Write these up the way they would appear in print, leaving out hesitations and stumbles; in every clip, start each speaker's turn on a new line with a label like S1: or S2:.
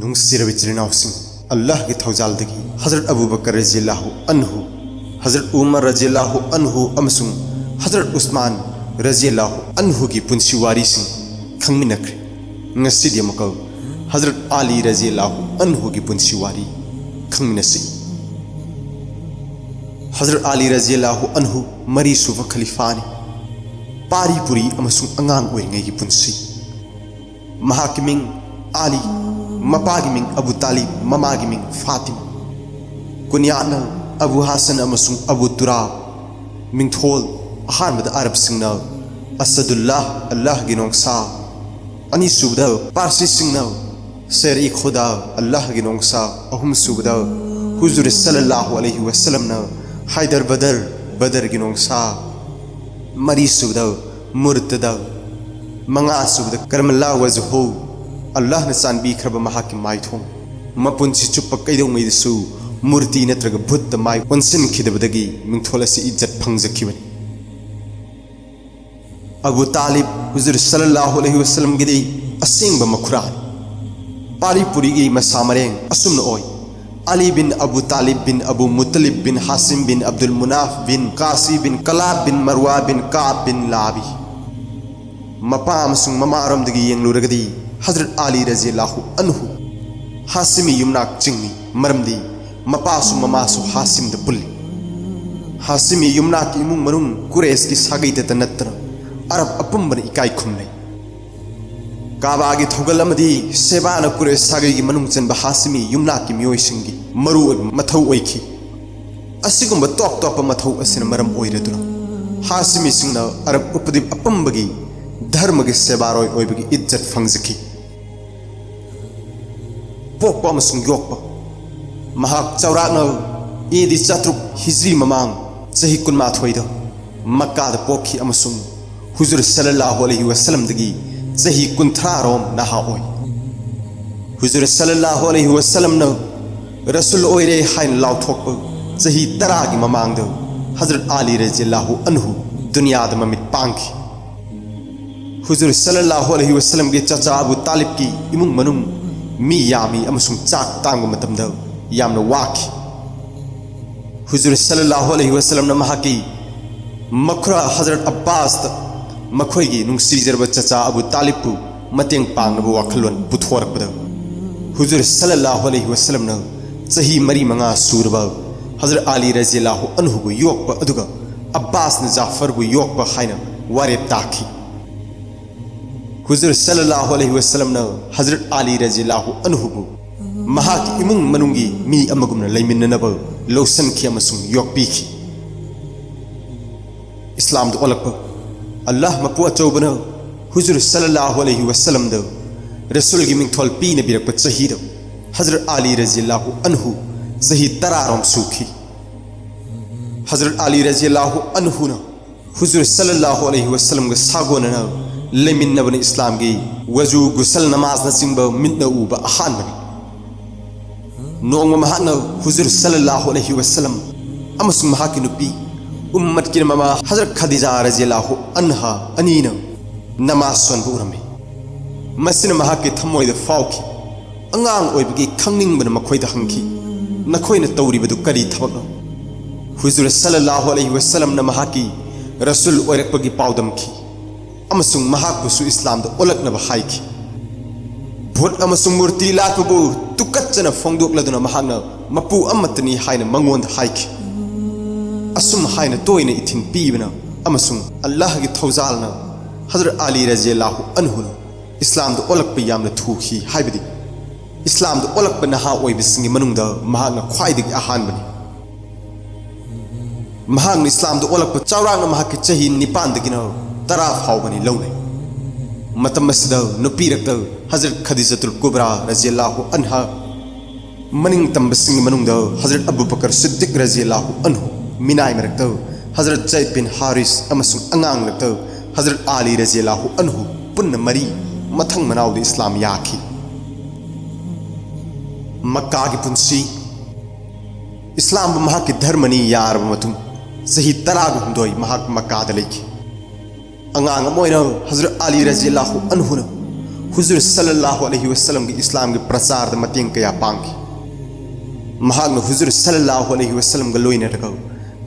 S1: नुंगसिरब इचरिनावसिंग अल्लाह की थौजालदगी हजरत अबू बकर रज़ियल्लाहु अन्हु, हजरत उमर रज़ियल्लाहु अन्हु अमसुंग हजरत उस्मान रज़ियल्लाहु अन्हु की पुंसी वारीसिंग खंगमिनख्रे। ngasidia makau हजरत आली रज़ियल्लाहु अन्हु की पुंसी वारी खंगमिनसी। हजरत आली रज़ियल्लाहु अन्हु मरी सुबह खलीफानी पारीपुरी अमसुंग अंगांग ओइरिंगै की पुंसी। महाकी मिंग आली, मपागी मिंग अबू तालिब, ममागी मिंग फातिमा। कुनियाना अबू हासन अमसुंग अबू तुराब मिंगथोल अहानबद अरब सिंगना असदुल्लाह अल्लाह की नोंगसा। अनि सुबदा पारसी सिंगना शेर ई खुदा अल्लाह की नोंगसा। अहुम सुबदा हुजूर सल्लल्लाहु अलैहि वसल्लम ना हैदर बदर की नोंगसा। मरी सुबदा मुर्तदा। मंगा सुबदा करमल्ला वजहो अल्लाह ने सानबी खरब महाकी माइथों मपुंसी चुप कैदोंगैदसु मूर्ति नत्रग भूत माइ वंसिनखिदबदगी मिंगथोलसी इज्जत फंगजखिबनी। अबू तालिब हुजूर सल्लल्लाहु अलैहि वसल्लम गिदी असेंग मखुरान पारीपुरी की मसामरें असुमन ओय। अली बिन अबू तालिब बिन अबू मुतलिब बिन हासिम बिन अब्दुल मुनाफ बिन कासी बिन कलाब बिन मरवा बिन काब बिन लाबी। मपा अमसुंग ममारमदगी येंगलुरगदी हजरत आली रज़ियल्लाहु अन्हु हासिमी युमनाक चिंगनी मरमदी मपासु ममासु हासिम द पुल्ली। हासिमी युमनाक इमुंग मनुंग कुरैश की सागैत नत्र अरब अपुंबन इकाई खुमनै। काबागी थौगल अमदी सेबान कुरैश सागै की मनुंग चनब हासिमी युमनाक की मियोइसिंगी मरु मथौ ओइखि। असिगुंब टॉप टॉप मथौ असिन मरम ओइरदुना हासिमी सिंगना अरब उपदीप अपुंबगी धर्म के सेबारोय ओइबगी इज्जत फंगजखि। पोकपा अमसुंग योकपा महाक चौराकना ईदी चतुक हिजरी ममांग चही कुनमाथोइदा मक्काद पोखी अमसुंग हुजूर सल्लल्लाहु अलैहि वसल्लम दगी चही कुंथरारोम नहा ओय। हुजूर सल्लल्लाहु अलैहि वसल्लम न रसूल ओइरे हाइन लाउथोक चही 10 की ममांग हजरत आली रज़ियल्लाहु अन्हु दुनियाद ममित पांखी। हुजूर सल्लल्लाहु अलैहि वसल्लम के चाचा अबू तालिब की इमुंग मनुंग मी यामी अमसुंग चाक तांग मतमदा यामना वाखी। हुजूर सल्लल्लाहु अलैहि वसल्लम न महाकी मखुरा हजरत अब्बास मखोइगी नुंगसिजरब चाचा अबू तालिबपु मतेंग पांगनब वाखलोन पुथोरकबदा हुजूर सल्लल्लाहु अलैहि वसल्लम न चही मरी मंगा सूरब हजरत आली रज़ियल्लाहु अन्हु बु योकप अदुगा अब्बास न जाफर बु योकप हाइना वारेब ताखी। हुजूर सल्लल्लाहु अलैहि वसल्लम न हजरत आली रज़ियल्लाहु अन्हु बु महाकी इमुंग मनुंगी मी अमगुमन लैमिन्ननब लौसनखि अमसुंग योकपीखि। इस्लाम द ओलक अल्लाह मपु अचौबन हुजूर सल्लल्लाहु अलैहि वसल्लम द रसूल की मिंगथोल पीने बिरक चहीद हजरत आली रज़ियल्लाहु अन्हु चही 10 रोम सूखी। हजरत आली रज़ियल्लाहु अन्हु न हुजूर सल्लल्लाहु अलैहि वसल्लम ग सागोनन लेमिन्नबन इस्लाम की वजू गुसल नमाज नचिंब मिन्न उब अहानबनी। नोंग महान हुजूर सल्लल्लाहु अलैहि वसल्लम अमसुंग महाकी नुपी उम्मत की ममा हजरत खदीजा रज़ियल्लाहु अन्हा अनीन नमाज सोनबु उरमे। मसिन महाकी थमोइद फाउखी अंगांग ओइबगी खंगनिंगबन मखोइद हंखी नखोइन तौरिबदु करी थबक। हुजूर सल्लल्लाहु अलैहि वसल्लम न महाकी रसूल ओइरकपगी पाउदमखी अमसुंग महाकुसु इस्लाम द ओलकनब हाइखी। भूत अमसुंग मूर्ति लाकबु तुकच्चना फोंदोकलदुना महाना मपु अमतनी हाइन मंगोंद हाइखी। असुम हाइन तोइने इथिन पीबना अमसुंग अल्लाह की थौजालना हजरत आली रज़ियल्लाहु अन्हु इस्लाम द ओलकप यामना थुखी हाइबदी इस्लाम द ओलकप नहा ओइबसिंगी मनुंगदा महाना ख्वाइदगी अहानबनी। महान इस्लाम द ओलकप चौरांगना महाकी चही 9 दगिना 10 फाउबनी लौनै। मतमसद नुपीरक हजरत खदीजतुल कुबरा रज़ियल्लाहु अन्हा मनिंग तंबसिंगी मनुंगदा हजरत अबू बकर सिद्दीक रज़ियल्लाहु अन्हु मिनाय मरकत हजरत ज़ैद बिन हारिस अमसुंग अंगांग लकत हजरत आली रज़ियल्लाहु अन्हु पुन्न मरी मथंग मनाउद इस्लाम याखी। मक्का की पुंसी इस्लाम महाकी धर्मनी यार मतुंग सही 10 हुंदोय महाक मक्का द लेखी। अंगांग मोइना हजरत आली रज़ियल्लाहु अन्हु हुजूर सल्लल्लाहु अलैहि वसल्लम की इस्लाम के प्रचार मतेंग कया पांगी महाग्न हुजूर सल्लल्लाहु अलैहि वसल्लम का लोइन रखो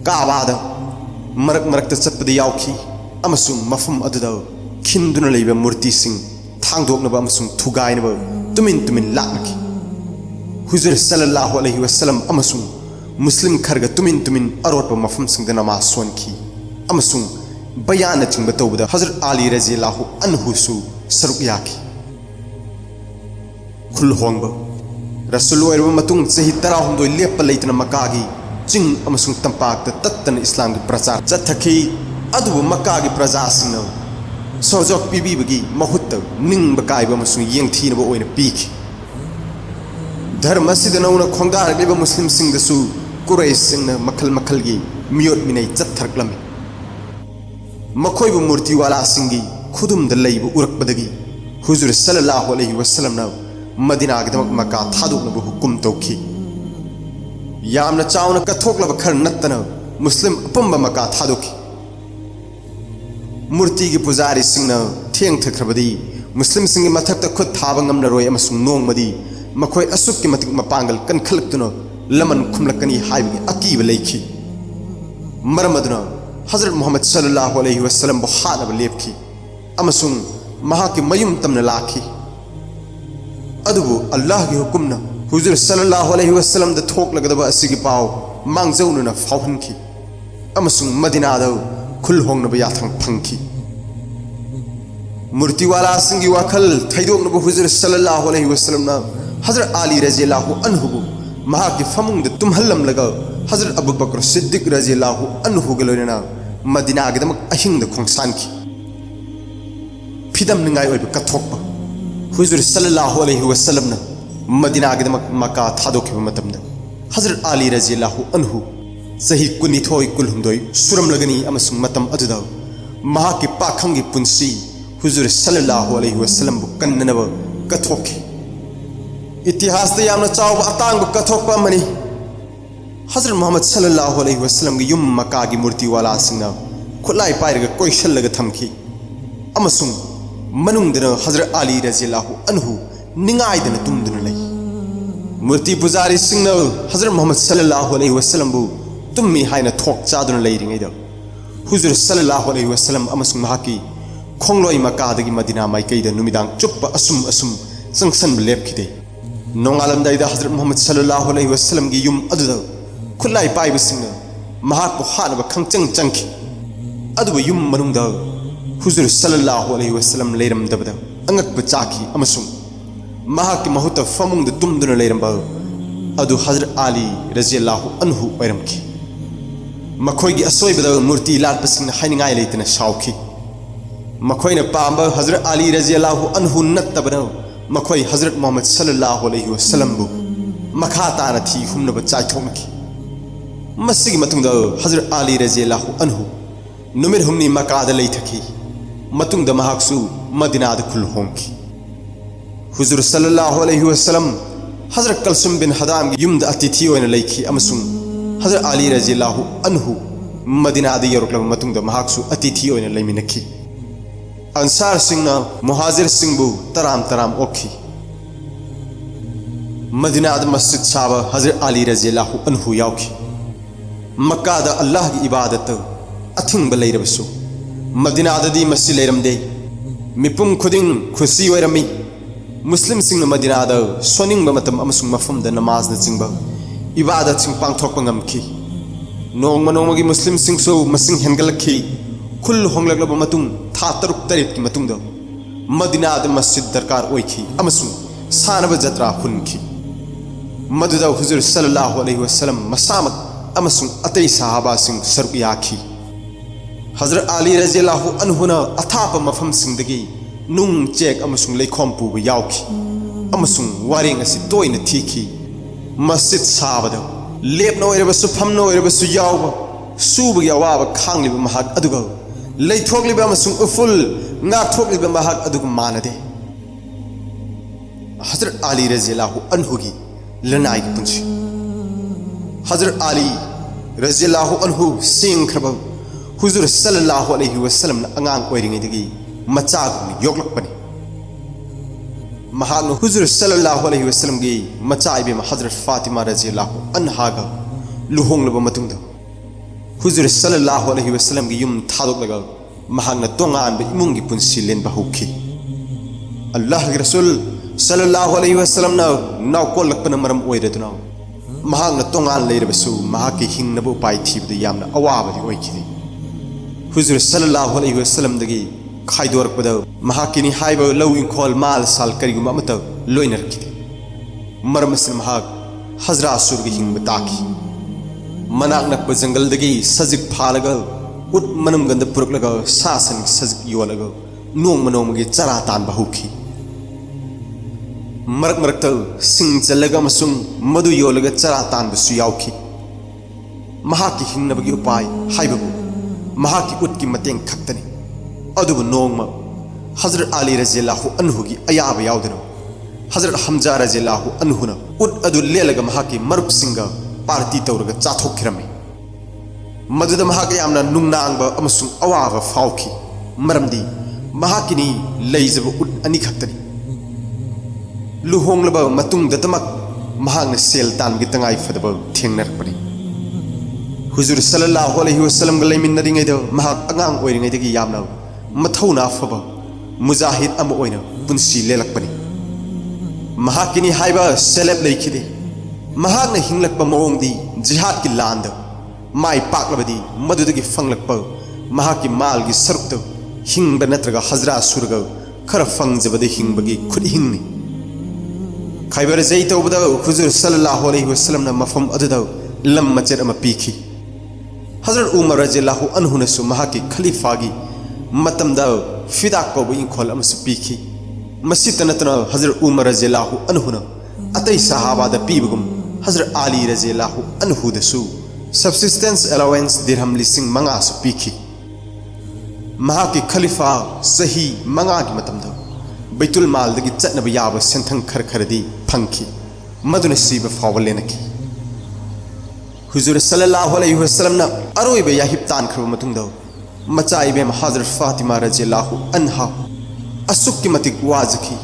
S1: काबाद मरक मरक चटपद याउखी अमसुंग मफम अदुदा खिंदुना लेबा मूर्ति सिंह थांगदोकनबा अमसुंग थुगाइनबा तुमिन तुमिन लाकनकी हुजूर सल्लल्लाहु अलैहि वसल्लम अमसुंग मुस्लिम खरग तुमिन तुमिन अरोटबा मफम सिंह नमाज सोनकी अमसुंग बयान चिंग तौबदा हजरत अली रज़ियल्लाहु अन्हु सु सरुक याकी खुल होंग रसूल ओइरब मतुंग सही 13 लेप लेतना मक्कागी चिंग अमसुंग तंपाक तत्तन इस्लाम की प्रचार चथखी अदुबु मक्कागी प्रजा सिंह सोजोक पीबीबगी महुत निंग बकाइब अमसुंग येंगथीनब ओइना पीखी धर्म असिद नौना खोंगारगलिब मुस्लिम सिंह दसु कुरैश सिंह मखल मखल की मियोट मिनै चथरकलमी मखोइब मूर्ति वाला सिंगी खुदुम दलैब उरकबदगी हुजूर सल्लल्लाहु अलैहि वसल्लम ना मदीना गदमक मक्का थादुकनब हुकुम तौखी यामना चावना कथोकलब खर नत्तना मुस्लिम अपंब मक्का थादुकी मूर्ति की पुजारी सिंगना थेंग थखरबदी मुस्लिम सिंगी मथक्ता खुद थाबा ngamnaroy amasung nongmadi मखोय असुक की मतिक मपांगल कनखलक्तुना लमन खुमलकनी हाइबगी अकीब लेखी मरमदना हजरत मोहम्मद सल्लल्लाहु अलैहि वसल्लम बहानब लेपखी अमसुंग महा के मयुम तमना लाखी अदुबु अल्लाह की हुकुमना हुजूर सल्लल्लाहु अलैहि वसल्लम द थोक लगदबा असिगी पाव मांगजौनुना फावहनखी अमसुंग मदीनादा खुल होंगनबा याथंग फंखी मूर्ति वाला सिंगी वाखल थैदोकनबा हुजूर सल्लल्लाहु अलैहि वसल्लम ना हजरत अली रज़ियल्लाहु अन्हु महा की फमुंग तुम्हल्लम लगा हजरत अबू बकर सिद्दीक रज़ियल्लाहु अन्हु गलोइना मदीना गदमक अहिंग खोंगसानखी फिदम निंगाय ओइब कथोकबा हुजूर सल्लल्लाहु अलैहि वसल्लम ना मदीना गदमक मक्का थादोखिब मतमदा हजरत अली रज़ियल्लाहु अन्हु सही कुनिथोय कुलहुंदोय सुरम लगनी अमसुंग मतम अदुदा महा की पाखंग की पुंसी हुजूर सल्लल्लाहु अलैहि वसल्लम बु कन्ननब कथोखी इतिहास ते यामना चाव अतांग कथोक मनी हजरत मोहम्मद सल्लल्लाहु अलैहि वसल्लम की युम मक्का की मूर्ति वाला सिंह खुलाई पायरग कोइशल लग थमखी अमसुंग मनुंगदन हजरत अली रज़ियल्लाहु अन्हु निंगाइदन तुमदन लई मूर्ति पुजारी सिंह हजरत मोहम्मद सल्लल्लाहु अलैहि वसल्लम बु तुम्मी हाइना थोक चादन लैरिङैद हुजूर सल्लल्लाहु अलैहि वसल्लम अमसुंग महाकी खोंगलोय मक्कादगी मदीना माइकैद नुमिदांग चुप्प असुम असुम संसन लेपखिदे नोंगालमदाइदा हजरत मोहम्मद सल्लल्लाहु अलैहि वसल्लम की युम अदुदा खुलाई पाइबसिंग महाकु हानब खंगचंग चंखी अदुब युम मनुंगदा हुजूर सल्लल्लाहु अलैहि वसल्लम लेरमदबदा अंगक चाखी अमसुंग महाकी महुत फमुंग तुमदुना लेरमबा अदु हजरत अली रज़ियल्लाहु अन्हु ओइरमखी मखोयगी असोइबदा मूर्ति लाटपसिंग हाइनिंगाय लेतना शाउखी मखोयना पांबा हजरत अली रज़ियल्लाहु अन्हु नत्तबना मखोय हजरत मोहम्मद सल्लल्लाहु अलैहि वसल्लम बु मखा ताना थी हुमनब चाइथोमखी मसिगी मतुंगदा हजरत अली रज़ियल्लाहु अन्हु नुमिर हुमनी मक्कादा लैथखी मतुंगदा महाक्सु मदीनादा खुल होंखी हुजूर सल्लल्लाहु अलैहि वसल्लम हजरत कलसुम बिन हदाम की युमदा अतिथि ओइना लैखी अमसुंग हजरत अली रज़ियल्लाहु अन्हु मदीनादा यरुकलब मतुंगदा महाक्सु अतिथि ओइना लैमिनखी अंसार सिंह मुहाजिर सिंह बु तराम तराम ओखी मदीना मस्जिद साब हजरत अली रज़ियल्लाहु अन्हु याउखी मक्का अल्लाह की इबादत अथिंग लेरबसु मदीना मस्जिद लेरमदे मिपुम खुदिंग खुशी ओइरमी मुस्लिम सिंह मदीना सोनिंग मफम नमाज चिंब इबादत सिंह पांथोक ngамखी नोंग मनोंगी मुस्लिम सिंह सु मसिंग हेंगलखी खुल होंगलगलब मतुंग था तरुक तरेत की मतुंग मदीना मस्जिद दरकार ओइखी अमसुंग सानब जत्रा हुनखी मदुदा हुजूर सल्लल्लाहु अलैहि वसल्लम मसामत अमसुंग अतै सहाबा सिंह सरुक याखी हजरत अली रज़ियल्लाहु अन्हुना अथाप मफम सिंदगी नुंग चेक अमसुंग लेखोम पुब याउखी अमसुंग वारेंग असि तोइना थीखी मस्जिद साबद लेपना ओइरबसु फमना ओइरबसु याउब सुबगी अवाब खांगलिब महाक अदुगा लैथोकलिब अमसुंग उफुल ngathokliba mahak aduga manade हजरत अली रज़ियल्लाहु अन्हु की लनाई की पुंसी हजरत अली रज़ियल्लाहु अन्हु सिंह खरब हुजूर सल्लल्लाहु अलैहि वसल्लम अंगांग ओइरिंगैदगी मचागुम योगलकपनि महान हुजूर सल्लल्लाहु अलैहि वसल्लम की मचा इबेम हजरत फातिमा रज़ियल्लाहु अन्हा लुहोंगलब मतुंगदा हुजूर सल्लल्लाहु अलैहि वसल्लम की युम थादोकलगा महान तोंगान इमुंग की पुंसी लेन बहुखी अल्लाह के रसूल सल्लल्लाहु अलैहि वसल्लम नाव कोलकपन मरम ओइरदुना महान तोंगान लेरबसु महाकी हिंगनब उपाय थीबद यामना अवाबदि ओइखिदि हुजूर सल्लल्लाहु अलैहि वसल्लम दगी खाइदोरकपद महाकिनी हाइब लौ इंखोल माल साल करिगुम अमत लोइनरखिदि मरमसन महाक हजरा सुरगी हिंग ताकी मनाक नक जंगल दगी सजिक फालग उट मनम गंद पुरकलग सासन सजिक योलग नोंग मनोमगी चरा तान बहुखी मरक मरकत सिंग चलग मसुंग मधु योलग चरा तान बसु याउखी महाकी हिंगनबगी उपाय हाइबबु महाकी उट की मतेंग खक्तनी अदुबु नोंगम हजरत अली रज़ियल्लाहु अन्हु की अयाब याउदनो हजरत हमजा रज़ियल्लाहु अन्हुना उट अदु लेलग महाकी मरुप सिंग पार्टी तौरग चाथोखिरमे मदुद महाक यामना नुंगनांगब अमसुंग अवाब फाउखी मरमदी महाकिनी लैजब उट अनि खक्तनी लुहोंगलब मतुंगदतमक महांगना सेल तानगी तंगाई फदब थेंगनरकपनी हुजूर सल्लल्लाहु अलैहि वसल्लम ग लैमिन्नरिङैद महाक अगांग ओइरिङैदगी यामना मथौना फब मुजाहिद अम ओइना पुंसी लेलकपनी महाकिनी हाइबा सेलेब लैखिदे महाकना हिंगलकप मओंगदी जिहाद की लांद माई पाकलबदी मदुदगी फंगलकप महाकी मालगी सरुक्त हिंगब नत्रगा हजरा सुरग खर फंगजबदे हिंगबगी खुद हिंगनी खैबर जै तौबद हुजूर सल्लल्लाहु अलैहि वसल्लम न मफम अदुद लम मचर अम पीखी हजरत उमर रज़ियल्लाहु अन्हु नसु महाकी खलीफागी मतमदा फिदा कौब इंखोल अमसु पीखी मसीत नतना हजरत उमर रज़ियल्लाहु अन्हु न अतै सहाबाद पीबगुम हजरत अली रज़ियल्लाहु अन्हु दसु सब्सिस्टेंस अलाउंस दिरहम लिसिंग मंगा सु पीखी महाकी खलीफा सही मंगा की मतमदा बैतुल माल दगी चटनब याब सेंथंग खर खरदी फंखी मदुन सीब फावलेनकी हुजूर सल्लल्लाहु अलैहि वसल्लम न अरोइब याहिब तानखरब मतुंगद मचा इबेम हजरत फातिमा रज़ियल्लाहु अन्हा असुक्की मतिक वाजखी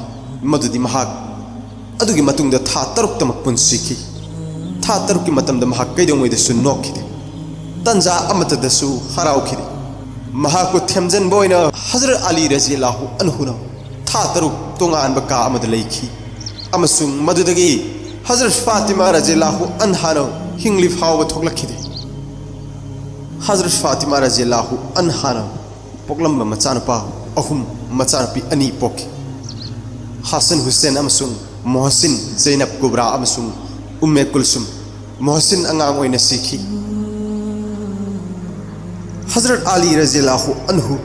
S1: मदुदी महाक अदुगी मतुंगद था तरुक्तम पुंसीखी था तरुक्की मतमद महाक कैदोंगैदसु नोखिदे तंजा अमतदसु हराउखिदे महाको थेमजन बोइना हजरत अली रज़ियल्लाहु अन्हु न था तरुक तोंगानब का अमद लैखी अमसुंग मदुदगी हजरत फातिमा रज़ियल्लाहु अन्हा न हिंगली फाव थोकलखिदे हजरत फातिमा रज़ियल्लाहु अन्हा न पोकलंब मचानपा अहुम मचानपी अनि पोकी हसन हुसैन अमसुंग मोहसिन ज़ैनब कुबरा अमसुंग उम्मे कुलसुम मोहसिन अंगांग ओइना सीखी हजरत अली रज़ियल्लाहु अन्हु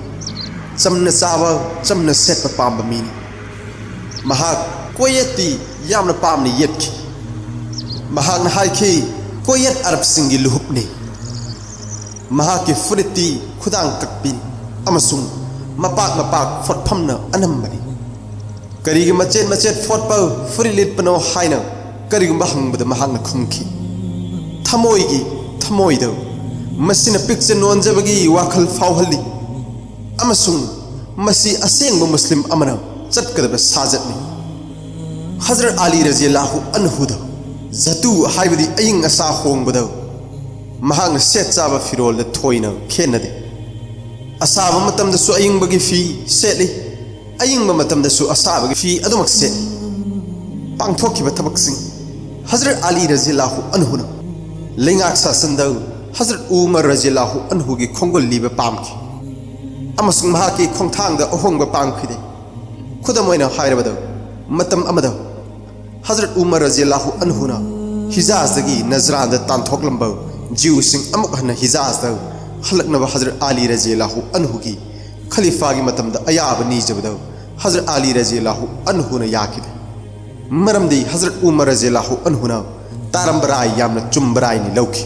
S1: चमन चाव चमन सेट पाब मीनी महाक कोयती यामना पामने येतखी महाकना हाइखी कोयत अरब सिंगी लुहुपने महाकी फुरिती खुदांग तकपिन अमसुंग मपाक मपाक फोटफमना अनम्बनी करिगी मचेत मचेत फोटप फुरिलिटपनो हाइना करिगुंबा हंगबद महाकना खुमखी थमोइगी थमोइद मसिना पिक्चर नोंजबगी वाखल फावहली अमसुंग मसी असेंगब मुस्लिम अमना चटकदब साजतनी हजरत अली रज़ियल्लाहु अन्हु द जतु हाइबदी अयिंग असा होंगबद महांग सेट चाब फिरोल द थोइना खेनदे असाब मतमदसु अयिंगबगी फी सेटली अयिंग मतमदसु असाबगी फी अदुमक सेट पांगथोखिब थबकसिंग हजरत अली रज़ियल्लाहु अन्हु न लेंगाक सासंद हजरत उमर रज़ियल्लाहु अन्हु की खोंगोल लीब पामखी अमसुंग महाकी खोंथांग द अहोंगब पांगखिदे खुदम ओइना हाइरबद मतम अमद हजरत उमर रज़ियल्लाहु अन्हु न हिजाज दगी नजरान द तांथोकलंब जीव सिंह अमुक हन हिजाज द हलकनब हजरत अली रज़ियल्लाहु अन्हु की खलीफा की मतम द अयाब नीजबद हजरत अली रज़ियल्लाहु अन्हु न याखिदे मरमदी हजरत उमर रज़ियल्लाहु अन्हु न तारंबराय यामना चुंबराय नि लौखी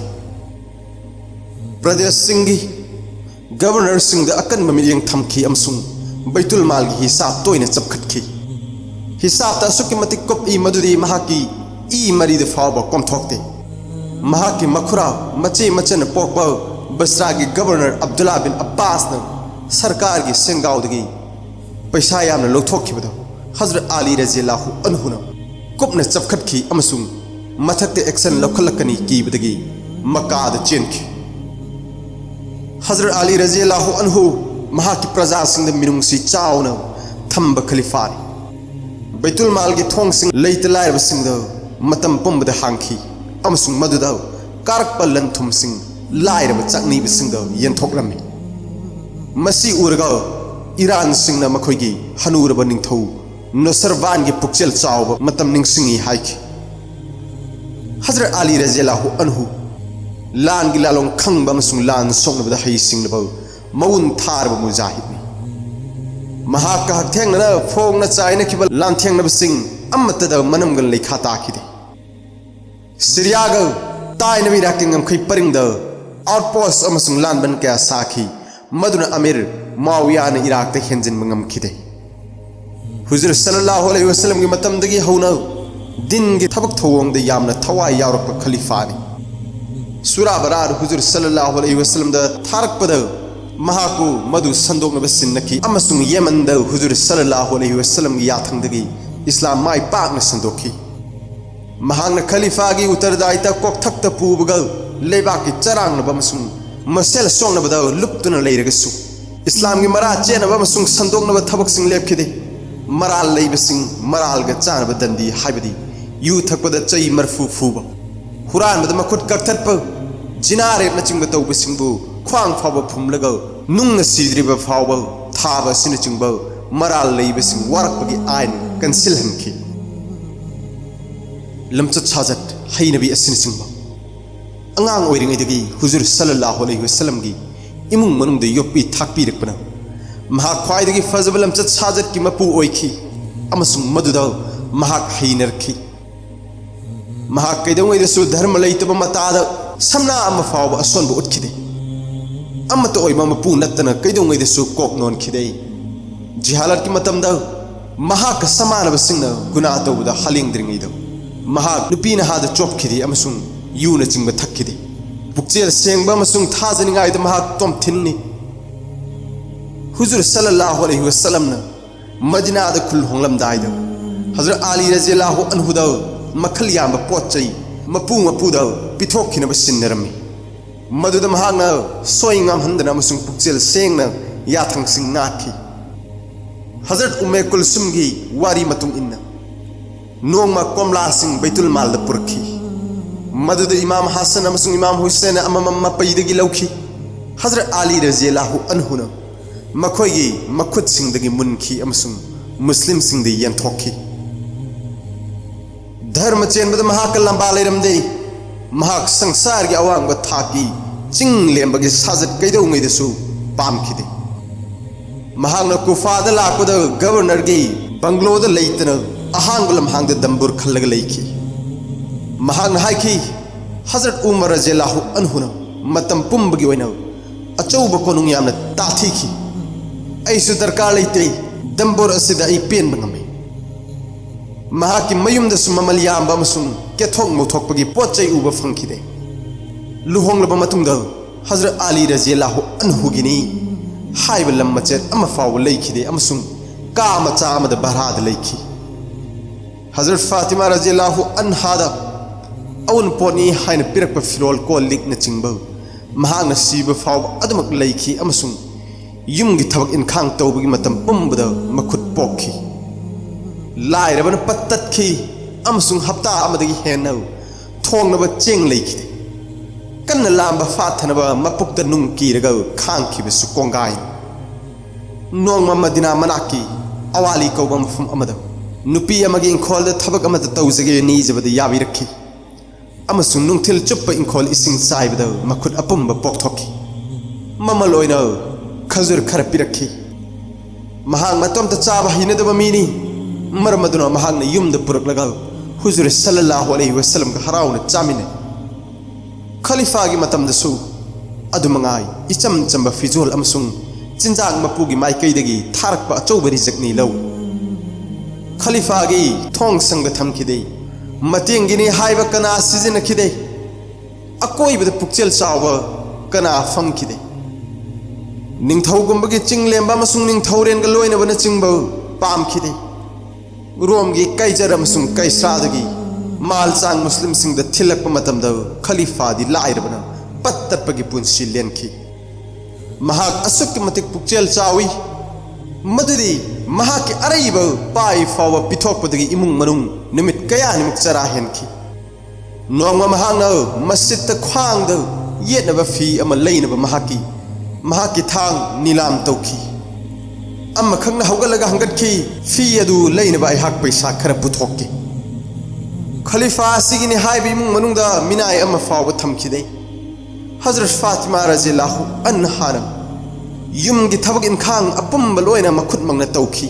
S1: प्रदेश सिंगी गवर्नर सिंह द अकन मिलियंग थमखी अमसुंग बैतुल माल की हिसाब तोइना चपखटखी हिसाब ता सुकी मतिक कोप ई मदुदी महाकी ई मरीद फाव कोमथोकते महाकी मखुरा मचे मचन पोकब बसरा की गवर्नर अब्दुल्ला बिन अब्बास न सरकार की सेंगाउदगी पैसा यामना लौथोखिबदो हजरत अली रज़ियल्लाहु अन्हुना कुपना चपखटखी अमसुंग मथक्ते एक्शन लौखलकनी कीबदगी मक्काद चेनखी हजरत अली रज़ियल्लाहु अन्हु महाकी प्रजासिंग मिनुंगसी चावना थंब खलीफानी बैतुल माल की थोंगसिंग लैत लायरबसिंग मतम पुंबद हांखी अमसुंग मदुदा कारकप लंथुमसिंग लायरब चकनीबसिंग यंथोकरमी मसी उरगा ईरान सिंह मखोगी हनूरब निंथौ नसरवान की पुक्चल चाव मतम निंगसिंगी हाइखी हजरत अली रज़ियल्लाहु अन्हु लान की लालों खंग अमसुंग लान सोंगनबद हईसिंगब मउन थारब मुजाहिदनी महाक हथेंगना फोंगना चाइनखिब लांथेंगनबसिंग अमतद मनमगन लेखा ताखिदे सिरियाग ताइनबि राकिंगम खै परिंगद आउटपोस्ट अमसुंग लानबन क्या साखी मदुना अमीर मुआविया ने इराक ते हेंजिन मंगमखिदे हुजूर सल्लल्लाहु अलैहि वसल्लम की मतमदगी हौना दिन की थबक थवोंगदे यामना थवाई यावरप खलीफानी सूरा बरार हुजूर सल्लल्लाहु अलैहि वसल्लम द थारकपद महाकु मधु संदोंगनब सिन्नखी अमसुंग यमन द हुजूर सल्लल्लाहु अलैहि वसल्लम की याथंगदगी इस्लाम माई पाकना संदोखी महांगना खलीफा की उत्तरदायिता कोकथक्त पुबग लेबाक की चरांगनब अमसुंग मसेल सोंगनबद लुप्तुना लेरगसु इस्लाम की मरा चेनब अमसुंग संदोंगनब थबकसिंग लेपखिदे मराल लेबसिंग मरालग चानब दंदी हाइबदी यू थकपद चई मरफू फूब हुरानबद मखुट कक्थटप जिनारेपना चिंग तौबसिंगबु ख्वांग फाव फुमलग नुंग सिद्रिब फाव थाब सिन चिंग मराल लेबसिंग वारकपगी आइन कंसिलहनखी लमचत साजत हैनबी असिन सिंग अंगांग ओइरिंगैदगी हुजूर सल्लल्लाहु अलैहि वसल्लम की इमुंग मनुंग दे योपी थाकपीरकपना महाक ख्वाइदगी फजब लमचत साजत की मपू ओइखी अमसुंग मदुदा महाक हैनरखी महाक कैदोंगैदसु धर्म लैतब मताद समना अम फाव असोनब उठखिदे अमत ओइबा मपू नत्तना कैदोंगैदसु कोक नोनखिदे जिहालत की मतमदा महाक समानबसिंगना गुना तौबदा हलिंगद्रिंगैदो महाक नुपीना हाद चोपखिदे अमसुंग यूना चिंग थक्खिदे पुक्चेल सेंगबा अमसुंग थाजनिंगायद महाक तोम थिन्नी हुजूर सल्लल्लाहु अलैहि वसल्लम मदीना द खुल होंगलमदायद हजरत अली रज़ियल्लाहु अन्हु द मखल याम पोचई मपू मपूद पिथोखिनब सिन्नरमी मदुद महांगना सोइंगाम हंदना अमसुंग पुक्चेल सेंगना याथंगसिंग नाखी हजरत उम्मे कुलसुम की वारी मतुंग इन्ना नोंगमा कोमला सिंह बैतुल माल द पुरखी मदुद इमाम हसन अमसुंग इमाम हुसैन अमम पैदगी लौखी हजरत अली रज़ियल्लाहु अन्हु मखोई मखुद सिंदगी मुनखी अमसुंग मुस्लिम सिंह यंथोखी धर्म चेनबद महाक लंबा लेरमदे महाक संसार की अवांग थाकी चिंग लेंबगी साजत कैदोंगैदसु पामखिदे महाकना कुफाद लापद गवर्नर की बंगलोद लेतन अहांग लम्हांग दंबुर खलग लेखी महाकना हाइखी हजरत उमर रज़ियल्लाहु अन्हुना मतम पुंबगी ओइना अचौब कोनुंग यामना ताथीखी ऐसु दरकार लेते दंबुर असिदा आई पेन बंगमे महाकी मयुमदसु ममल याम अमसुंग केथोक मोथोकपगी पोचै उब फंखिदे लुहोंगलब मतुंगद हजरत अली रज़ियल्लाहु अन्हु गिनी हाइब लम मचेत अमा फाव लेखिदे अमसुंग का मचा अमद बहराद लेखी हजरत फातिमा रज़ियल्लाहु अन्हादा अउन पोनी हाइन पिरक फिरोल को लिक न चिंग महांग सीब फाव अदमक लेखी अमसुंग युम की थबक इनखांग तौबगी मतम पुंबद मखुद पोखी लाइरबन पत्तखी अमसुंग हप्ता अमदगी हेन थोंगनब चेंग लेखिदे कन्न लांब फाथनब मपुक्त नुंग कीरग खांखिबसु कोंगाय नोंगमा मदीना मनाकी अवाली कौबम फुम अमद नुपी अमगी इंखोल थबक अमद तौजगे नीजबद याबिरखी अमसुंग नुंगथिल चुप्प इंखोल इसिंग साइबद मखुद अपुंब पोक्थोखी ममल ओइना खजुर खर पिरखी महांग मतम त चाब हिनदब मीनी मरमदुना महांग ने युम द पुरक हुजूर सल्लल्लाहु अलैहि वसल्लम का हराउन चामिने खलीफा की मतम दसु अदुमंगाई इचम चंब फिजोल अमसुंग चिंजांग मपुगी माइकैदगी थारक अचौब रिजकनी लौ खलीफा की थोंग संग थमखिदे मतेंगिनी हाइब कना सिजिनखिदे अकोइबद पुक्चेल चाव कना फंखिदे निंगथौगुंबगी चिंगलेंबा मसुंग निंगथौरेन ग लोइनबन चिंगब पामखिदे रोम की कैजर अमसुंग कैसरादगी माल चांग मुस्लिम सिंह द थिलक मतम द खलीफा दी लाइरबना पत्तपगी पुंसी लेनखी महाक असुक के मतिक पुक्चेल चावी मदुदी महाक अरैब पाई फाव पिथोकपदगी इमुंग मनुंग निमित कया निमुक चरा हेनखी नोंग महांग मस्जिद त ख्वांग द येनब फी अम लैनब महाकी थांग नीलाम तौखी अम खंग हौगलगा हंगतखी फी अदु लैनब अहाक पैसा खर पुथोके खलीफा सिगिनी हाइब इमुंग मनुंग द मिनाय अम फाव थमखिदे हजरत फातिमा रज़ियल्लाहु अन्हा युम की थबक इनखांग अपुंब लोइना मखुत मंगना तौखी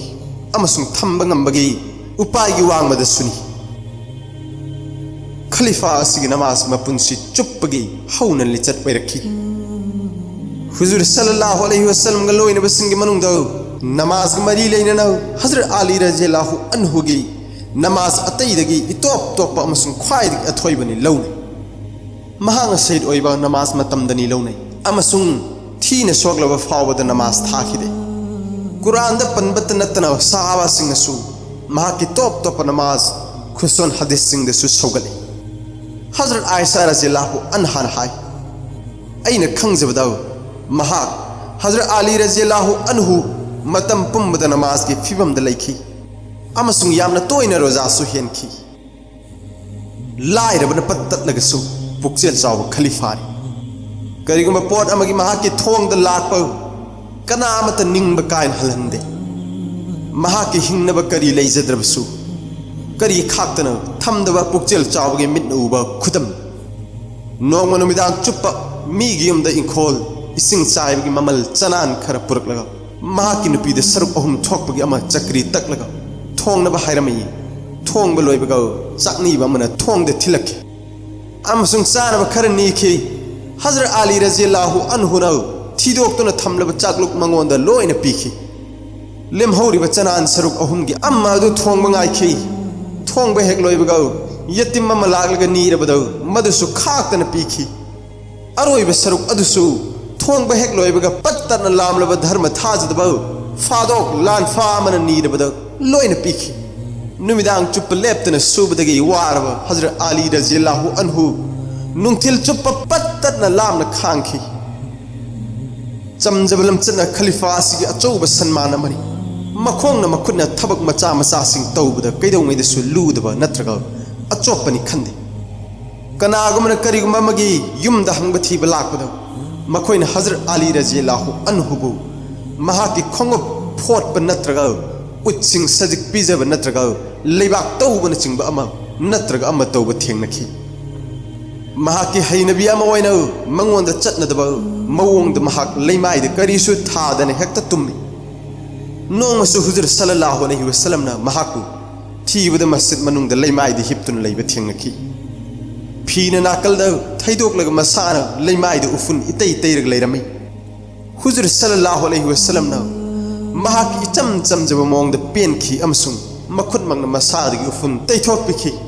S1: अमसुंग थंब ngambagi उपाय की वांग मद सुनी खलीफा सिगी नमाज मपुंसी चुप्पगी हौन लिचत पैरखी हुजूर सल्लल्लाहु अलैहि वसल्लम गलोइना बसिंगी मनुंग दो नमाज मरी लेना हजरत अली रज़ियल्लाहु अन्हु की नमाज अतैदगी इतोप तोप अमसुंग ख्वाइदगी अथोइबनी लौने महांग सैद ओइबा नमाज मतमदनी लौने अमसुंग थीन सोगलब फावद नमाज थाखिदे कुरान द पनबत नतना सहाबा सिंगसु महाकी तोप तोप नमाज खुसन हदीस सिंग दसु सौगले हजरत आयशा रज़ियल्लाहु अन्हा हाय अइना खंगजबदाव महाक हजरत अली रज़ियल्लाहु अन्हु मतम पुंबद नमाज की फिबम द लैखी अमसुंग यामना तोइना रोजा सु हेनखी लाइरबन पत्तलगसु पुक्सेल चाव खलीफानी करिगुम पोट अमगी महाकी थोंग द लाप कनामत निंग कायन हलंदे महाकी हिंगनब करी लैजद्रबसु करी खाक्तन थमदब पुक्चेल चावगे मिट उब खुदम नोंग नुमिदांग चुप्प मीगी युमद इंखोल इसिंग चाइबगी ममल चनान खर पुरकलगा महाकी नुपीद सरुक अहुम थोकपगी अमा चक्री तकलगा थोंगनब हायरमई थोंगब लोइबगा चाकनीब अमना थोंगद थिलखी अमसुंग चानब खर नीखी हजरत अली रज़ियल्लाहु अन्हु थीदोक्तुना थमलब चाकलुक मंगोंद लोइना पीखी लेमहौरिब चनान सरुक अहुमगी अम्मा अदु थोंगब गाइखी थोंगब हेक लोइबगा यतिम अमा लागलगा नीरबद मदुसु खाक्तना पीखी अरोइब सरुक अदुसु थोंगब हेक लोइबगा पत्तना लामलब धर्म थाजदब फादोक लान फामना नीरबद लोइना पीखी नुमिदांग चुप लेप्तना सुबदगी वारब हजरत अली रज़ियल्लाहु अन्हु नुंथिल चुप पत्तना लामना खांखी चमजबलम चना खलीफा सिगी अचौब सन्मान अमनि मखोंगना मखुतना थबक मचा मचा सिंग तौबद कैदौंगैदसु लूदब नत्रगा अचोपनी खंदे कनागुमना करिगुम अमगी युमदा हंगब थीब लाकपद मखोइना हजरत अली रज़ियल्लाहु अन्हुबु महाकी खोंगब फोटप नत्रगा उच्चिंग सजिक पीजब नत्रगा लेबाक तौबन चिंब अमा नत्रगा अमा तौब थेंगनखी महाकी हैनबी अमा ओइना मंगोंद चटनदब मवोंगद महाक लेमाइद करिसु थादन हेक्ता तुम्मी नोंगसु हुजूर सल्लल्लाहु अलैहि वसल्लमना महाकु थीबद मस्जिद मनुंगद लेमाइद हिप्तुन लैब थेंगनखी फीना नाकलद थैदोकलग मसाना लेमाइद उफुन इतै तैरग लैरमै हुजूर सल्लल्लाहु अलैहि वसल्लमना महाक इचम चमजब मोंगद पेनखी अमसुंग मखुद मंगना मसादगी उफुन तैथोकपिखी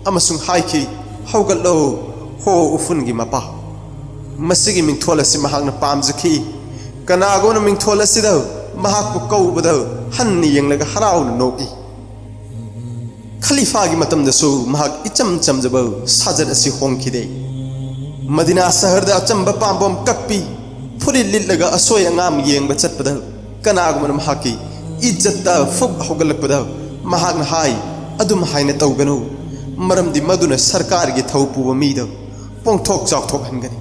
S1: अमसुंग हाइखी हौगलो हो उफुनगी मपा मसिगी मिंथोलसि महाकना पामजखी कनागोना मिंथोलसिद महाकु कौबद हन्नी यंगलगा हराउना नोकी खलीफा की मतमदसु महाक इचम चमजब साजद असि होंखिदे मदीना शहर दा अचंब पांबोम कप्पी फुरि लिलगा असोय अंगाम येंग चटपद कनागुमन महाकी इज्जत फुक होगलपद महाकना हाई अदुम हाइना तौगनु मरमदि मदुना सरकार की थौ पुब मीद पोंथोक चाउथोक हनगनी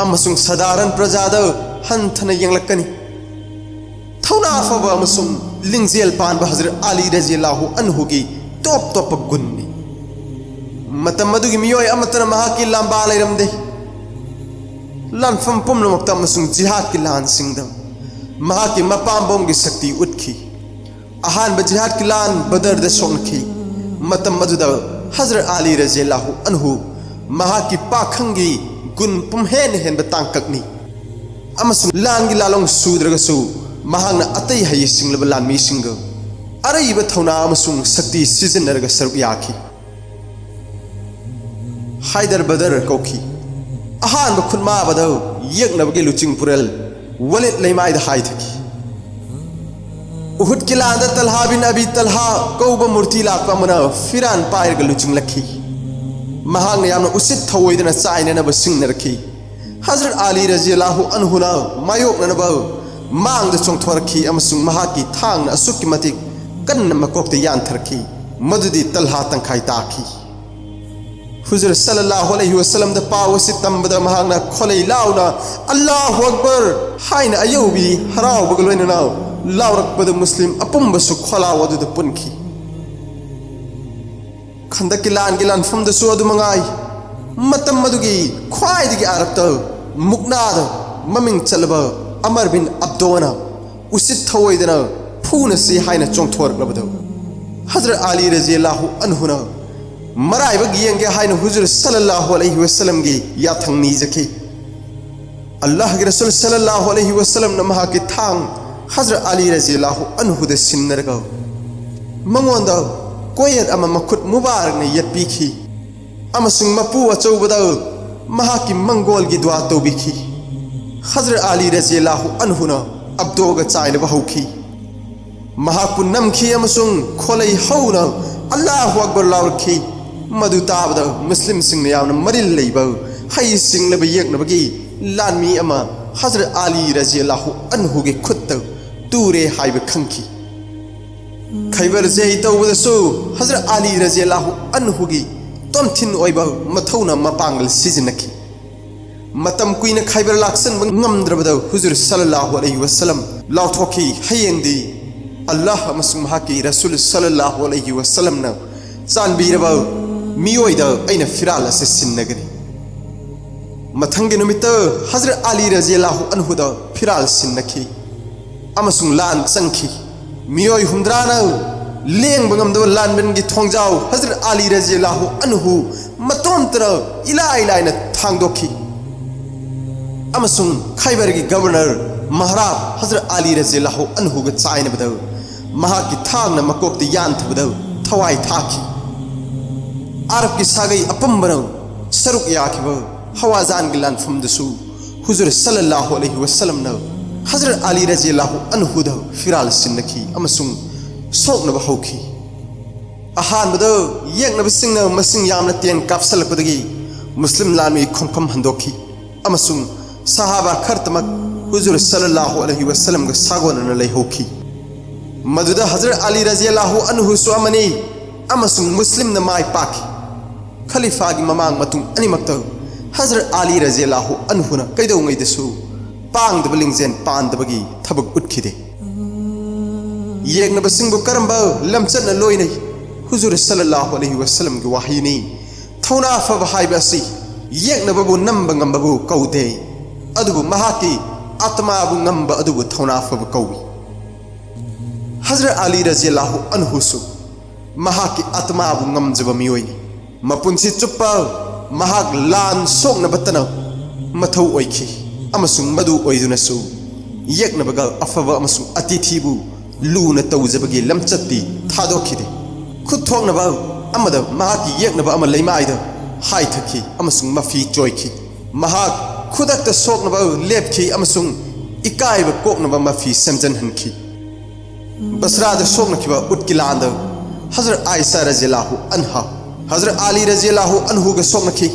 S1: अमसुंग साधारण प्रजाद हंथना यंगलकनी थौना फब अमसुंग लिंगजेल पानब हजरत अली रज़ियल्लाहु अन्हु की टॉप टॉप गुन्नी मतम मदुगी मियोय अमतन महाकी लांबा लैरमदे लानफम पुमनमक्त अमसुंग जिहाद की लान सिंगदम महाकी मपांबोम की शक्ति उठखी अहानब जिहाद की लान बदर द सोंखी मतम मदुद हजरत अली रज़ियल्लाहु अन्हु महाकी पाखंगी गुन पुमहेन हेनब तांककनी अमसुंग लांगी लालोंग सुद्रगसु महांगना अतै हय सिंगलब लानमी सिंग अरैब थौना अमसुंग शक्ति सिजनरग सरुक याखी हायदर बदर कौखी अहानब खुनमाबद यगनबगे लुचिंग पुरल वलेट लेमाइद हायथकी उहुद की लांदा तलहा बिन अबी तलहा कौब मूर्ति लापा मना फिरान पायरग लुचिंग लखी महांग यामना उसित थवोइदना चाइनेना बसिंग रखी हजरत अली रज़ियल्लाहु अन्हुना मायोकनबा मांग चोंथोरखी अमसुंग महाकी थांग असुकी मतिक कन्न मकोक्ते यानथरखी मदुदी तलहा तंखाई ताखी हुजूर सल्लल्लाहु अलैहि वसल्लम द पावसी तंबद महांगना खोलै लाउना अल्लाहु अकबर हाइन अयौबी हराव बगलोइना लाउरकपद मुस्लिम अपुंबसु खोला वदुद पुनखी खंदकी लान गिलान फमदसु अदु मंगाई मतम मदुगी ख्वाइदगी अरबत मुकनाद ममिंग चलब अमर बिन अब्दोना उसित थवोइदना फूनसी हाइन चोंथोरकलबदो हजरत अली रज़ियल्लाहु अन्हुना मराइब गियंगे हाइन हुजूर सल्लल्लाहु अलैहि वसल्लम गी याथंग नीजकी अल्लाह के रसूल सल्लल्लाहु अलैहि वसल्लम न महा की थांग हजरत अली रज़ियल्लाहु अन्हु दे सिन्नरगा मंगोंदा कोयत अमा मखुत मुबारक ने यत्पीखी अमसुंग मपू अचौबदा महा की मंगोल की दुआ तौबीखी हजरत अली रज़ियल्लाहु अन्हु न अब्दोगा चाइनबा हौखी महाकु नमखी अमसुंग खोलै हौना अल्लाहु अकबर लाउरखी मधु ताबदा मुस्लिम सिंह ने यावना मरिल लेबा हई सिंह लबा यकनबगी लानमी अमा हजरत अली रज़ियल्लाहु अन्हु के खुत्त तूरे हाइब खंखी खैबर जेहि तौबदसु हजरत अली रज़ियल्लाहु अन्हु की तोमथिन ओइबा मथौना मपांगल सिजनखी मतम कुइन खैबर लाक्सन ngमद्रबदा हुजूर सल्लल्लाहु अलैहि वसल्लम लाउथोखी हयेंदी अल्लाह अमसुंग महाकी रसूल सल्लल्लाहु अलैहि वसल्लम न चानबीरबा मियोइदा अइना फिराल असे सिन्नगनी मथंगे नुमित हजरत अली रज़ियल्लाहु अन्हु दा फिराल सिन्नखी अमसुंग लान चंखी मियोइ हुमद्राना लेंग बंगमदो लानबन की थोंजाव हजरत अली रज़ियल्लाहु अन्हु मतोंतर इलाइलाइना थांगदोखी अमसुंग खैबर की गवर्नर महाराब हजरत अली रज़ियल्लाहु अन्हु ग चाइनबदा महा की थांगना मकोक्ते यानथबदा थवाई थाखी अरब की सागई अपंबन सरुक याखिब हवाजान गिलान फमदसु हुजूर सल्लल्लाहु अलैहि वसल्लम न हजरत अली रज़ियल्लाहु अन्हु द फिराल सिन्नखी अमसुंग सोकनब हौखी अहानबद येकनब सिंग मसिंग यामना तेन कापसलपदगी मुस्लिम लानमी खोमखम हंदोखी अमसुंग सहाबा खरतमक हुजूर सल्लल्लाहु अलैहि वसल्लम ग सागोनन लैहोखी मदुदा हजरत अली रज़ियल्लाहु अन्हु सुअमनी अमसुंग मुस्लिम न माय पाखी खलीफा की ममांग मतुंग अनिमक्त हजरत अली रज़ियल्लाहु अन्हु न कैदौंगैदसु पांगदब लिंगजेन पांदबगी थबक उठखिदे येगनब सिंगबु करंबा लमचन लोइनै हुजूर सल्लल्लाहु अलैहि वसल्लम की वाहिनी थौना फब हाइबसि येगनबबु नंब ngambबु कौदे अदुबु महाकी आत्माबु ngंब अदुबु थौना फब कौवी हजरत अली रज़ियल्लाहु अन्हु सु महाकी आत्माबु ngमजब मियोइनि मपुंसी चुप्पा महाक लान सोकनबतना मथौ ओइखि अमसुंग मदु ओइदुनसु येकनबगा अफबा अमसुंग अतिथिबु लूना तौजबगी लमचत्ती थादोखिदे खुथोंगनबा अमद महाकी येकनबा अम लैमाइदा हाइथखि अमसुंग मफी चोइखि महाक खुदक्त सोकनबा लेपखि अमसुंग इकाइब कोकनबा मफी समजनहनखि बसराद सोकनखिबा उटकिलांद हजरत आयशा रज़ियल्लाहु अन्हा हजरत अली रज़ियल्लाहु अन्हु ग सोकनखि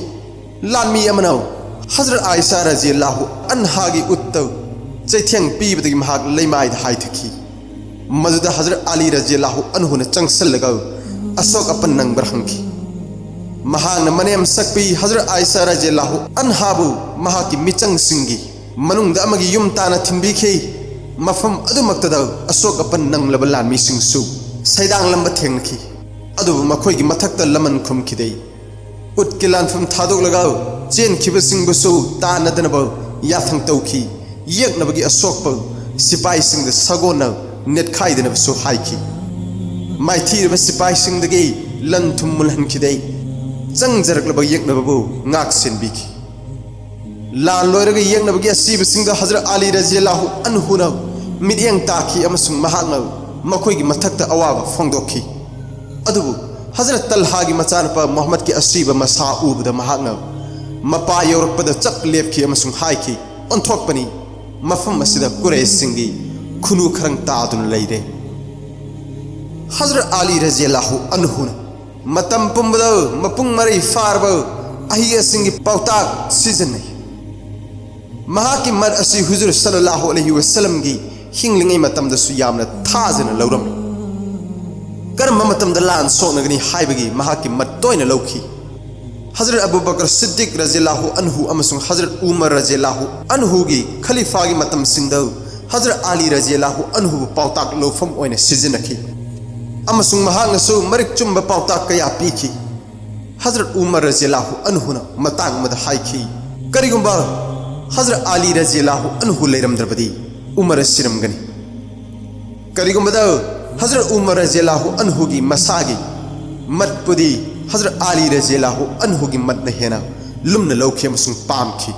S1: लानमी अमनाव हजरत आयशा रज़ियल्लाहु अन्हा की उत्त चैथ्यंग पीबदगी महाक लैमाइद हाइथखि मदुदा हजरत अली रज़ियल्लाहु अन्हु न चंगसलगा अशोक अपन नंबर हंखि महान मनेम सकपी हजरत आयशा रज़ियल्लाहु अन्हाबु महाकी मिचंग सिंगी मनुंगदा अमगी युम ताना थिंबिखि मफम अदुमक्तदा अशोक अपन नंगलब लानमी सिंगसु सैदांग लंब थेंगखि अदुबु मखोइगी मथक्ता लमन खुमखिदे उटके लानफम थादोगलगा चेनखिब सिंगबसु तानदनब याथंग तौखि येकनबगी अशोकप सिपाही सिंग सगोना नेटखाइदनबसु हाइखि माइथीरब सिपाही सिंगदगी लंथुम मुलहनखिदे चंगजरकलब येकनबबु ngaksenbiki लान लोइरग येकनबगी असीब सिंग हजरत अली रज़ियल्लाहु अन्हु न मिदयंग ताखि अमसुंग महाकन मखोइगी मथक्ता अवाब फोंगदोखि अदुबु हजरत तलहा की मचानपा मोहम्मद की असीब मसा उबद महाकन मपा यौरपद चक लेपखि अमसुंग हाइखि ओंथोकपनी मफम असिदा कुरैश सिंगी खुनु खरंग तादुन लैरे हजरत अली रज़ियल्लाहु अन्हु मतम पुंबदा मपुंग मरई फारबा अहिया सिंह पाउताक सिजन महाकी मद असी हुजूर सल्लल्लाहु अलैहि वसल्लम की हिंगलिंगै मतमदसु यामना थाजना लौरम कर्म मतमदा लान सोनगनी हाइबगी महाकी मद तोयना लौखी हजरत अबू बकर सिद्दीक रज़ियल्लाहु अन्हु अमसुंग हजरत उमर रज़ियल्लाहु अन्हु की खलीफा की मतम सिंगदा हजरत अली रज़ियल्लाहु अन्हु पाउताक लौफम ओइना सिजनखी अमसुंग महांगसु मरिक चुंब पाउताक कया पीखी हजरत उमर रज़ियल्लाहु अन्हुना मतांग मद हाइखी करिगुंबा हजरत अली रज़ियल्लाहु अन्हु लेरमद्रबदी उमर सिरमगनी करिगुंबदा हजरत उमर रज़ियल्लाहु अन्हु की मसागी मतपुदी हजरत अली रज़ियल्लाहु अन्हु की मत हेना लुमन लौखी अमसुंग पामखी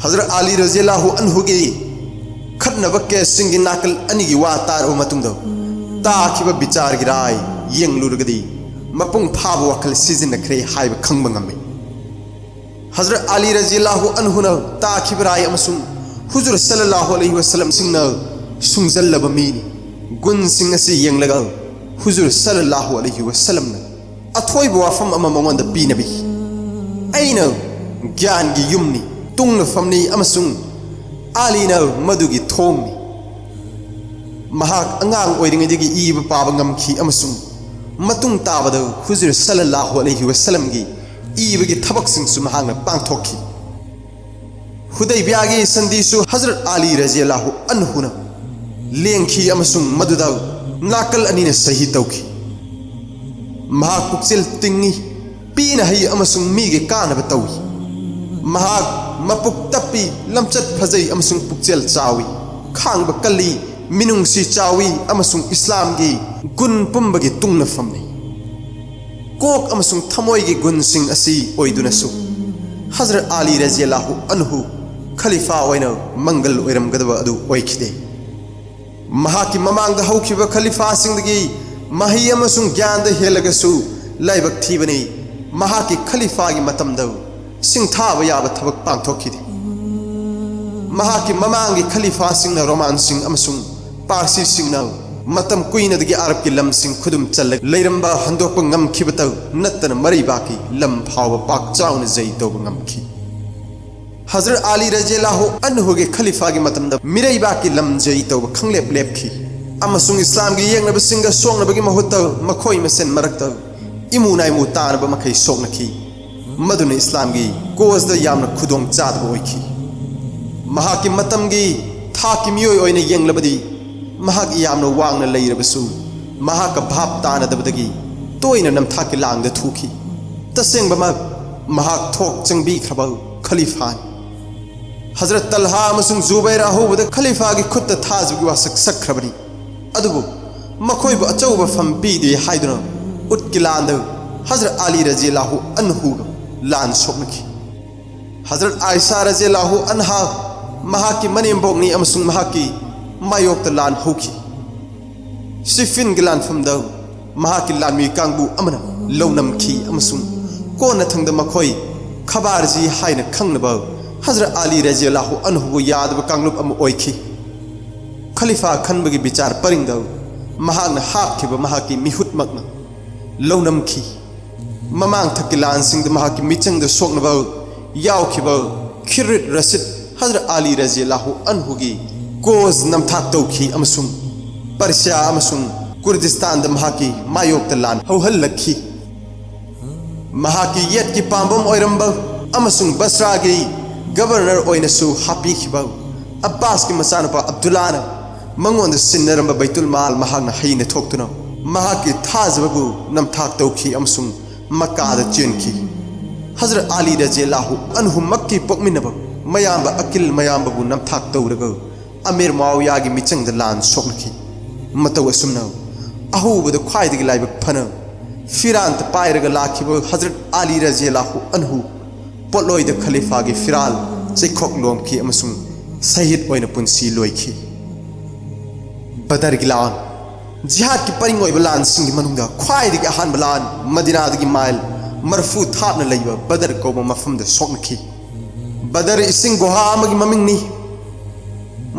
S1: हजरत अली रज़ियल्लाहु अन्हु की खतनब के सिंगी नाकल अनिगी वा तारो मतुंगदो ताखिबा विचार की राय येंगलुरगदी मपुंग फाब वखल सिजनखरे हाइब खंगबंगमे हजरत अली रज़ियल्लाहु अन्हुना ताखिबा राय अमसुंग हुजूर सल्लल्लाहु अलैहि वसल्लम सिंगना सुंजल्लब मीनी गुन सिंग असि येंगलगा हुजूर सल्लल्लाहु अलैहि वसल्लम अथोइब वाफम अमा मंगोंद पीनबी अइना ज्ञान की युमनी तुंगन फमनी अमसुंग अलीना मदुगी थोंगनी महाक अंगांग ओइरिंगदगी ईब पाब ngамखी अमसुंग मतुंग ताबदा हुजूर सल्लल्लाहु अलैहि वसल्लम की ईबगी थबकसिंग सु महांगना पांगथोखी हुदैबियागी संदीसु हजरत अली रज़ियल्लाहु अन्हुना लेंखी अमसुंग मदुदा नाकल अनिना सही तौखी महाक पुक्सिल तिंगी पीना हई अमसुंग मीगे कानब तौई महाक मपुक तप्पी लमचत फजई अमसुंग पुक्सिल चावी खांगब कल्ली मिनुंगसी चावी अमसुंग इस्लाम की गुन पुंबगी तुंगना फमनी कोक अमसुंग थमोई की गुन सिंग असी ओइदुनसु हजरत अली रज़ियल्लाहु अन्हु खलीफा ओइना मंगल ओइरमगदब अदु ओइखिदे महाकी ममांगदा हौखिबा खलीफा सिंगदगी मही अमसुंग ज्ञान द हेलगसु लाइबक थीबनी महाकी खलीफा की मतमदा सिंथाब याब थबक पांगथोखिदे महाकी ममांगी खलीफा सिंगना रोमान सिंग अमसुंग पारसी सिंगना मतम कुइनदगी अरब की लम सिंग खुदुम चल लेरंबा हंदोक ngamखिबत नतन मरीबाकी लम फाव पाक चाउन जई तोब ngamखी हजरत अली रज़ियल्लाहु अन्हु के खलीफा की मतमदा मिरैबाकी लम जई तोब खंगलेप लेपखी अमसुंग इस्लाम की येंगनब सिंग सोंगनबगी महुत मखोई मसेन मरकत इमुनाय मु तानब मखै सोंगनखी मदुन इस्लाम की कोज द यामना खुदोंग चादब ओइखी महाकी मतमगी थाकी मियोय ओइना येंगलबदी महाक यामना वांगना लेरबसु महाक भाप तानदबदगी तोइना नमथाकी लांगदा थुखी तसेंगबमा महाक थोक चंगबी खबा खलीफा हजरत तलहा अमसुंग जुबैर अहुबद खलीफा की खुद थाजबगी वासक सख्रबनी अदुबु मखोइब अचौब फम पीदे हाइदुना उटकी लांद हजरत अली रज़ियल्लाहु अन्हु लान सोकनखी हजरत आयशा रज़ियल्लाहु अन्हा महाकी मनेम्बोगनी अमसुंग महाकी मायोक्ता लान हौखी सिफिन की लान फमदा महाकी लानमी कांगबु अमना लौनमखी अमसुंग कोन थंगदा मखोई खबारजी हाइना खंगनबा हजरत अली रज़ियल्लाहु अन्हु यादब कांगलुप अम ओइखी खलीफा खनबगी विचार परिंगदा महाकना हापखिबा महाकी मिहुतमकना लौनमखी ममांग थकी लान सिंगद महाकी मिचंगद सोकनबा यावखिबा खिरित रसिद हजरत अली रज़ियल्लाहु अन्हु की कोज नमथाक तौखी अमसुंग पर्शिया अमसुंग कुर्दिस्तान द महाकी मायोक्ता लान हौहल्लखी महाकी येट की पांबम ओइरंबा अमसुंग बसरा की गवर्नर ओइनसु हापीखिबा अब्बास की मसानुपा अब्दुल्लाना मंगोंद सिन्नरंबा बैतुल माल महाकना हैना थोक्तुना महाकी थाजबबु नमथाक तौखी अमसुंग मक्कादा चेनखी हजरत अली रज़ियल्लाहु अन्हु मक्की पोकमिनबा मयाम्बा अकिल मयाम्बबु नमथाक तौरगा अमीर मुआविया की मिचंगदा लान सोकनखी मतौ असुमना अहुबद ख्वाइदगी लाइबक फना फिरांत पायरगा लाखिबा हजरत अली रज़ियल्लाहु अन्हु पोलोइद खलीफा की फिराल चैखोक लोमखी अमसुंग शहीद ओइना पुंसी लोइखी बदर की लान जिहाद की परिंग ओइबा लान सिंगी मनुंगदा ख्वाइदगी अहानबा लान मदीनादगी माइल मरफू थापना लैबा बदर कौबा मफमदा सोकनखी बदर इसिंग गुहा अमगी ममिंगनी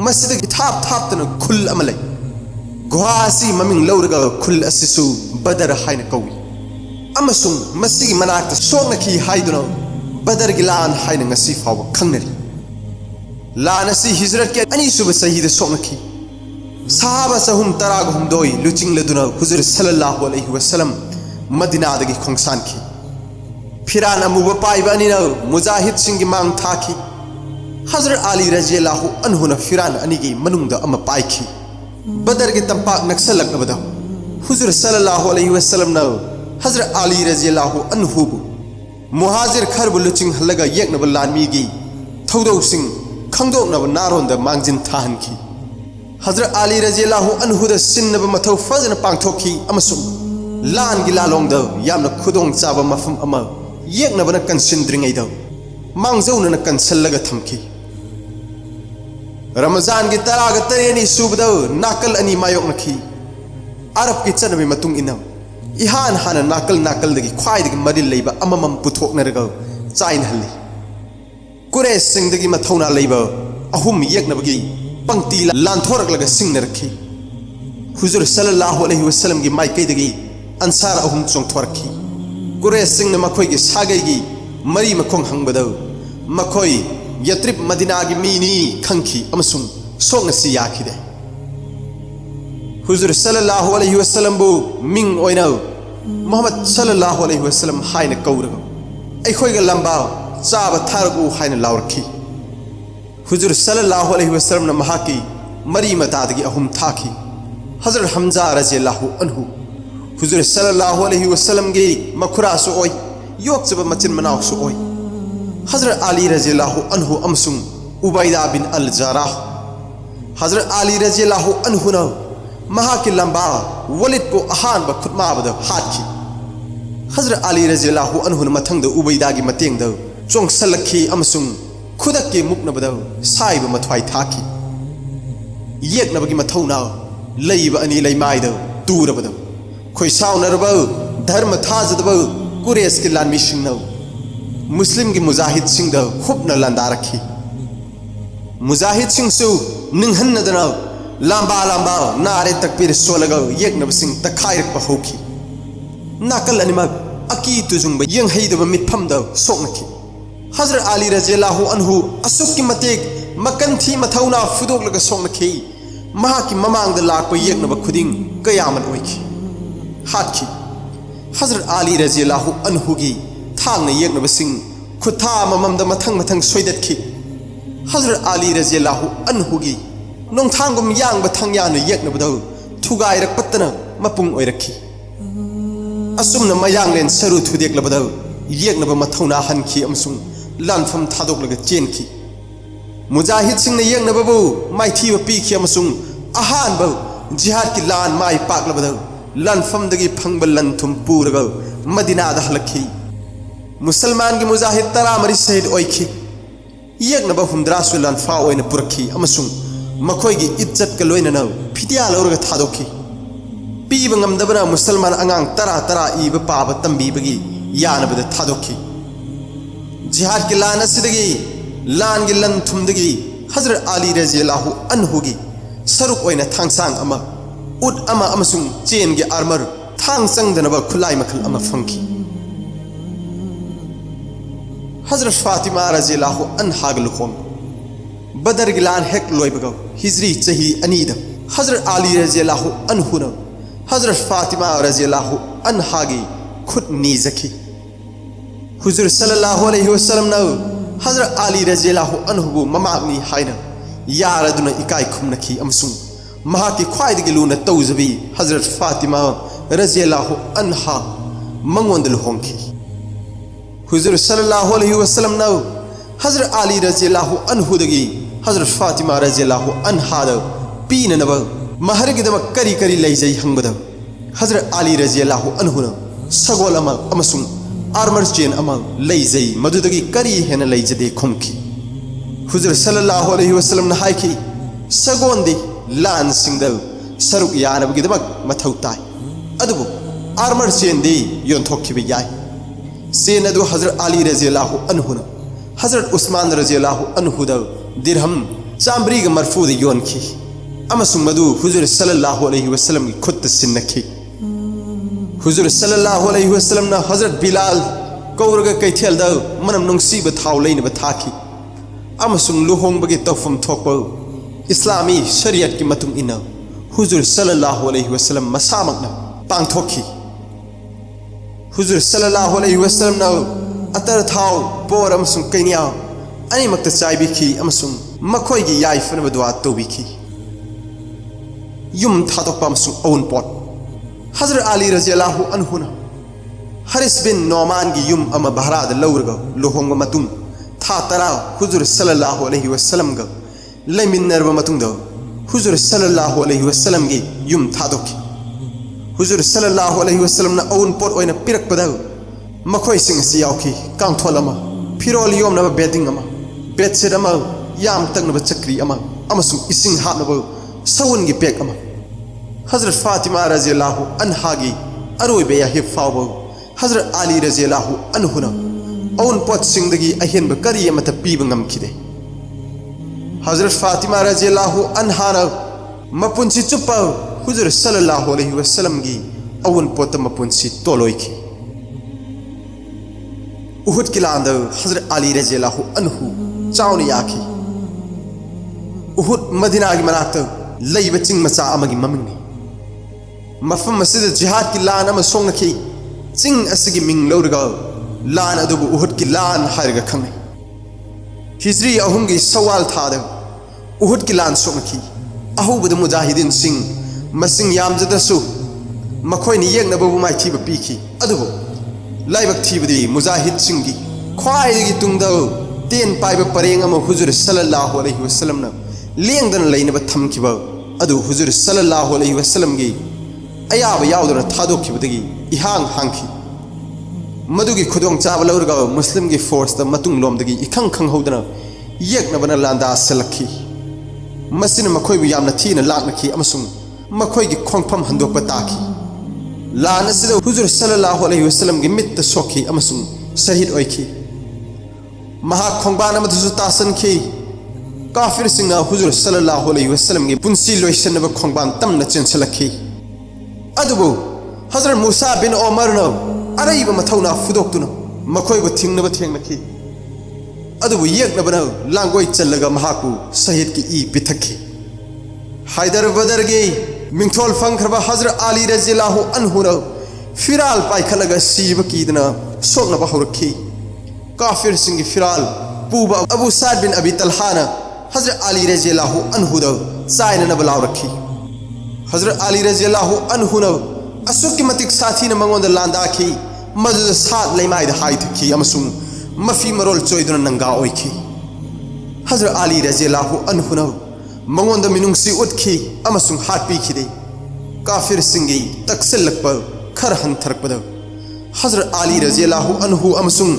S1: मस्जिद की थाप थापतना खुल अमलै गुहा असी ममिंग लौरगा खुल असिसु बदर हाइन कौई अमसुंग मसिगी मनाक्ता सोंगनखी हाइदुना बदर की लान हाइन ngasi फाव खंगनरी लान असि हिजरत के अनीसुब सहीद सोंगनखी साहबा सहूम तराग हुमदोई लुचिंग लदुना हुजूर सल्लल्लाहु अलैहि वसल्लम मदीना दगी खोंगसान की फिरान अमुब पाइबा अनिना मुजाहिद सिंह मांग थाकी हजरत अली रज़ियल्लाहु अन्हु न फिरान अनिगी मनुंग द अम पाइखी बदर के तंपाक नक्सलक नबदा हुजूर सल्लल्लाहु अलैहि वसल्लम न हजरत अली रज़ियल्लाहु अन्हु मुहाजिर खरब लुचिंग हलगा येकनब लानमीगी थौदौ सिंह खंगदोकनब नारोन द मांगजिन थाहनकी हजरत अली रज़ियल्लाहु अन्हु द सिन्नब मथौ फजन पांगथोखी अमसुंग लान की लालोंग द यामना खुदोंग चाबा मफम अमा येकनब न कंसिंद्रिंगै द मांगजौन न कंसलगा थमकी रमजान की तराग तरेनी सूबद नाकल अनी मायोक नखी अरब की चनबी मतुंग इना इहान हाना नाकल नाकल दगी ख्वाइदगी मरिल लेबा अममम पुथोकनरगा चाइन हल्ली कुरेश सिंह दगी मथौना लेबा अहुम येकनबगी पंक्ति लांथोरकलगा सिंगनरखी हुजूर सल्लल्लाहु अलैहि वसल्लम की माइकैदगी अंसार अहुम चोंथोरखी कुरेश सिंह न मखोइगी सागैगी मरी मखोंग हंगबद मखोई यत्रिब मदीना की मीनी खंखी अमसुंग सोंगसी याखिदे हुजूर सल्लल्लाहु अलैहि वसल्लम बु मिंग ओइना मोहम्मद सल्लल्लाहु अलैहि वसल्लम हाइन कौरगा अखोइगा लंबा चाबा थारगु हाइन लाउरखी हुजूर सल्लल्लाहु अलैहि वसल्लम न महाकी मरी मतादगी अहुम थाखी हजरत हमजा रज़ियल्लाहु अन्हु हुजूर सल्लल्लाहु अलैहि वसल्लम गे मखुरासु ओइ योक्चब मचिन मनावसु ओइ हजरत अली रज़ियल्लाहु अन्हु अमसुंग उबैदा बिन अल जराह हजरत अली रज़ियल्लाहु अन्हु न महाकी लंबा वलिद को अहान ब खुदमाबद हाथी हजरत अली रज़ियल्लाहु अन्हु न मथंग द उबैदा की मतेंग द चोंगसलखी अमसुंग खुदक के मुकनबद साइब मथवाई थाकी येकनबगी मथौना लैब अनी लैमाइद दूरबद खोइसाउनरब धर्म थाजदब कुरेश के लानमी सिंह मुस्लिम की मुजाहिद सिंह हुबन लांदारखी मुजाहिद सिंह सु निंहन्नदना लांबा लांबा नारे तकबीर सोलग येकनब सिंह तखाइरक हौखी नाकल अनिमक अकी तुजुंग यंहैदब मिटफमद सोकनखी हजरत अली रज़ियल्लाहु अन्हु असुक की मतेक मकन थी मथौना फुदोकलग सोकनखी महाकी ममांगद लाक येकनब खुदिंग कयामन ओइखी हाथी हजरत अली रज़ियल्लाहु अन्हु की थांगना येकनब सिंह खुथा मममद मथंग मथंग सोइदतखी हजरत अली रज़ियल्लाहु अन्हु की नोंथांगुम यांग बथंग याना येकनबद थुगाइरकपतना मपुंग ओइरखी असुमना मयांगलेन सरु थुदेकलबद येकनब मथौना हनखी अमसुंग लानफम थादोकलग चेनखी मुजाहिद सिंह ने येकनबबु माइथीब पीखी अमसुंग अहानब जिहाद की लान माइ पाकलबद लानफमदगी फंगब लनथुम पूरग मदीनाद हलखी मुसलमान की मुजाहिद तरामरी शहीद ओइखी येकनब हुमद्रासु लानफा ओइना पुरखी अमसुंग मखोइगी इज्जत का लोइनना फिदिया लौरग थादोखी पीब ngamdabana मुसलमान अंगांग तरा तरा इब पाब तंबीबगी यानबद थादोखी जिहाद की लान असिदगी लान की लन थुमदगी हजरत अली रज़ियल्लाहु अन्हु की सरुक ओइना थांगसांग अमा उट अमा अमसुंग चेन के आर्मर थांग संगदनब खुलाई मखल अमा फंकी हजरत फातिमा रज़ियल्लाहु अन्हा के लुखोम बदर की लान हेक लोइबग हिजरी चही अनीद हजरत अली रज़ियल्लाहु अन्हु न हजरत फातिमा रज़ियल्लाहु अन्हा की खुद नीजखी हुजूर सल्लल्लाहु अलैहि वसल्लम न हजरत अली रज़ियल्लाहु अन्हु ममागनी हाइना यारदुना इकाई खुमनखी अमसुंग महा की ख्वाइदगी लूना तौजबी हजरत फातिमा रज़ियल्लाहु अन्हा मंगोंद लुहोंखी हुजूर सल्लल्लाहु अलैहि वसल्लम न हजरत अली रज़ियल्लाहु अन्हु दगी हजरत फातिमा रज़ियल्लाहु अन्हा द पीननब महर की दमक करी करी लैजै हंगबद हजरत अली रज़ियल्लाहु अन्हु न सगोल अमा अमसुंग आर्मर चेन अमा लैजै मदुदगी करी हेन लैजदे खुमखी हुजूर सल्लल्लाहु अलैहि वसल्लम न हाइखी सगोंदी लान सिंगद सरुक यानबगी दमक मथौ ताई अदुबु आर्मर चेन दे योंथोखिबे याय सेन अदु हजरत अली रज़ियल्लाहु अन्हु न हजरत उस्मान रज़ियल्लाहु अन्हु द दिरहम चामब्रीग मरफूद योनखी अमसुंग मधु हुजूर सल्लल्लाहु अलैहि वसल्लम की खुद सिन्नखी हुजूर सल्लल्लाहु अलैहि वसल्लम ना हजरत बिलाल कौरग कैथेल दा मनम नुंगसी बथाव लेन बथाखी अमसुंग लुहोंग बगे तौफम थोकप इस्लामी शरीयत की मतुंग इना हुजूर सल्लल्लाहु अलैहि वसल्लम मसामकना पांगथोखी हुजूर सल्लल्लाहु अलैहि वसल्लम ना अतर थाव पोर अमसुंग कैनिया अनी मक्त चाइबिखी अमसुंग मखोइगी याइफन बदुआ तोबिखी युम थातोकपा अमसुंग औन पोट हजरत अली रज़ियल्लाहु अन्हु ना हरिस बिन नौमान की युम अमा बहराद लौरगा लुहोंग मतुंग था तरा हुजूर सल्लल्लाहु अलैहि वसल्लम गा लैमिन्नरबा मतुंग दा हुजूर सल्लल्लाहु अलैहि वसल्लम की युम थादोखी हुजूर सल्लल्लाहु अलैहि वसल्लम ना औन पोट ओइना पिरकपदा मखोइ सिंग असि यावखी कांगथोल अमा फिरोल योमनबा बेडिंग अमा बेडशीट अमा याम तंगनबा चक्री अमा अमसुंग इसिंग हापनबा सवुन की पेक अमा हजरत फातिमा रज़ियल्लाहु अन्हा की अरोइबे याहिब फावबा हजरत अली रज़ियल्लाहु अन्हु ना औन पोट सिंगदगी अहेनबा करी अमता पीबा ngамखिदे हजरत फातिमा रज़ियल्लाहु अन्हा ना मपुंसी चुप्पा हुजूर सल्लल्लाहु अलैहि वसल्लम की औन पोट मपुंसी तोलोइखी उहुद की लांद हजरत अली रज़ियल्लाहु अन्हु चाउन याखी उहुद मदीना की मनाक लैब चिंग मचा अमगी ममिंगनी मफम मस्जिद जिहाद की लान अम सोंगनखी चिंग असगी मिंग लौरगा लान अदुबु उहुद की लान हायरगा खंगै हिजरी अहुम की सवाल थाद उहुद की लान सोंगनखी अहुबद मुजाहिदीन सिंह मसिंग यामजदसु मखोइनि येंगनबु माइथीबा पीखी अदुबु लाइबक थीबदी मुजाहिद सिंह की ख्वाइदगी तुंगद तेन पाइब परेंग अम हुजूर सल्लल्लाहु अलैहि वसल्लम ना लेंगदन लैनबा थमखिबा अदु हुजूर सल्लल्लाहु अलैहि वसल्लम की अयाब यावदना थादोखिबदगी इहांग हांखी मदुगी खुदोंग चाब लौरगा मुस्लिम की फोर्स दा मतुंग लोमदगी इखंग खंगहौदना येकनबना लांदा सलखी मसिन मखोइबु यामना थीना लाकनखी अमसुंग मखोइगी खोंगफम हंदोकपा ताखी लान असिदा हुजूर सल्लल्लाहु अलैहि वसल्लम की मित्त सोखी अमसुंग शहीद ओइखी महा खोंगबान अमदसु तासनखी काफिर सिंह हुजूर सल्लल्लाहु अलैहि वसल्लम की पुंसी लोइसनबा खोंगबान तमना चेंसलखी अदुबु हजरत मूसा बिन उमर ना अरैब मथौना फुदोक्तुना मखोइबु थिंगनबा थेंगनखी अदुबु येकनबना लांगोइ चल्लगा महाकु शहीद की ई पिथखी हैदर बदरगे मिंगथोल फंखरबा हजरत अली रज़ियल्लाहु अन्हु ना फिराल पाइखलगा सीब कीदना सोकनबा हौरखी काफिर सिंह की फिराल पूबा अबू साद बिन अबी तलहा ना हजरत अली रज़ियल्लाहु अन्हु दा चाइननबा लावरखी हजरत अली रज़ियल्लाहु अन्हु ना असुक्की मतिक साथी ना मंगोंदा लांदाखी मदुदा सात लैमाइदा हाइथखी अमसुंग मफी मरोल चोइदुना नंगा ओइखी हजरत अली रज़ियल्लाहु अन्हु ना मंगोंदा मिनुंगसी उठखी अमसुंग हाटपीखिदे काफिर सिंगी तक्सिलकपा खर हंथरकपदा हजरत अली रज़ियल्लाहु अन्हु अमसुंग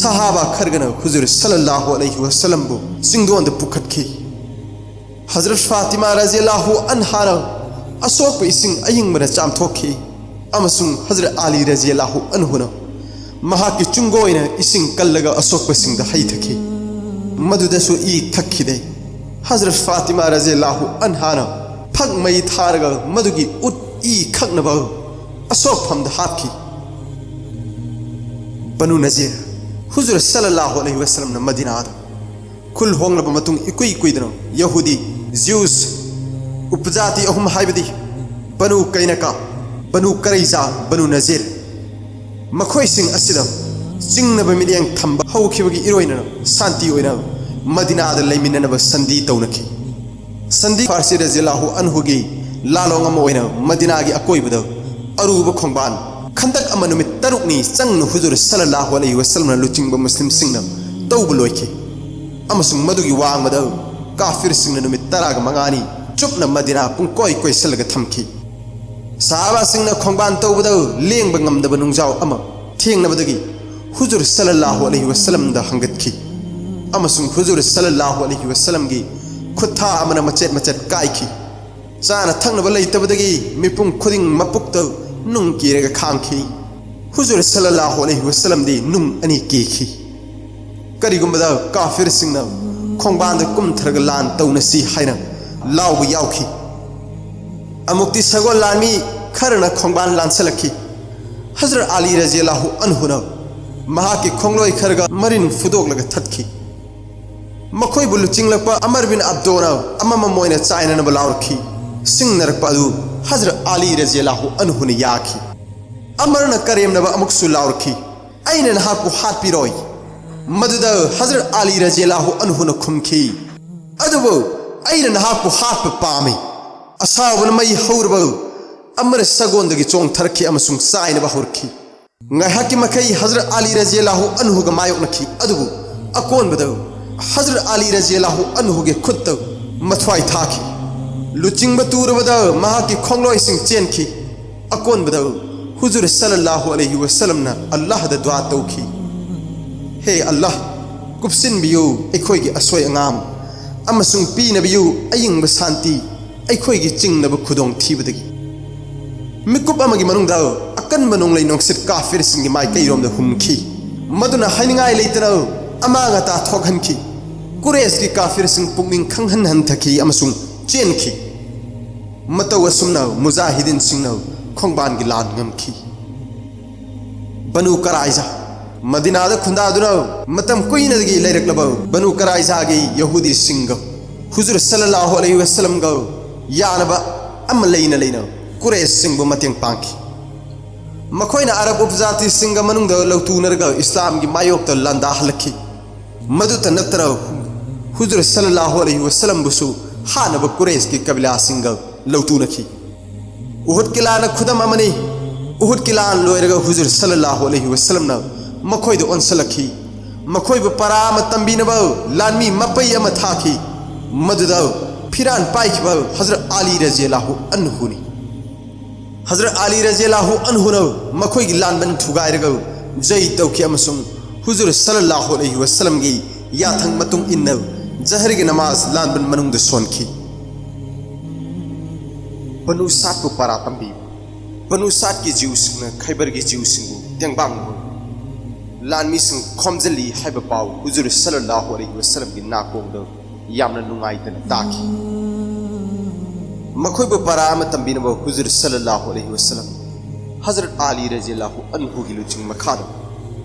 S1: सहाबा खरगना हुजूर सल्लल्लाहु अलैहि वसल्लम बु सिंगदोंद पुखटखी हजरत फातिमा रज़ियल्लाहु अन्हा ना असोक इसिंग अयिंगमना चामथोखी अमसुंग हजरत अली रज़ियल्लाहु अन्हु ना महाकी चुंगोइना इसिंग कल्लगा असोक सिंगदा हैथखी मदुदसु ई थखिदे हजरत फातिमा रज़ियल्लाहु अन्हा ना फग मई थारगा मदुगी उत ई खगनबा असोक फमदा हापखी बनु नज़ीर हुजूर सल्लल्लाहु अलैहि वसल्लम ना मदीना खुल होंगलबा मतुंग इकुई कुइदना यहूदी ज्यूस उपजाति अहुम हाइबदी बनु कैनका बनु करैजा बनु नज़ीर मखोइ सिंग असिदा चिंगनबा मिलियंग थंबा हौखिबगी इरोइना शांति ओइना मदीनादा लैमिननबा संधि तौनखी संधि फारसी रज़ियल्लाहु अन्हुगी लालोंग अमा ओइना मदीनागी अकोइबदा अरुबा खोंगबान खंदक अमा नुमित तरुकनी चंगन हुजूर सल्लल्लाहु अलैहि वसल्लम लुचिंगबा मुस्लिम सिंगना तौब लोइखी अमसुंग मदुगी वांगबदा काफिर सिंगना नुमित तरागा मंगानी चुपना मदीना पुंकोइ कोइसलगा थमखी साहबा सिंगना खोंगबान तौबदा लेंगबा ngamdaba नुंगजाव अमा थेंगनबदगी हुजूर सल्लल्लाहु अलैहि वसल्लम दा हंगतखी अमसुंग हुजूर सल्लल्लाहु अलैहि वसल्लम की खुथा अमना मचेत मचेत काइखी चाना थंगनबा लैतबदगी मिपुंग खुदिंग मपुक्ता नुंग कीरगा खांखी हुजूर सल्लल्लाहु अलैहि वसल्लम दी नुंग अनि कीखी करिगुंबदा काफिर सिंगना खोंगबान दा कुमथरगा लान तौनसी हाइना लाउबा यावखी अमुक्ति सगोल लामी खरना खोंबान लांसलखी हजरत अली रज़ियल्लाहु अन्हु न महा की खोंगलोय खरगा मरिन फुदोक लगा थतखी मखोय बुलु चिंगलप अमर बिन अब्दोना अमम मोयना चाइना न बलाउरखी सिंग नरक पादु हजरत अली रज़ियल्लाहु अन्हु न याखी अमर न करेम नब अमुक सुलाउरखी अइना नहाकु हात पिरोय मदुदा हजरत अली रज़ियल्लाहु अन्हु न खुमखी अदुबो अइना नहाकु हात पामी असावन मई हौरब अमर सगोंदगी चोंग थरखी अमसुंग Saina बहौरखी ngahaki makai Hazrat Ali Radhiyallahu Anhu ga mayoknaki adubu akon badaw Hazrat Ali Radhiyallahu Anhu ge khutta mathwai thaki luching batur badaw mahaki khongloi sing chenki akon badaw Huzur sallallahu alaihi wasallam na Allah da dua tawki hey Allah kupsin biyu aikoi ge asoi angam amasung pi na biyu aying basanti aikoi ge chingna ba khudong thibadagi Mikup amagi manung daw akan manung lay nongsit kafir singi mai kairom da humki maduna hainingai leitana amanga ta thokhan ki Quraysh ki kafir sing pungming khanghan han thaki amasung chen ki mataw asumna mujahidin singna khongban gi lan ngam ki Banu Qurayza Madina da khunda aduna matam kuina gi lairak laba Banu Qurayza gi Yahudi singa Huzur sallallahu alaihi wasallam ga yanaba am leina Quraysh sing bu mateng pangki Makoina Arab upzati singa manung da lautu narga Islam gi mayok ta landa halaki madu ta natara Huzur sallallahu alaihi wasallam busu hana ba Quraysh ki kabila singa lautu naki Uhud kila na khudam amani Uhud kila an loiraga Huzur sallallahu alaihi wasallam na makoi da onsalaki makoi ba parama tambina ba lanmi mapai ama thaki madu da phiran pai ki ba Hazrat Ali radhiyallahu anhu ni Hazrat Ali Radhiyallahu Anhu na makhoi gi lan ban thugai raga jai tawki amasung Huzur sallallahu alaihi wasallam gi yathang matung inna zahar gi namaz lan ban manung da sonki Banu Sa'd ko para tambi Banu Sa'd ki jiu sing na Khaybar gi jiu sing tengbang lan mi sing khomjali haiba paw Huzur sallallahu alaihi wasallam gi na kong da yamna nungai tan taki Makhoi ba para ama tambina ba Huzur sallallahu alaihi wasallam Hazrat Ali radhiyallahu anhu gi luching makhada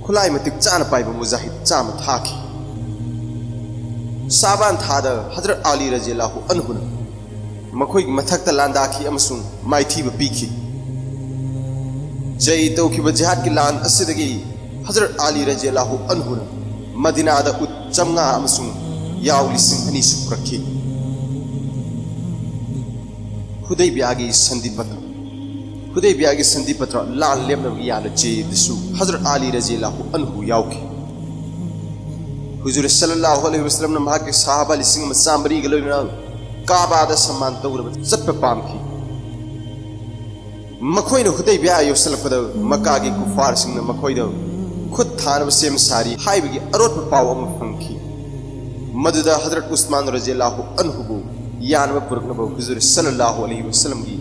S1: khulai matik chana pai ba mujahid chama thaki Saban thada Hazrat Ali radhiyallahu anhu na makhoi gi mathak ta landa khi amasung maithi ba piki jai tawki ba jihad ki lan asidagi Hazrat Ali radhiyallahu anhu na Madina da uchamnga amasung yauli sing ani suprakhi Hudaybiyah gi sandhi patra lan lemna yana che disu Hazrat Ali radhiyallahu anhu yauki Huzur sallallahu alaihi wasallam na mahake sahaba lising masambari galona Kaaba da saman tawra satpa pamki makhoi na Hudaybiyah yo salakada Makkah gi kufar sing na makhoi da khud thana sem sari haibigi arot paw am phangki maduda Hazrat Usman radhiyallahu anhu bu Yanwa purknaba Huzur sallallahu alaihi wasallam gi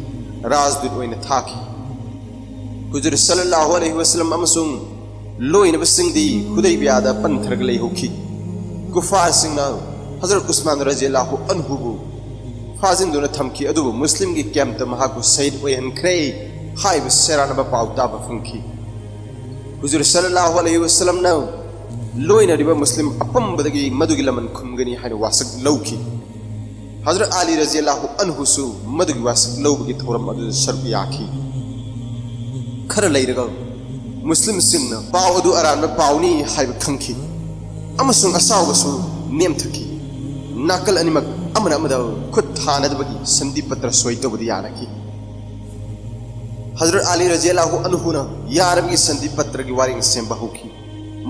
S1: razdut oina thaki Huzur sallallahu alaihi wasallam amasung loina basingdi Hudaybiyah da pantharglei hoki kufar singna Hazrat Usman radhiyallahu anhu bu fazin dona thamki adu muslim gi camp ta mahaku sayyid oyan krei haib serana ba pauta ba funki Huzur sallallahu alaihi wasallam na loina riba muslim apam badagi madugi laman khumgani haina wasak lauki Hazrat Ali radhiyallahu anhu su madugi wasak laugi thoram adu sharbi yakhi khara leiraga muslim singna paw adu aran pawni haib khangki amasung asaw su nem thaki nakal animak amana amada khut thana dabagi sandhi patra soito budi yanaki Hazrat Ali radhiyallahu anhu na yarabgi sandhi patra gi waring semba hoki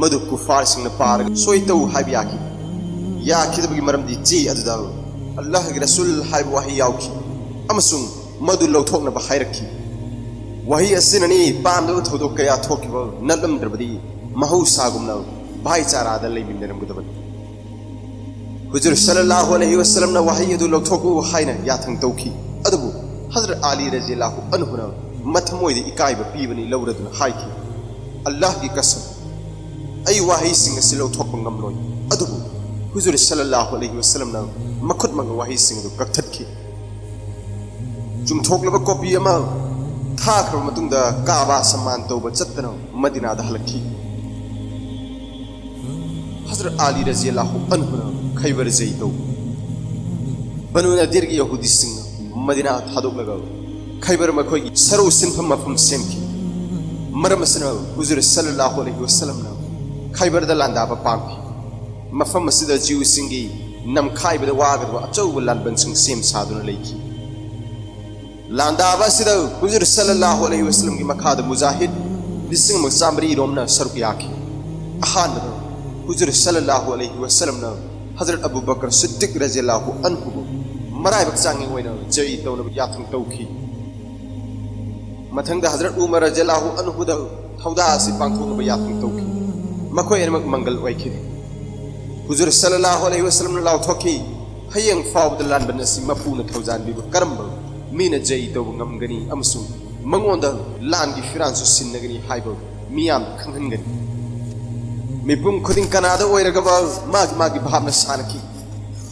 S1: madu kufar singna par soito haib yakhi yakhi dabagi maramdi ji adu da Allah gi Rasul haib wahi yauki amasung madu lawthokna ba khairakhi wahi asinani pamdu thodok kaya thokiba nalam drabadi mahu sagumna bhai chara da leimindaram gudabat Huzur sallallahu alaihi wasallam na wahi adu lawthoku haina yathang tawki adabu Hazrat Ali radhiyallahu anhu na mathamoi di ikaiba pibani lawraduna haiki Allah gi kasam ai wahi singa silaw thokpa ngamloi adabu Huzur sallallahu alaihi wasallam na makhut mang wahi singa du kakthatki चुमथोकलब copy अमा थाखरब मतुंगदा काबा सम्मान तौब चत्तना मदीनादा हलक्की हजरत अली रज़ियल्लाहु अन्हु खैबर जैतौ बनु नदीर की यहूदी Singh Medina थादोकलगा Khyber मखोई सरो सिनफम मफम सेमकी मरम सना हुजूर सल्लल्लाहु अलैहि वसल्लम ना खैबर द लांदाबा पांपी मफम मसिदा जीव सिंगी नमखाइबद वागदवा अचौब लानबन सिंह सेम सादुना लैकी लांदाबा सिदा हुजूर सल्लल्लाहु अलैहि वसल्लम की मखाद मुजाहिद लिसिंग मसामरी रोमना सरुक याकी अहान हुजूर सल्लल्लाहु अलैहि वसल्लम ना हजरत अबू बकर सिद्दीक रज़ियल्लाहु अन्हु मराय बक्सांगी होइना जई तौना याथंग तौखी मथंग हजरत उमर रज़ियल्लाहु अन्हु दा थौदा सि पांथोंग याथंग तौखी मखोय अनमक मंगल ओइखि हुजूर सल्लल्लाहु अलैहि वसल्लम ना लाउथोखी हयंग फावद लानबन असि मपुना थौजान बिबो करम मीना जई तौब ngमगनी अमसु मंगोंदा लानगी फिरानसु सिन्नगनी हाइबो मियाम खंगनगनी मिपुम खुदिंग कनादा ओइरगबा मागी भावना सानकी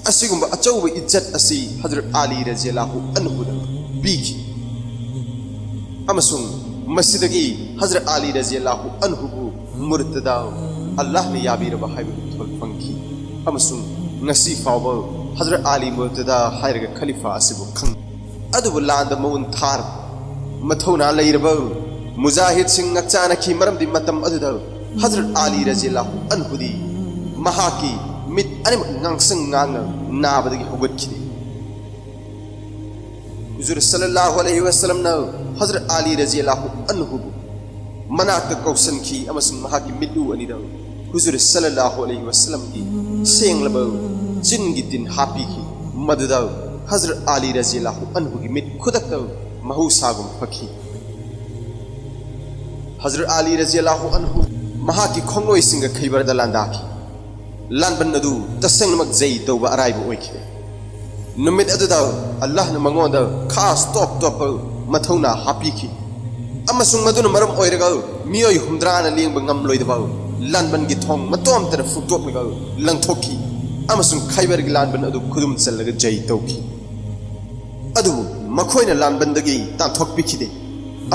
S1: असिगुंबा अचौब इज्जत असि हजरत अली रज़ियल्लाहु अन्हु दा बीकी अमसुंग मस्जिदगी हजरत अली रज़ियल्लाहु अन्हु बु मुर्तदा अल्लाह ने याबीरबा हाइबु थोल पंखी अमसुंग ngasi फावबा हजरत अली मुर्तदा हाइरगा खलीफा असिबु खंग अदुबु लांदा मउन थार मथौना लैरबा मुजाहिद Singh ngakchanaki maramdi matam aduda हजरत अली रज़ियल्लाहु अन्हु दी महाकी मित अनेम ngang नाबदगी होगतखिदे हुजूर सल्लल्लाहु अलैहि वसल्लम ना हजरत अली रज़ियल्लाहु अन्हु मनाक कौसनखी अमसुंग महाकी मिलु अनिदा हुजूर सल्लल्लाहु अलैहि वसल्लम की सेंगलब जिनगी दिन हापीखी मददा हजरत अली रज़ियल्लाहु अन्हु की मित खुदक महूसागुम फखी हजरत अली रज़ियल्लाहु अन्हु महाकी खोंगलोई सिंग खैबर द लांदाकी लानबन नदु तसंगमक जई तौबा अराइबो ओइखिदे नुमित अदुदा अल्लाह न मंगोंदा खास टॉप मथौना हापीखी अमसुंग मदुना मरम ओइरगा मियोय हुमद्राना लेंब ngमलोइदबा लानबन गी थोंग मतोम तर फुटोकनगा लंगथोकी अमसुंग खैबर गी लानबन अदु खुदुम चलगा जई तौकी अदु मखोइना लानबनदगी तांथोकपिखिदे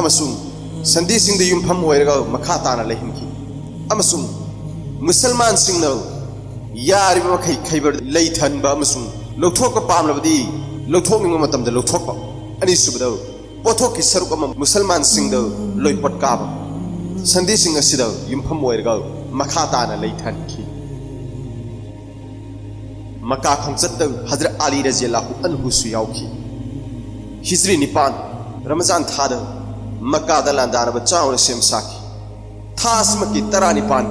S1: अमसुंग संदी सिंह द युमफम ओइरगा मखा ताना लेहिनकी अमसुंग मुसलमान सिंह न यारिबा मखै खैबर लैथनबा अमसुंग लौथोक पामलबदी लौथोकनिंग मतमदा लौथोक अनि सुबदा पोथोक की सरुक अम मुसलमान सिंह द लोइपट काबा संदी सिंह असिदा युमफम ओइरगा मखा ताना लैथनकी मक्का खोंचत हजरत अली रज़ियल्लाहु अन्हु सु याउखी हिजरी निपान रमजान थाद मक्का द लांदारबा चाउन सेम साकी थासमकी तरा निपान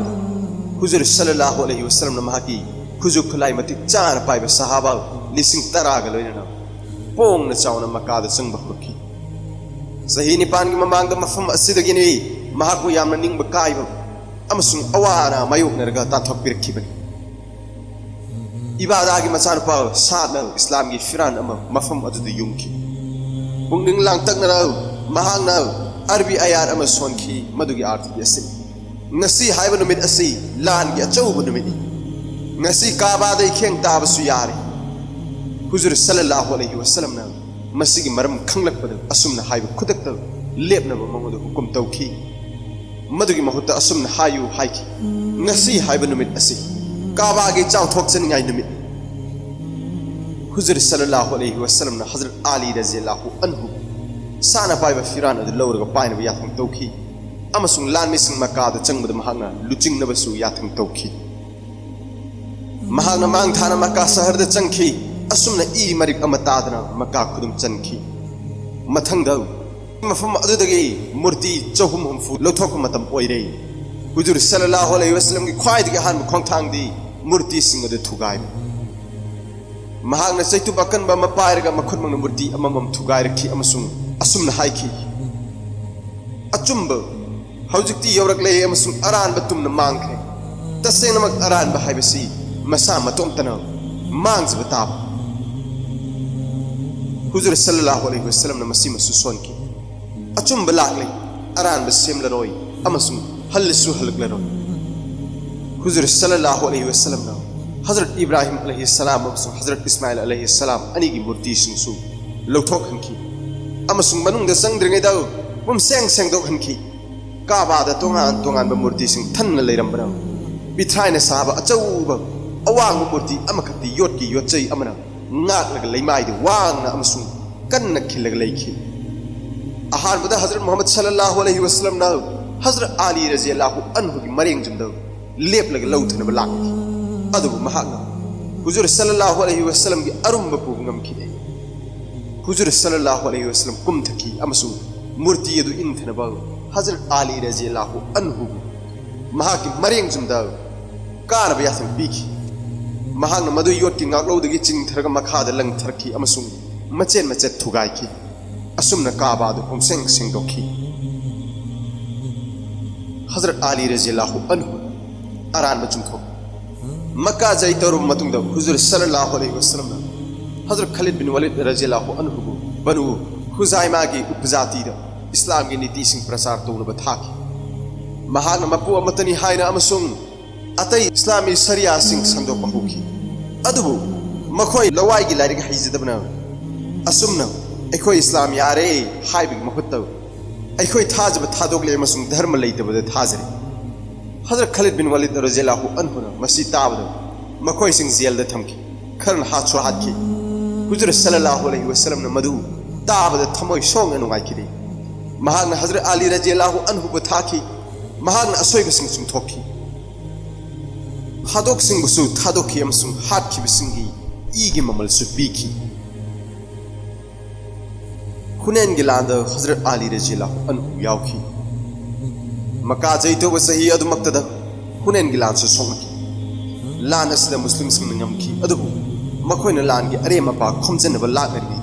S1: हुजूर सल्लल्लाहु अलैहि वसल्लम महाकी खुजु खुलाई मति चार पाइब सहाबा लिसिंग तरा ग लोइना पोंग न चाउन मक्का द संग बखुकी सही निपान की ममांग द मफम असिदगिनी महाकु यामना निंग बकाइब अमसुंग अवाना मायुक नरगा ताथोक पिरखिबनी इबादा की मचानुपा सादना इस्लाम की फिरान अमा मफम अदुद युंकी पुंगनिंग लांगतकना महांगना अरबी आयार अमा सोनखी मदुगी आर्थ Yasin ngasi haiba numit asi lan gi achau numit ngasi kaaba dai kheng ta basu yari huzur sallallahu alaihi wasallam na masigi maram khanglak pad asumna haiba khudak ta lepna ba mangoda hukum tawki madugi mahutta asumna hayu haiki ngasi haiba numit asi kaaba gi chaw thok chen ngai numit huzur sallallahu alaihi wasallam na hazrat ali rज़ियल्लाहु अन्हु sana paiba firan adu lawrga paina ba yathang tawki अमसुंग लान मिसिंग Mecca द चंगबद महांगना लुचिंग नबसु याथंग तौखी महांगना मांग थाना मक्का शहर the चंखी असुमना E Marik अमतादना Mecca खुदुम चंखी मथंग the मफम अदुदगी मूर्ति चौहुम हमफु लौथोक मतम ओइरे हुजूर सल्लल्लाहु अलैहि वसल्लम की ख्वाइदगी हान खोंथांग दी मूर्ति सिंग द थुगाइ महांगना चैतु बकन बा मपायरगा मखुदमंग मूर्ति अममम थुगाइ रखी अमसुंग असुमना हाइखी अचुंब हौजिक्ति यौरकले अमसुंग अरानबा तुमना मांगखे तसेंगनमक अरानबा हाइबसी मसा मतोमतना मांगजबा ताब हुजूर सल्लल्लाहु अलैहि वसल्लम न मसी मसु सोनकी अचुंबा लाकले अरानबा सेमलरोय अमसुंग हल्लसु हलकलरोय हुजूर सल्लल्लाहु अलैहि वसल्लम न हजरत इब्राहिम अलैहि सलाम अमसुंग हजरत इस्माइल अलैहि सलाम अनिगी मूर्ति सिंसु लौथोखनकी अमसुंग मनुंग दा संगद्रिंगैदा बुम सेंग सेंगदोक हनखी काबादा तोंगान तोंगान बा मूर्ति सिंग थन्न लेरंबना बिथ्राइना साबा अचौबा अवांग मूर्ति अमखती योटकी योचै अमना ngak laimai de wang na amsung kan na khilag laiki ahar bada hazrat muhammad sallallahu alaihi wasallam na hazrat ali radhiyallahu anhu ki mareng jumda lep lag lauthna balak adu mahagna huzur sallallahu alaihi wasallam ki arumba pu ngam khide huzur sallallahu alaihi wasallam kum thaki amsu murti adu inthna ba hazrat ali radhiyallahu anhu mahaki mareng jumda kar ba yasang biki महांग मधु vote की ngaklo चिंग थरग मखाद lung थरकी अमसुंग मचेन मचेत थुगाई की असुमन काबा दु पुमसेंग सिंग दोखी हजरत अली रज़ियल्लाहु अन्हु अरान बचुंथो मक्का जई तोरु मतुंग the हुजूर सल्लल्लाहु अलैहि वसल्लम हजरत खालिद बिन वलीद रज़ियल्लाहु अन्हु बनु खुजाइमा की उपजाति द इस्लाम की नीति सिंग प्रसार तौन बथाकी महांग मपु अमतनी हाइना अमसुंग अतई इस्लामी सरिया सिंह संदोक बहुकी अदुबु मखोई लवाई की लारिक हाइजदबना असुमना एखोई इस्लाम यारे हाइबिग महुत्तौ एखोई थाजब थादोकले मसुंग धर्म लेतबद थाजरे हजरत खालिद बिन वलीद रज़ियल्लाहु अन्हु मसी ताबद मखोई सिंह जेल द थमकी खरन हाथसु हाथकी हुजूर सल्लल्लाहु अलैहि वसल्लम न मधु ताबद थमोई सोंग नुगाइकिदे महान हजरत अली रज़ियल्लाहु अन्हु बथाकी महान असोइब सिंह सुंथोकी हादोक सिंह बसु थादोक की अमसुंग हाथ की बसिंगी ईगे ममल सुपीकी खुनेन गिलांद हजरत अली रज़ियल्लाहु अन्हु याउकी मक्का जैतो बसही अदुमक्तद खुनेन गिलांद सु सोंगी लान असद मुस्लिम सिंह नंगमकी अदुबु मखोइन लान की अरे मपा खोमजनब लागरी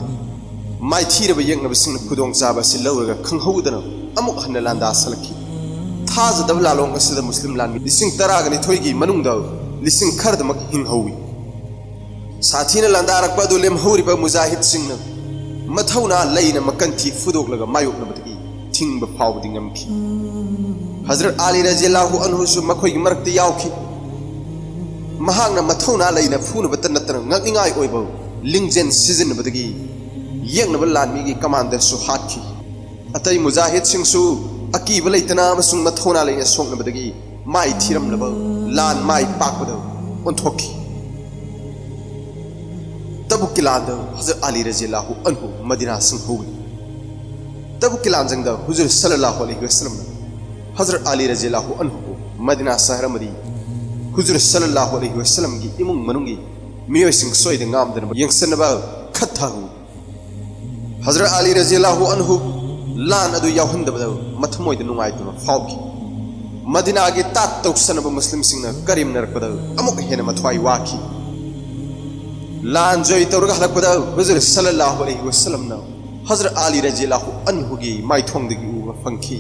S1: माइ थीरब यंगब सिंह खुदोंग जाबा सि लौरगा खंगहौदन अमुक हन लांदा सलकी थाजदब लालोंग असद मुस्लिम लान लिसिंग तरागनि थोइगी मनुंग द लिसिंग खरदमक हिंगहौवी साथीना लांदारक बदु लेमहौरिब मुजाहिद सिंह मथौना लैना मकंथी फुदोकलगा मायोकनबदगी थिंगब फावदि ngमखी हजरत अली रज़ियल्लाहु अन्हु सु मखोइगी मरकते यावखी महांगना मथौना लैना फुनबत नतन ngakningai ओइबो लिंगजेन सिजनबदगी यंगनब लानमीगी कमांडर सु हाथखी अतई मुजाहिद सिंह सु अकीब लेतना मसुंग मथौना लेना सोंगनबदगी माइ थीरमलब लान माइ पाकबद ओंथोखी तबुक किलांद हजरत अली रज़ियल्लाहु अन्हु मदीना संहौवी तबुक किलांजंग द हुजूर सल्लल्लाहु अलैहि वसल्लम हजरत अली रज़ियल्लाहु अन्हु मदीना शहर मदी हुजूर सल्लल्लाहु अलैहि वसल्लम की इमुंग मनुंगी मियोय सिंह सोइद ngaमदन यंगसनबा खत्थाहु हजरत अली रज़ियल्लाहु अन्हु लान अदु यावहंदबद मथमोइद नुंगाइतुन फावकी मदीना के तात तौसनब मुस्लिम सिंह करीम नरकबद अमुक हेन मथवाई वाकी लान जोई तौरग हलकबद हुजूर सल्लल्लाहु अलैहि वसल्लम न हजरत अली रज़ियल्लाहु अन्हु गी माइथोंगदगी उबा फंखी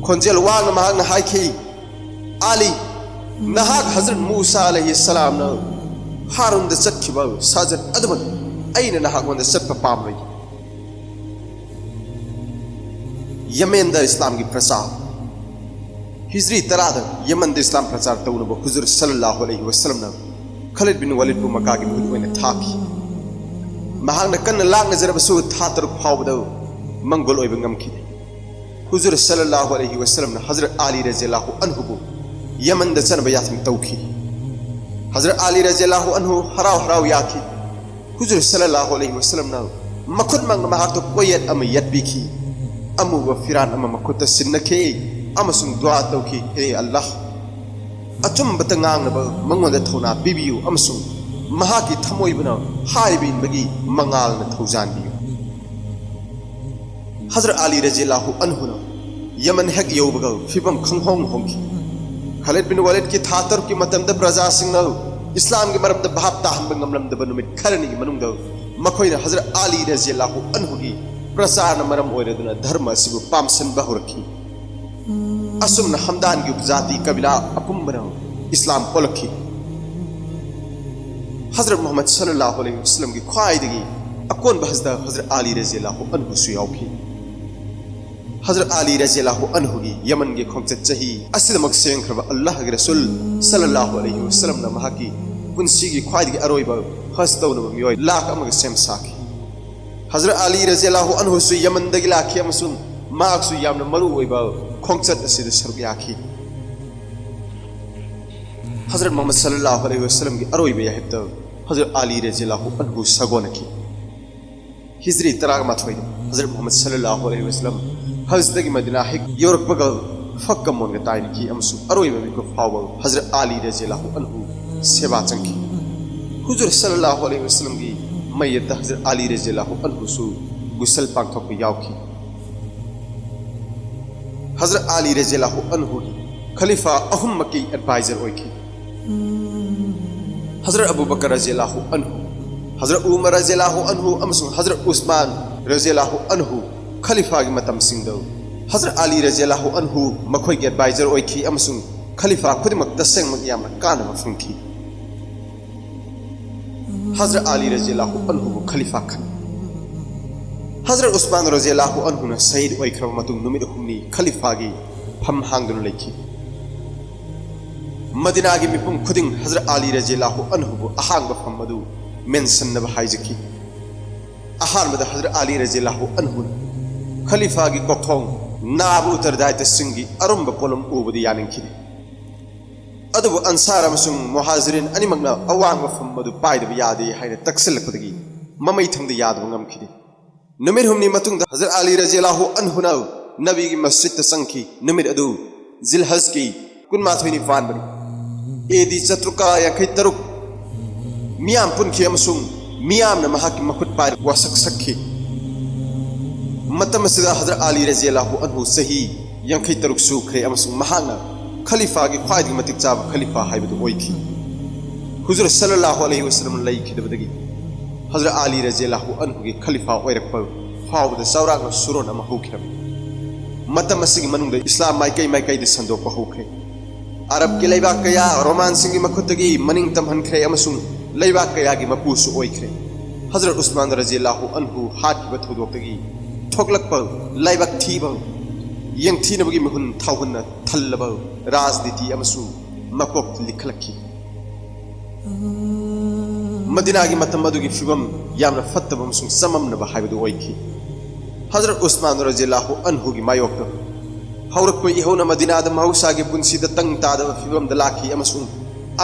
S1: खोंजेल वांग महांग हाइखी अली नहाक हजरत मूसा अलैहि सलाम न हारून द चटखिब साजत अदमन अइन नहाक वंद सत्प पामरई यमेन द इस्लाम की प्रसार हिजरी तराद यमन द इस्लाम प्रचार तौनब हुजूर सल्लल्लाहु अलैहि वसल्लम न खालिद बिन वलीद बु मक्का की मुद ओइना थाकी महांग कन्न लांग जरबसु थातर फावद मंगोल ओइब ngमखी हुजूर सल्लल्लाहु अलैहि वसल्लम न हजरत अली रज़ियल्लाहु अन्हु बु यमन द चनब याथम तौखी हजरत अली रज़ियल्लाहु अन्हु हराव हराव याखी हुजूर सल्लल्लाहु अलैहि वसल्लम न मखुद मंग महाक तो कोयत अम यतबिखी अमु व फिरान अम मखुद सिन्नखे अमसुंग दुआ तौखी हे अल्लाह अचुम्बत ngangnab मंगोद थौना बिबियु अमसुंग महाकी थमोइबना हाइबिनबगी मंगालना थौजानबियु हजरत अली रज़ियल्लाहु अन्हु न यमन हेक यौबग फिबम खंगहोंग होंगी खालिद बिन वलीद की थातर की मतम द प्रजा सिंह इस्लाम की मरम द भाप ताहन बंगमलम द बनुमित खरनी की मनुंग द मखोइना हजरत अली रज़ियल्लाहु अन्हु की प्रसार न मरम ओइरदुना धर्म सिबु पामसन बहुरखी असुमन हमदान की उपजाति कबिला अपुम्बन इस्लाम ओलखी हजरत मोहम्मद सल्लल्लाहु अलैहि वसल्लम की ख्वाइदगी अकोन बहसद हजरत अली रज़ियल्लाहु अन्हु सुयाउखी हजरत अली रज़ियल्लाहु अन्हु की यमन के खोंचत चही असिदमक सेंखरब अल्लाह के रसूल सल्लल्लाहु अलैहि वसल्लम न महाकी पुंसी की ख्वाइदगी अरोइब हस्तौनब मियोय लाख अमग सेम साखी हजरत अली रज़ियल्लाहु अन्हु सु यमन दगी लाखी अमसुंग माक सु यामना मरु ओइबा खोंगचत असिद सरुक याखी हजरत मोहम्मद सल्लल्लाहु अलैहि वसल्लम की अरोइबे याहिब्द हजरत अली रज़ियल्लाहु अन्हु सगोनकी हिजरी तराग माथोइ हजरत मोहम्मद सल्लल्लाहु अलैहि वसल्लम हज दगी मदीना हिक योरक बगल फक्कम मोनगा ताइनकी अमसु अरोइबे बिको फाव हजरत अली रज़ियल्लाहु अन्हु सेवा चंकी हुजूर सल्लल्लाहु अलैहि वसल्लम की मय्यत हजरत अली रज़ियल्लाहु अन्हु सु गुसल पांगथोक याउकी हजरत अली रज़ियल्लाहु अन्हु खलीफा अहुम मकी एडवाइजर ओइकी हजरत अबू बकर रज़ियल्लाहु अन्हु हजरत उमर रज़ियल्लाहु अन्हु अमसुंग हजरत उस्मान रज़ियल्लाहु अन्हु खलीफा की मतम सिंगदो हजरत अली रज़ियल्लाहु अन्हु मखोई के एडवाइजर ओइकी अमसुंग खलीफा खुदमक तसेंगमक यामना कानबा फुंकी हजरत अली रज़ियल्लाहु अन्हु खलीफा खन हजरत उस्मान रज़ियल्लाहु अन्हु न शहीद ओइखरब मतुंग नुमित हुमनी खलीफा की फम हांगदुन लेखी मदीना की मिपुम खुदिंग हजरत अली रज़ियल्लाहु अन्हु अहांग फम मदु मेंशन नब हाइजकी अहानबद हजरत अली रज़ियल्लाहु अन्हु खलीफा की कोखोंग नाब उत्तरदायित्व सिंगी अरुंब पोलम उबदी यानिंखी अदुबु अंसार अमसुंग मुहाजिरिन अनिमगना अवांग फम मदु पाइदब यादे हाइना तक्सिलकपदगी ममई थंगद यादब ngамखिदे नुमित हुमनी मतुंग हजरत अली रज़ियल्लाहु अन्हु ना नबी की मस्जिद संखी नुमित अदु जिलहज की कुनमाथोइनि पानबनी एदी चतुका यांखै तरुक मियाम पुनखी अमसुंग मियामना महाकी मखुत पाइ वासक सखी मतम सिदा हजरत अली रज़ियल्लाहु अन्हु सही यांखै तरुक सुखरे अमसुंग महाना खलीफा की ख्वाइदगी मतिक चाब खलीफा हाइबदु ओइखी हुजूर सल्लल्लाहु अलैहि वसल्लम लैखिदबदगी हजरत अली रज़ियल्लाहु अन्हु की खलीफा ओइरकप फावद सौराग सुरोन अमा हौखिरम मतम असिगी मनुंग इस्लाम माइकै माइकै दे संदोक हौखरे अरब की लैबा कया रोमान सिंगी मखुतगी मनिंग तमहनखरे अमसुंग लैबा कया की मपुसु ओइखरे हजरत उस्मान रज़ियल्लाहु अन्हु हाकिब थोदोकतगी थोकलकप लैबा थीब यंगथीनबगी महुन थाउहन थल्लब राजनीति अमसु मकोक लिखलखी मदीना की मतम अदुगी फिबम यामना फत्तब अमसुंग सममनब हाइबदु ओइखी हजरत उस्मान रज़ियल्लाहु अन्हु की मायोक हौरक इहौना मदीना द महौसा की पुंसी द तंग तादब फिबम द लाखी अमसुंग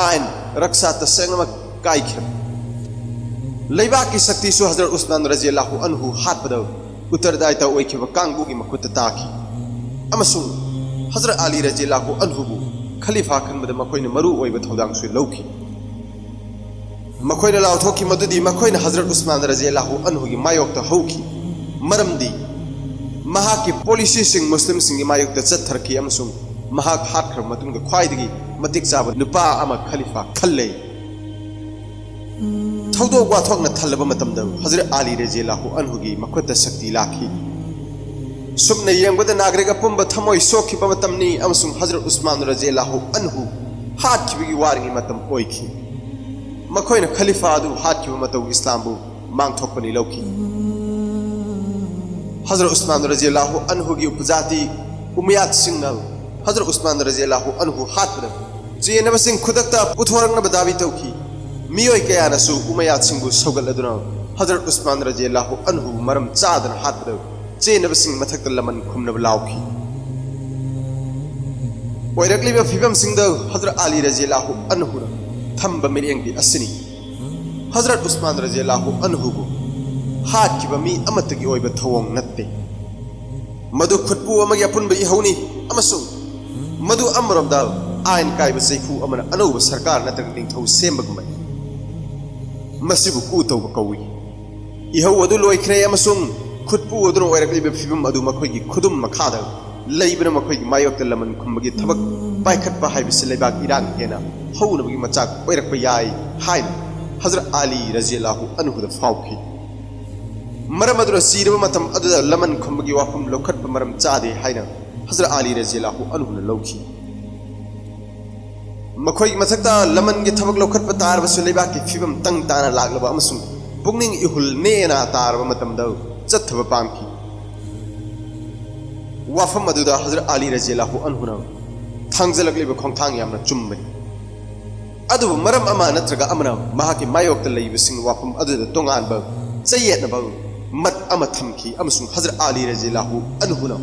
S1: आयन रक्षा तसेंगम काइखर लैबा की शक्ति सु हजरत उस्मान रज़ियल्लाहु अन्हु हातबद उत्तरदायित्व ओइखिब कांगबु की मखुत ताखी अमसुंग हजरत अली रज़ियल्लाहु अन्हु खलीफा खनबद मखोइना मरु ओइब थौदांग सु लौखी मखोइना लाउथोखी मदुदी मखोइना हजरत उस्मान रज़ियल्लाहु अन्हु की मायोक त हौखी मरमदी महाक की पॉलिसी सिंग मुस्लिम सिंग मायोक त चथरखी अमसुंग महाक हातखर मतुंग ख्वाइदगी मतिक चाब नुपा अमा खलीफा खल्ले थौदो वाथोकना थल्लब मतमद हजरत अली रज़ियल्लाहु अन्हु की मखुत शक्ति लाखी सुमने येंगबद नागरिक अपुंब थमोय सोखिब मतमनी अमसुंग हजरत उस्मान रज़ियल्लाहु अन्हु हातखिबगी वारिंगी मतम ओइखी मखोइना खलीफा अदु हातखिब मतौ इस्लामबु मांगथोकपनि लौखी हजरत उस्मान रज़ियल्लाहु अन्हु की उपजाति उमयात सिंह हजरत उस्मान रज़ियल्लाहु अन्हु हातबद चेनब सिंह खुदकता पुथोरंगनब दाबी तौखी मियोय कयानसु उमयात सिंहबु सौगलदुना हजरत उस्मान रज़ियल्लाहु अन्हु मरम चादन हातबद चेनब सिंह मथक लमन खुमनब लाउखी ओइरकलिबा फिबम सिंह हजरत अली रज़ियल्लाहु अन्हु थंब मिरेंगी असनी हजरत उस्मान रज़ियल्लाहु अन्हु हातखिब मी अमतगी ओइब थवोंग नत्ते मधु खुटपु अमगी अपुनब इहौनी अमसुंग मधु अमरमदा आयन काइब सैफु अमन अनौब सरकार नत्रग निंगथौ सेमबगमय मसिबु कुतौब कौई इहौ अदु लोइखरे अमसुंग खुटपु अदुन ओइरकलिब फिबम अदु मखोइगी खुदुम मखाद लैबन मखोइगी मायोक्त लमन खुमबगी थबक पाइखटपा हाइबसे लैबाक इरान हेना हौनबगी मचाक ओइरकप याय हाइन हजरत अली रज़ियल्लाहु अन्हु द फाउखी मरम अदुर सीरब मतम अदुद लमन खुमबगी वाफम लौखटप मरम चादे हाइना हजरत अली रज़ियल्लाहु अन्हु न लौखी मखोइगी मथक्ता लमन गे थबक लौखटप तारबसु लैबाकी फिबम तंग ताना लागलब अमसुंग पुगनिंग इहुल नेना तारब मतमद चथब पामकी वाफम अदुदा हजरत अली रज़ियल्लाहु अन्हु न थांगजलकलिब खोंथांग यामना चुम्बनी अदुब मरम अमा नत्रगा अमना महाकी मायोक्ता लैबसिंग वाफम अदुदा तोंगानब चयेतनब मत अमा थमखी अमसुंग हजरत आली रज़ियल्लाहु अन्हुना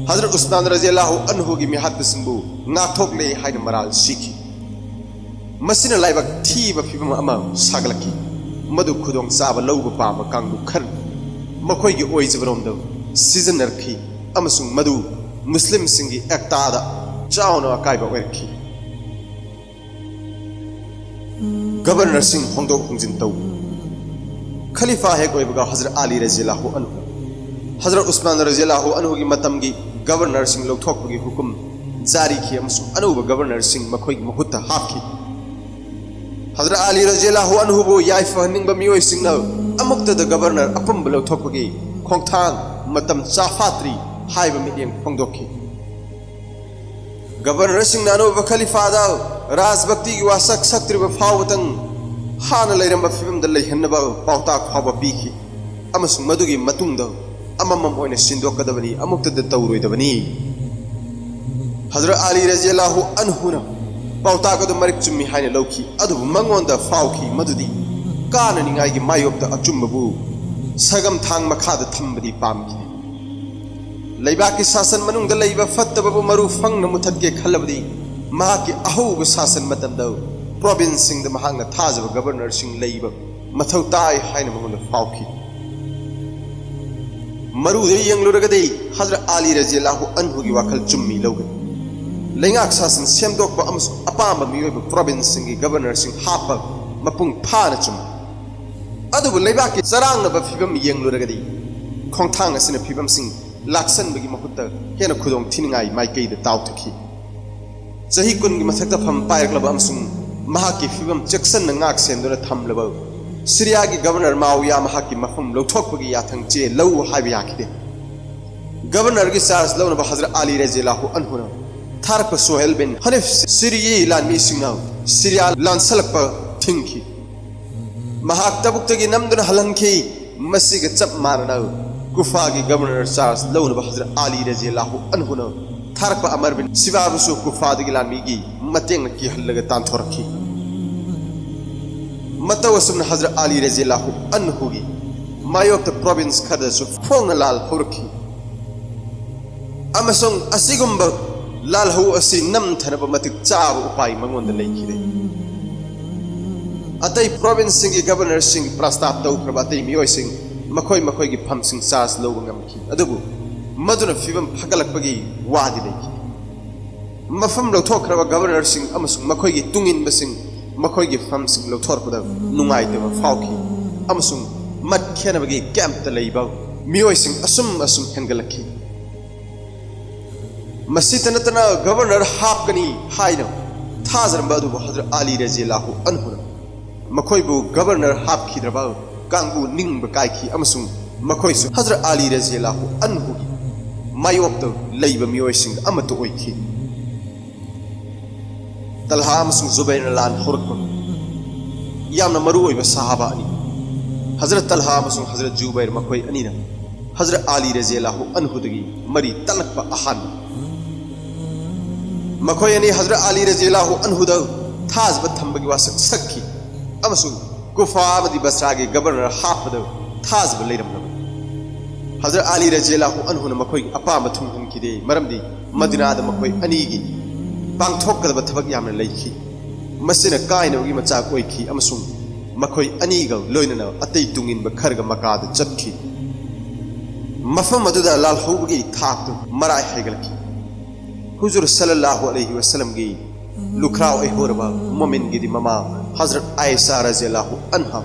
S1: हजरत उस्मान रज़ियल्लाहु अन्हु की मिहात्सिंबु नाथोकले हाइन मराल सीखी मसिना लाइबक थीब फिबम अमा सागलकी मधु खुदोंग चाब लौब पाब कांगु खर मखोइगी ओइजबरोमदो सिजनरखी अमसुंग मधु मुस्लिम सिंगी एकतादा चावनो अकाइबा ओइरखी गवर्नर सिंह होंदोक होंजिन तौ खलीफा हेक ओइबगा हजरत आली रज़ियल्लाहु अन्हु हजरत उस्मान रज़ियल्लाहु अन्हु की मतम की गवर्नर सिंह लौथोकपगी हुकुम जारी की अमसुंग अनौब गवर्नर सिंह मखोइगी महुत्ता हापकी हजरत आली रज़ियल्लाहु अन्हु बो याइफहनिंगबा मियोय सिंगना अमुक्तदा गवर्नर अपंब लौथोकपगी खोंगथांग मतम चाफात्री हाइबा मियेंग फोंदोकी गवर्नर सिंह अनौब खलीफादा राजभक्ति की वासक सक्त्रिब फावतंग हाना लेरंबा फिल्मदा लेहन्नबा पाउताक फावबा पीखी अमसुंग मदुगी मतुंगदा अममम ओइना सिंदोकदबनी अमुक्तदा तौरोइदबनी हजरत आली रज़ियल्लाहु अन्हुना पाउताकदु मरिक चुम्मी हाइना लौखी अदुबु मंगोंदा फावखी मदुदी काननिंगाइगी मायोक्ता अचुम्बबु सगम थांग मखादा थंबदी पामखी लैबाकी शासन मनुंगदा लैबा फत्तबबु मरु फंगना मुथत्के खल्लबदी महाकी अहौब शासन मतमदा प्रोविंस सिंह महांगना थाजब गवर्नर सिंह लैबा मथौ ताई हाइना मंगोंदा फावखी मरुदे यंगलुरगदे हजरत आली रज़ियल्लाहु अन्हु की वाखल चुम्मी लौगे लेंगाक शासन सेमदोकपा अमसुंग अपांबा मियोइबा प्रोविंस सिंह की गवर्नर सिंह हापा मपुंग फाना चुम अदुबु लैबाकी चरांगनबा फिबम यंगलुरगदे खोंथांग असिना फिबम सिंह लाक्सनबगी महुत्ता हेना खुदोंग थिनिंगाई माइकैदा ताउथखी चही कुनगी मथक्ता फम पायरक्लबा अमसुंग महाकी फिबम चेक्सन नाक सेंदुना थमलबा सीरिया की गवर्नर माविया महाकी मफम लौथोकपगी याथंग चे लौ हाइबा याखिदे गवर्नर की चार्ज लौनबा हजरत आली रज़ियल्लाहु अन्हुना थारक सोहेल बिन हनीफ सीरिया लानमी सिंगना सीरिया लानसलकपा थिंखी महाक तबुक्तगी नमदुना हलंखी मसीग चप मारना कुफा की गवर्नर चार्ज लौनबा हजरत आली रज़ियल्लाहु अन्हुना थारक अमर बिन सिबाबुसु कुफादगी लानमीगी मतेंग की हल्लगा तांथोरखी मतवसुमना हजरत आली रज़ियल्लाहु अन्हु की मायोक्ता प्रोविंस खदसु फोंगना लाल होरखी अमसुंग असिगुंबा लाल हौ असि नमथनबा मतिक चाब उपाय मंगोंदा लेखिदे अतई प्रोविंस सिंह की गवर्नर सिंह प्रस्ताव तौख्रबा अतई मियोय सिंह मखोय मखोय की फम सिंह चार्ज लौबा ngamखी अदुबु मदुना फिबम फगलकपगी वादी लेखी मफम लौथोखरबा गवर्नर सिंह अमसुंग मखोय की तुंगिनबा सिंह मखोय की फम सिंह लौथोरपदा नुंगाइदबा फावखी अमसुंग मत खेनबगी कैंपता लैबा मियोय सिंह असुम असुम हेंगलखी मसीतनतना गवर्नर हापकनी हाइना थाजरंबा अदुबु हजरत आली रज़ियल्लाहु अन्हुना मखोयबु गवर्नर हापखिद्रबा कांगु निंगबा काइखी अमसुंग मखोयसु हजरत आली रज़ियल्लाहु अन्हु की मायोक्ता लैबा मियोय सिंह अमतो ओइखी तलहा अमसुंग जुबैर लान होरकपा यामना मरु ओइबा सहाबा अनि हजरत तलहा अमसुंग हजरत जुबैर मखोय अनिना हजरत आली रज़ियल्लाहु अन्हुदगी मरी तलकपा अहान मखोय अनि हजरत आली रज़ियल्लाहु अन्हुदा थाजबा थंबगी वासक सक्खी अमसुंग कुफा अमदी बसरागे गवर्नर हापदा थाजबा लेरमलबा हजरत आली रज़ियल्लाहु अन्हुना मखोय अपाम थुंगहनखिदे मरमदी मदीनादा मखोय अनीगी पांगथोकदबा थबक यामना लैखी मसिना कायनबगी मचाक ओइखी अमसुंग मखोय अनीगा लोइनना अतै तुंगिनबा खरगा मकादा चटखी मफम अदुदा लाल हौबगी थाकतु मराय हैगलखी हुजूर सल्लल्लाहु अलैहि वसल्लम की लुखराव एहोरबा मोमिन की ममा हजरत आयशा रज़ियल्लाहु अन्हा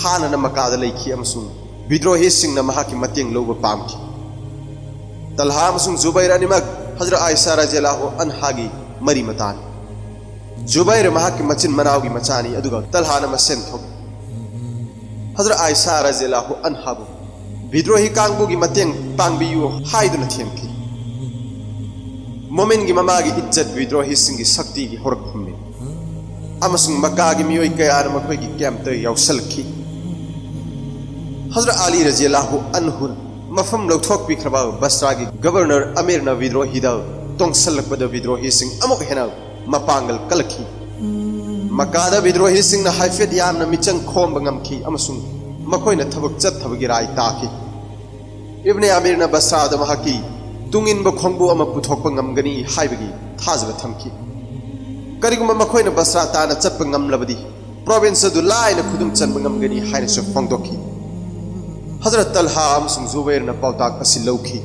S1: हाना मकादा लैखी अमसुंग विद्रोही सिंह महाकी मतेंग लौबा पामखी तलहा अमसुंग जुबैर अनिमक हजरत आयशा रज़ियल्लाहु अन्हा की मरी मतान जुबैर महाकी मचिन मनाव की मचानी अदुगा तलहा मसेन थोक हजरत आयशा रज़ियल्लाहु अन्हा बु विद्रोही कांगबु की मतेंग पांगबियु हाइदुना थेमखी मोमिन की ममा की इज्जत विद्रोही सिंह की शक्ति की होरकफुमने अमसुंग मक्का की मियोय कयाना मखोय की कैंपता यावसलखी हजरत आली रज़ियल्लाहु अन्हु मफम लौथोकपिख्रबा बसरा की गवर्नर अमीरना विद्रोहीदा तोंगसलकपदा विद्रोही सिंह अमुक हेना मपांगल कलखी मक्कादा विद्रोही सिंह हाइफेट यामना मिचंग खोंबा ngamखी अमसुंग मखोइना थबक चत्थबगी राय ताखि इब्ने आमिरना बसराद महकी तुंगिनब खोंगबु अमा पुथोकप ngamgani हाइबगी थाजब थमखि करिगुम मखोइना बसरा ताना चत्प ngamlabadi province adu laina khudum chanba ngamgani haina su phongdokhi हजरत तलहा अमसुंग जुबैर न पाउताक असि लौखि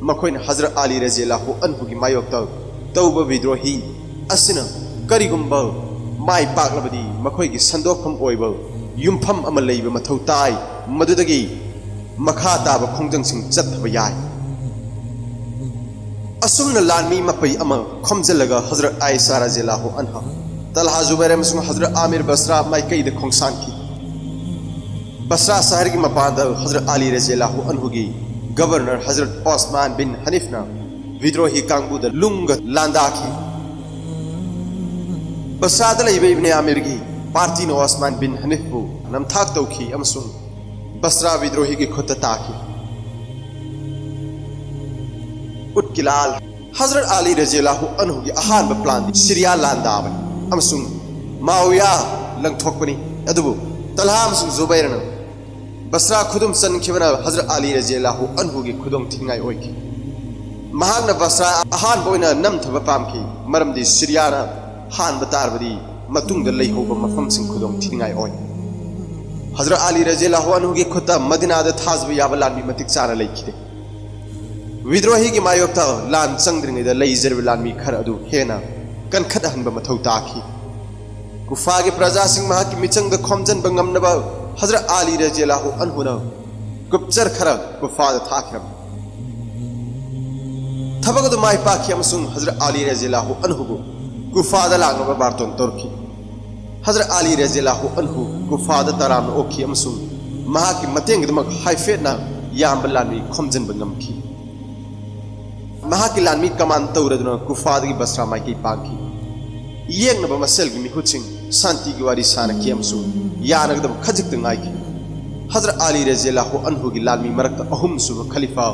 S1: मखोइना हजरत अली रजियल्लाहु अन्हु की मायोक्ता तौब विद्रोही असिना करिगुम्ब माइ पाकलबदी मखोइगी संदोखम ओइब युमफम अमा लैब मथौ ताइ मदुदगी मखा ताब खोंजंगसिंग चत्थब याय असुमना लानमी मपै अमा खोमजलगा हजरत आयशा रजियल्लाहु अन्हा तलहा जुबैर अमसुंग हजरत आमिर बसरा माइकैद खोंसानखि बसरा शहर की मपाद हजरत अली रजियल्लाहु अन्हु की गवर्नर हजरत ओस्मान बिन हनीफना विद्रोही कांगबुद लुंग लांदाखि बसराद लैब इब्ने आमिर की पार्टी न ओस्मान बिन हनीफबु नमथाक तौखि अमसुंग बसरा विद्रोही की खुद ताखि उत्किलाल हजरत अली रजियल्लाहु अन्हु की अहानब प्लान सिरिया लांदाबन अमसुंग माविया लंगथोकपनि अदुबु तलहा अमसुंग जुबैरना बसरा खुदुम चनखिबना हजरत अली रजियल्लाहु अन्हु की खुदों थिंगाई ओइखि महागना बसरा अहान बोइना नमथब पामखि मरमदि सिरियाना हान बतारबदी मतुंग लैहोब मफमसिंग खुदों थिंगाई ओइ हजरत अली रजियल्लाहु अन्हु की खुदा मदीना द थाजब याब लानमी मतिक चाना लैखिदे विद्रोही की मायोक्ता लान चंद्रिंगै द लैजरब लानमी खर अदु हेना कनखद हनब मथौ ताखि कुफा की प्रजा सिंह महा की मिचंग द खोमजन बंगमनब हजरत अली रजियल्लाहु अन्हु न गुप्चर खर गुफा थाखिरम थबग दु माइ पाखि अमसुंग हजरत अली रजियल्लाहु अन्हु गुफा द लांगब बारतोन तोरखि हजरत अली रजियल्लाहु अन्हु गुफा द तराम ओखि अमसुंग महा की मतेंग दमक हाइफेटना याम लानमी खोमजन बंगमखि महा की लानमी कमान तौरदुना गुफा द बसरा माइ की पाखि येंगनब मसल की मिहुचिंग शांति की वारी सानखि अमसुंग यानगदब खजिक तंगाइखि हजरत अली रजियल्लाहु अन्हु की लालमी मरकत अहुम सुब खलीफा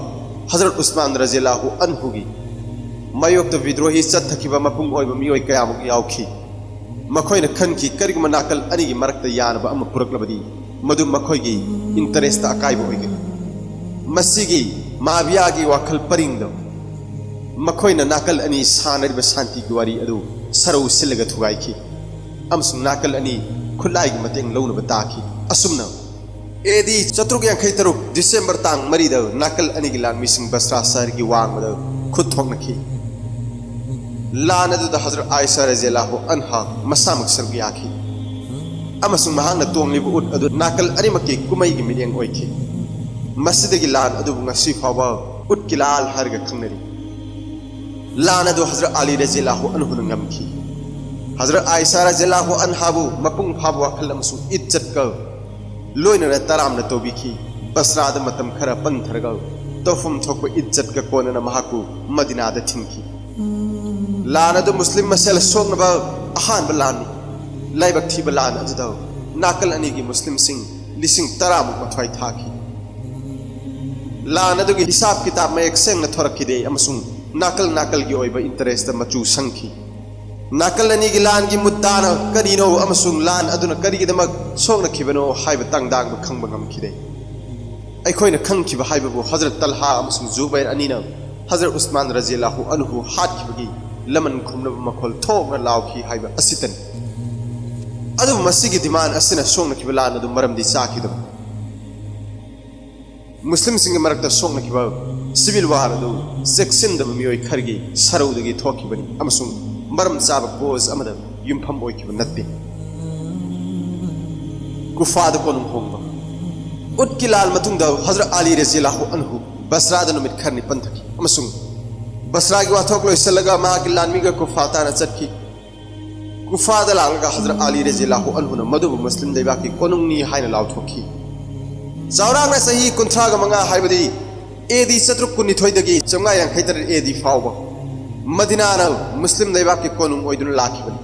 S1: हजरत उस्मान रजियल्लाहु अन्हु की मायोक्त विद्रोही चत्थखिबा मपुंग ओइब मियोय कयामुक यावखि मखोइना खनखि करिगुम नाकल अनि की मरकत यानब अम पुरकलबदी मदु मखोइगी इंटरेस्ट अकाइब ओइगे मसिगी माविया की वाखल परिंगद मखोइना नाकल अनि सानरिब शांति की वारी अदु सरौ सिलगा थुगाइखि अमसुंग नाकल अनि खुलाई की मतेंग लौनब ताखि असुमना एदी चतुर्ग यांखै तरुक दिसंबर तांग मरीद नाकल अनि की लान मिसिंग बसरा शहर की वांगद खुद थोकनखि लान अदु हजरत आयशा रजियल्लाहु अन्हा मसामक सरगी आखि अमसुंग महांगना तोंगलिब उट अदु नाकल अनिमकि कुमै की मिलियंग ओइखि मस्जिदगी लान अदु ngasi फावा उट किलाल हरग खंगनरि लान अदु हजरत अली रजियल्लाहु अन्हु ngamखि हजरत आयशा रजियल्लाहु अन्हाबु मपुंग फाब वाखल अमसु इज्जत क लोइनर तरामन तोबिखि बसराद मतम खरा पंथरग तोफुम थोक इज्जत क कोनन महाकु मदीना द थिंखि लानद मुस्लिम मसल सोंगब अहान बलानी लाइबक थि बलान अजद नाकल अनि की मुस्लिम सिंह लिसिंग तराम मथवाई थाखि लानद की हिसाब किताब में एक सेंग न थोरखिदे अमसुंग नाकल नाकल की ओइब इंटरेस्ट मचू संखि नाकल अनि की लान की मुद्दाना करिनो अमसुंग लान अदुना करिगिदमक सोंगनखिबनो हाइब तंगदांग खंग ngamखिदे अखोइना खंगखिब हाइबबु हजरत तलहा अमसुंग जुबैर अनिना हजरत उस्मान रजियल्लाहु अन्हु हातखिबगी लमन खुमनब मखोल थोंगना लावखि हाइब असितन अदु मसिगी दिमान असिना सोंगनखिब लान अदु मरमदि चाखिदब मुस्लिम सिंग मरकता सोंगनखिब सिविल वार अदु सेक्शनदब मियोय खरगी सरौदगी थोखिबनि अमसुंग मरम चाब कोज अमद युमफम ओइखिब नत्ते कुफाद कोनुम होंगबा उटकी लाल मतुंग दा हजरत अली रजियल्लाहु अन्हु बसरा द नुमित खरनि पंथखि अमसुंग बसरा की वाथोक लोइसलगा मा की लानमीगा कुफाता न चटखि कुफाद लांगा हजरत अली रजियल्लाहु अन्हु न मदु मुस्लिम दैबा की कोनुंगनी हाइना लावथोखि जावरांगना सही कुंथ्रागा मंगा हाइबदी एदी सत्रुक कुनिथोइदगी चंगा यांखैतर एदी फावबा मदीना न मुस्लिम दैबा की कोनुंग ओइदुन लाखिबनि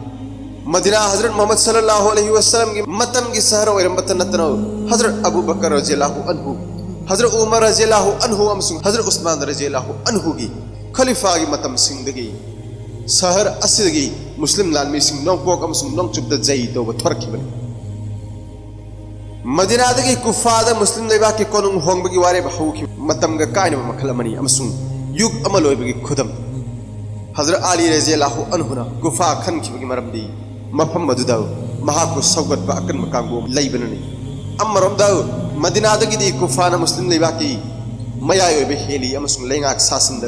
S1: मदीना हजरत मोहम्मद सल्लल्लाहु अलैहि वसल्लम की मतम की शहर ओइरमबत नतनो हजरत अबू बकर रजियल्लाहु अन्हु हजरत उमर रजियल्लाहु अन्हु अमसुंग हजरत उस्मान रजियल्लाहु अन्हु की खलीफा की मतम सिंगदगी शहर असिदगी मुस्लिम लानमी सिंग नोंपोक अमसुंग नोंचुक द जई तो थोरखिबनि मदीनादगी कुफादा मुस्लिम लेबाक के कोनुंग होंबगी वारे बहुकी मतमगा कायन मखल अमनी अमसुंग युग अमल ओइबगी खुदम हजरत अली रज़ियल्लाहु अन्हुना गुफा खनखिबगी मरमदी मफम मदुदा महाकु सौगत अकन मकांगो लैबननी अमरमदा मदीनादगी कुफाना मुस्लिम लेबाकी मयाय ओइबे हेली अमसुंग लेंगाक सासनद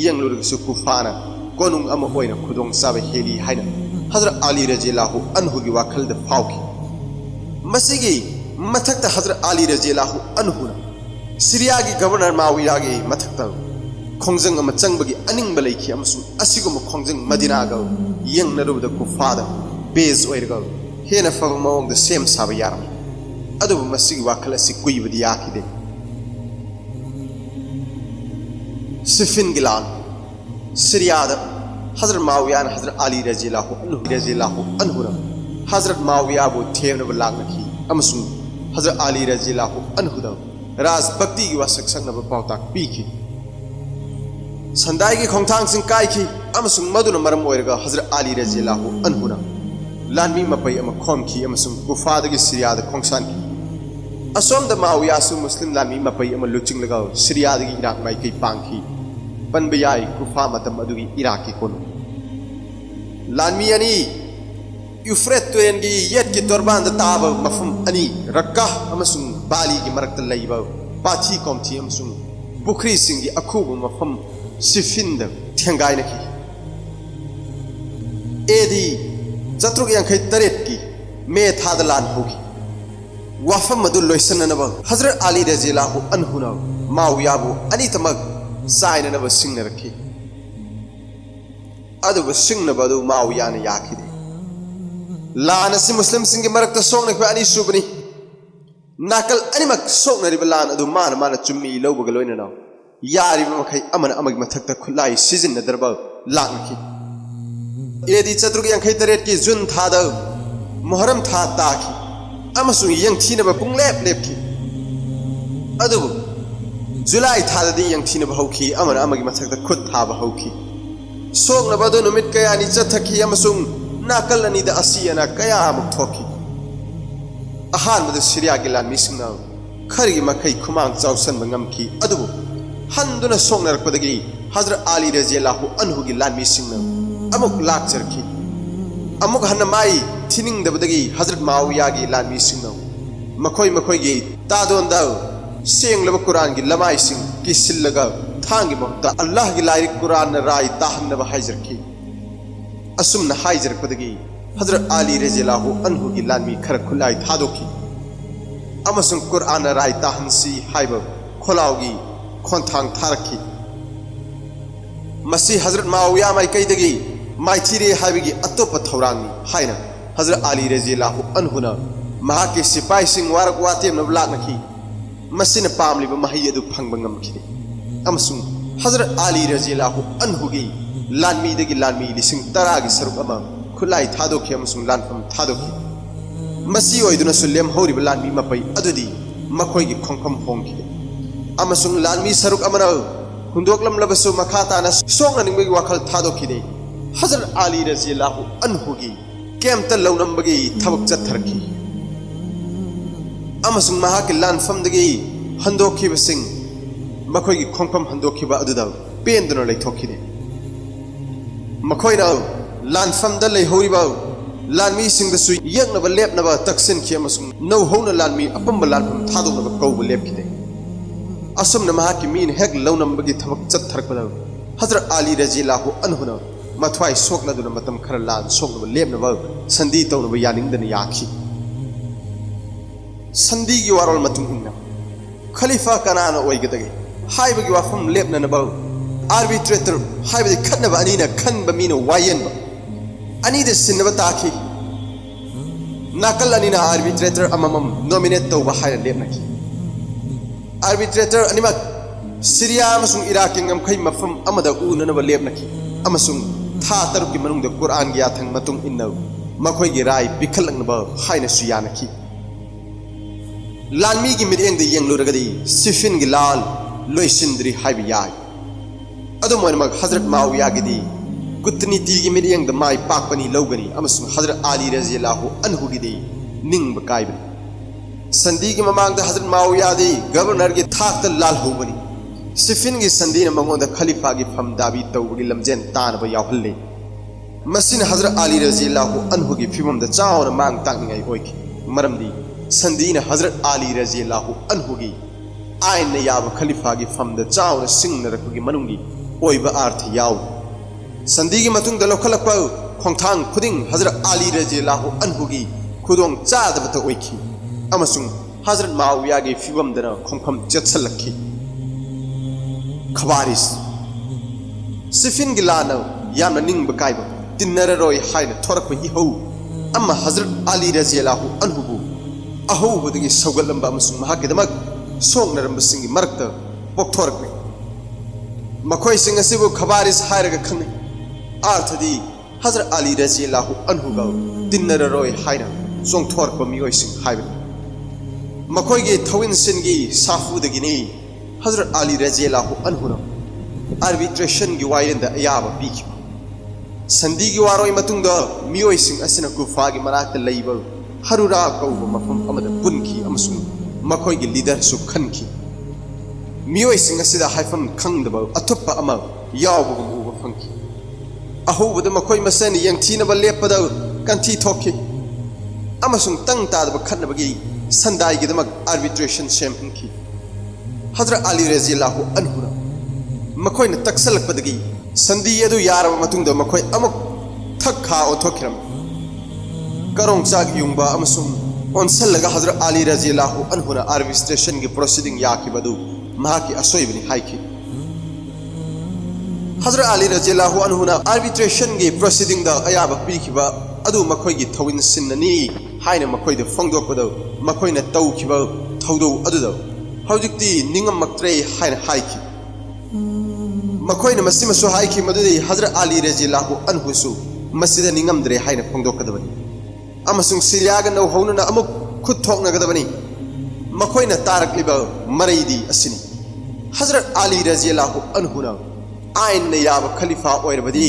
S1: यंगलुरगसु कुफाना कोनुंग अम ओइना खुदोंग साबे हेली हाइना हजरत अली रज़ियल्लाहु अन्हुगी वाखलद फावकी मसिगी मथक्त हजरत अली रज़ियल्लाहु अन्हुना सीरिया की गवर्नर माविया की मथक्त खोंजंग अम चंगबगी अनिंग बलैखी अमसु असिगुम खोंजंग मदीनागा यंगनरुबद कुफादा बेज ओइरगा हेना फब मवंग सेम साब यारम अदुब मसिगी वाखल असि कुइबदी याखिदे सिफिन गिलान सीरिया हजरत माविया हजरत अली रज़ियल्लाहु अन्हुना हजरत माविया बु थेवनब लागनखी अमसु हजरत अली रज़ियल्लाहु अन्हुदा राजभक्ति की वासक संगनब पाउताक पीखी संदाई की खोंथांग सिंह काइखी अमसुंग मदुना मरम ओइरगा हजरत अली रज़ियल्लाहु अन्हुना लानमी मपई अम खोमखी अमसुंग कुफादगी सीरियाद खोंसानकी असोमद मावियासु मुस्लिम लानमी मपई अम लुचिंगलगा सीरियादगी इराक माइकई पांखी पनबयाई कुफा मतम अदुगी इराकी कोनु लानमी अनी यूफ्रेट तुरेनगी येट की तोरबान ताब मफम अनी रक्का अमसुंग बाली की मरक्त लैब पाथी कोमथी अमसुंग पुखरी सिंह की अखुब मफम सिफिंद थेंगाइनखी एदी चतुर्ग यांखै तरेट की मे थाद लान होगी वाफम मदु लोइसननब हजरत अली रज़ियल्लाहु अन्हुना मावियाबु अनितमग साइननब सिंगन रखी अदुब सिंगनब अदु मावियान याखिदे लान असि मुस्लिम सिंह की मरक्त सोंगनखै अनि सुबनी नाकल अनिमक सोंगनरिब लान अदु मान मान चुम्मी लौबग लोइनना यारिब मखै अमन अमग मथक्ता खुलाई सिजिनदरब लांखी एदी चतुर्ग यांखै तरेट की जुन थाद मुहर्रम था ताखी अमसुंग यंगथीनब पुंगलेप लेपखी अदु जुलाई थाददी यंगथीनब हौखी अमन अमग मथक्ता खुद थाब हौखी सोंगनब अदु नुमित कयानि चथखी अमसुंग नाकल अनिदा असियना कया अमुक थोखी अहानबद सीरिया की लानमीसिंगना खरगी मखै खुमांग चाउसनब ngamखी अदु हंदुना सोंगनरपदगी हजरत अली रज़ियल्लाहु अन्हुगी लानमीसिंगना अमुक लाकचरखी अमुक हन्नमाई थिनिंगदबदगी हजरत माविया की लानमीसिंगना मखोय मखोयगी तादोंदा सेंगलब कुरान की लमाइसिंग की सिल्लगा थांगी मक्ता अल्लाह की लाइक कुरान राय ताहन्नब हाइजरखी असुमना हाइजरपदगी हजरत अली रज़ियल्लाहु अन्हु की लानमी खर खुलाई थादोखी अमसुंग कुरान राय ताहनसी हाइब खोलावगी खोंथांग थारखी मसी हजरत माविया माइकैदगी माइथीरे हाइबगी अतोप थौरांगनी हाइना हजरत अली रज़ियल्लाहु अन्हुना महाके सिपाही सिंह वारक वातेमनब लाकनखी मसिना पामलिब महै अदु फंगब ngamखिदे अमसुंग हजरत अली रज़ियल्लाहु अन्हुगी लानमीदगी लानमी लिसिंग तरागी सरुक अमा खुलाई थादोखी अमसुंग लानफम थादोखी मसी ओइदुना सुलेम हौरिब लानमी मपै अदुदी मखोयगी खोंफम होंखिदे अमसुंग लानमी सरुक अमना हुंदोकलमलबसु मखाताना सोंगनिंगबगी वाखल थादोखिदे हजरत अली रज़ियल्लाहु अन्हुगी केमता लौनमबगी थबक चथरखी अमसुंग महाके लानफमदगी हंदोखिबसिंग मखोयगी खोंफम हंदोखिबा अदुदा पेंदुना लैथोखिदे मखोयना लानफमदा लैहौरिबा लानमी सिंगदसु यंगनब लेपनब तक्सिनखी अमसुंग नौहौना लानमी अपंब लानफम थादोनब कौब लेपखिदे असुमना महाकी मीन हेक लौनमबगी थबक चथरकबदा हजरत अली रज़ियल्लाहु अन्हुना मथवाई सोकलदुना मतम खर लान सोकनब लेपनब संधि तौनब यानिंगदना याखी संधि की वारोल मतुंग इन्ना खलीफा कनाना ओइगदगे हाइबगी वाफम लेपननब आर्बिट्रेटर हाइबदी खन्नब अनीना खन्ब मीना वायनब अनीदे सिन्नब ताखी नाकल अनीना आर्बिट्रेटर अममम नॉमिनेट तौबा हाइना लेपनखी आर्बिट्रेटर अनिमक सीरिया अमसुंग Iraq ngamkhai mafam amada unanaba lepnaki amasung tha taruk ki manung da Quran gi athang matung inna makhoi gi rai bikhalangnaba haina suyanaki lanmi gi mireng de yengluragadi sifin gi lal loisindri haibi yai adum mak Hazrat Mawiya gi di kutni ti gi mireng da mai pakpani logani amasung Hazrat Ali radiallahu anhu gi di ning bakai संदी की ममांग हजरत मावियादी governor की थाक लाल होबनी सिफिन की संदी ने मंगों खलीफा की फम दाबी तौबगी लमजेन तानब यावहल्ले machine हजरत अली रज़ियल्लाहु अन्हु की फिल्म द चावन मांग तांगनिंगाई ओइखि मरमदी संदी ने हजरत अली रज़ियल्लाहु अन्हु की आयन ने याब खलीफा की फम द चावन सिंग नरकुगी मनुंगी ओइबा अर्थ याव संदी की मतुंग द लोखलप खोंथांग खुदिंग हजरत अली रज़ियल्लाहु अन्हु की खुदोंग चादबत ओइखि अमसुंग हजरत माविया की फिल्म दना खोंखम चत्सलखि खबारिस सिफिन की लाना यामना निंग बकाइब तिन्नररोय हाइन थोरक इहौ अम्मा हजरत अली रज़ियल्लाहु अन्हुबु अहौबदगी सौगलंबा अमसुंग महाकेदमक सोंगनरंबसिंगी मरक्ता पोक्थोरकने मखोय सिंग असिबु खबारिस हायरगा खंगने अर्थदी हजरत अली रज़ियल्लाहु अन्हुगा तिन्नररोय हाइन जोंथोरक मियोय सिंग हायबनि मखोय गे थविन सिनगी साफुदगिनी हजरत अली रज़ियल्लाहु अन्हुना आर्बिट्रेशन की वायरन द अयाबा पीखि संदी की वारोय मतुंगा मियोय सिंग असिना गुफा की मनाक लैब हरुरा कौब मफम अमद पुनखि अमसुंग मखोय की लीडर सु खनखि मियोय सिंग असिदा हाइफम खंगदब अथुप्पा अमा यावबगम उब फंखि अहोबद मखोय मसन यंगथीनब लेपद कंथी थोखि अमसुंग तंग तादब खनबगी संदाई गिदमक आर्बिट्रेशन सेमहंखि हजरत अली रज़ियल्लाहु अन्हुना मखोय न तक्सलकपदगी संदी यदु यारब मतुंग मखोय अमुक थक खा ओथोखिरम करोंग चाग युंगबा अमसुंग ओनसलगा हजरत अली रज़ियल्लाहु अन्हुना आर्बिट्रेशन की प्रोसीडिंग याखिबदु महाकी असोयबनि हाइखि हजरत अली रज़ियल्लाहु अन्हुना आर्बिट्रेशन की प्रोसीडिंग द अयाब पीखिबा अदु मखोय की थविन सिन्ननी हाइना मखोय द फंगदोकबदो मखोय न तौखिबा थौदौ अदुदो हौजिक्ति निंगमक्त्रे हाइना हाइखि मखोय न मसिमसु हाइखि मदुदि हजरत अली रज़ियल्लाहु अन्हुसु मसिदा निंगमद्रे हाइना फंगदोकदबनि अमसुंग सिरियागा नौ हौनना अमुक खुद थोकनगदबनि मखोय न तारकलिबा मरैदी असिनि हजरत अली रज़ियल्लाहु अन्हुना आयन ने याब खलीफा ओइरबदि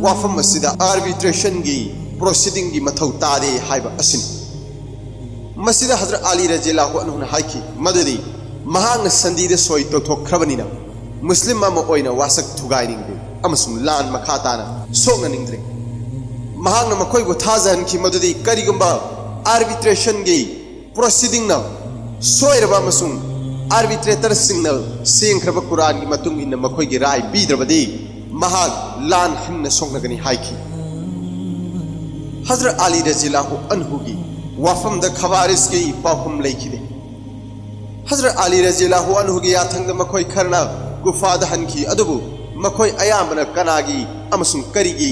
S1: वाफम असिदा आर्बिट्रेशन की प्रोसीडिंग की मथौ तादे हाइबा असिनि मसिदा हजरत अली रज़ियल्लाहु अन्हुना हाइखि मदुदि महांग संदीद सोय तोथोखरबनिना मुस्लिम अमा ओइना वासक थुगाइनिंगदे अमसुंग लान मखाताना सोंगनिंगद्रे महांग मखोयबु थाजहनखि मदुदि करिगुंबा आर्बिट्रेशन की प्रोसीडिंग ना सोयरबा अमसुंग आर्बिट्रेटर सिंगना सेंखरबा कुरान की मतुंग इन मखोय की राय पीद्रबदि महाग लान हन्न सोंगनगनि हाइखि हजरत अली रज़ियल्लाहु अन्हु की वाफम द खबारिस की पाहुम लेखिदे हजरत अली रज़ियल्लाहु अन्हु की याथंग मखोय खरना गुफा द हनखि अदुबु मखोय अयामना कनागी अमसुंग करिगी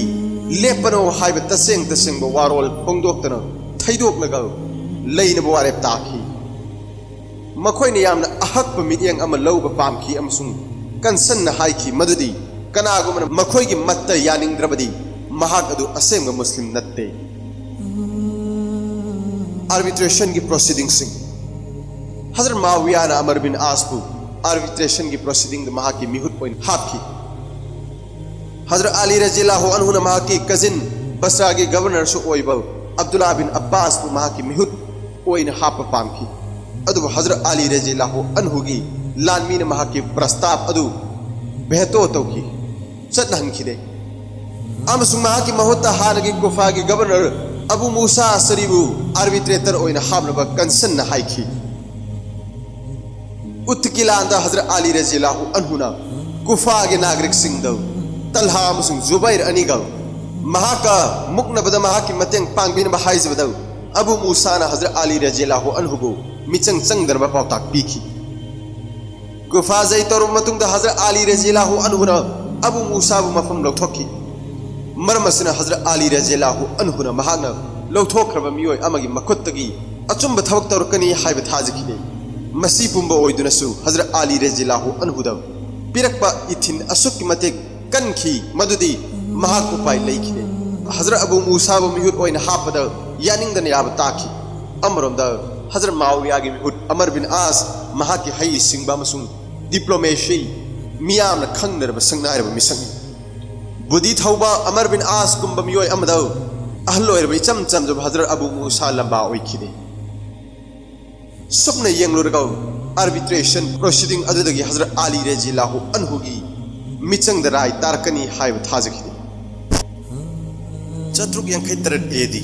S1: लेपनो हाइब तसेंग तसेंग वारोल फोंगदोक्तना थैदोकनगा लैनब वारेप ताखि मखोय ने यामना अहक्प मियेंग अमा लौब पामखि अमसुंग कंसन हाइखि मदुदि कनागुमना मखोय की मत्त यानिंगद्रबदि महाग अदु असेंग मुस्लिम नत्ते आर्बिट्रेशन की प्रोसीडिंग सिंह हजरत माविया ना अमर बिन आसबु आर्बिट्रेशन की प्रोसीडिंग महा की मिहुत पॉइंट हाकी हजरत अली रज़ियल्लाहु अन्हु ना महा की कजिन बसरा के गवर्नर सु ओइबल अब्दुल्ला बिन अब्बास बु महा की मिहुत ओइन हाप पामखि अदु हजरत अली रज़ियल्लाहु अन्हु की लानमी ने महा की प्रस्ताव अदु बेहतो तौकी चटनहनखिदे अमसुंग महा की महुत हान की गुफा की गवर्नर अबू मूसा सरीबु आर्बिट्रेटर ओइन हाबनबा कंसन हाइखि उत्किलांदा हजरत अली रज़ियल्लाहु अन्हुना गुफा के नागरिक सिंह तलहा अमसुंग जुबैर अनिगा महाका मुकनबदा महा की मतेंग पांगबिनबा हाइजबदा अबू मूसा ना हजरत अली रज़ियल्लाहु अन्हुबु मिचंग चंगदरबा पावताक पीखि गुफा जै तोर मतुंग दा हजरत अली रज़ियल्लाहु अन्हुना अबू मूसा बु मफम लौथोखि मरमसना हजरत अली रज़ियल्लाहु अन्हुना महाना लौथोखरबा मियोय अमगी मखुत्तगी अचुंब थबक तौरकनी हाइब थाजखिने मसी पुंबा ओइदुनसु हजरत अली रज़ियल्लाहु अन्हुदा पिरकपा इथिन असुक मतेक कनखि मदुदि महाकु पाइ लैखिने हजरत अबू मूसा बु मिहुत ओइन हापदा यानिंगदन याब ताखि अमरोंदा हजरत माविया की मिहुत अमर बिन आस महा की हई सिंगबा मसुंग डिप्लोमेसी मियामना खंगनरबा संगनायरबा मिसंग बुद्धि थौबा अमर बिन आस कुंब मियोय अमदा अहल ओइरबा इचम चम जब हजरत अबू मूसा लंबा ओइखिदे सबने यंगलोरगा आर्बिट्रेशन प्रोसीडिंग अदुदगी हजरत अली रज़ियल्लाहु अन्हु की मिचंग दराय तारकनी हाइब थाजखिदे चतुर्क यंखै तरत एदी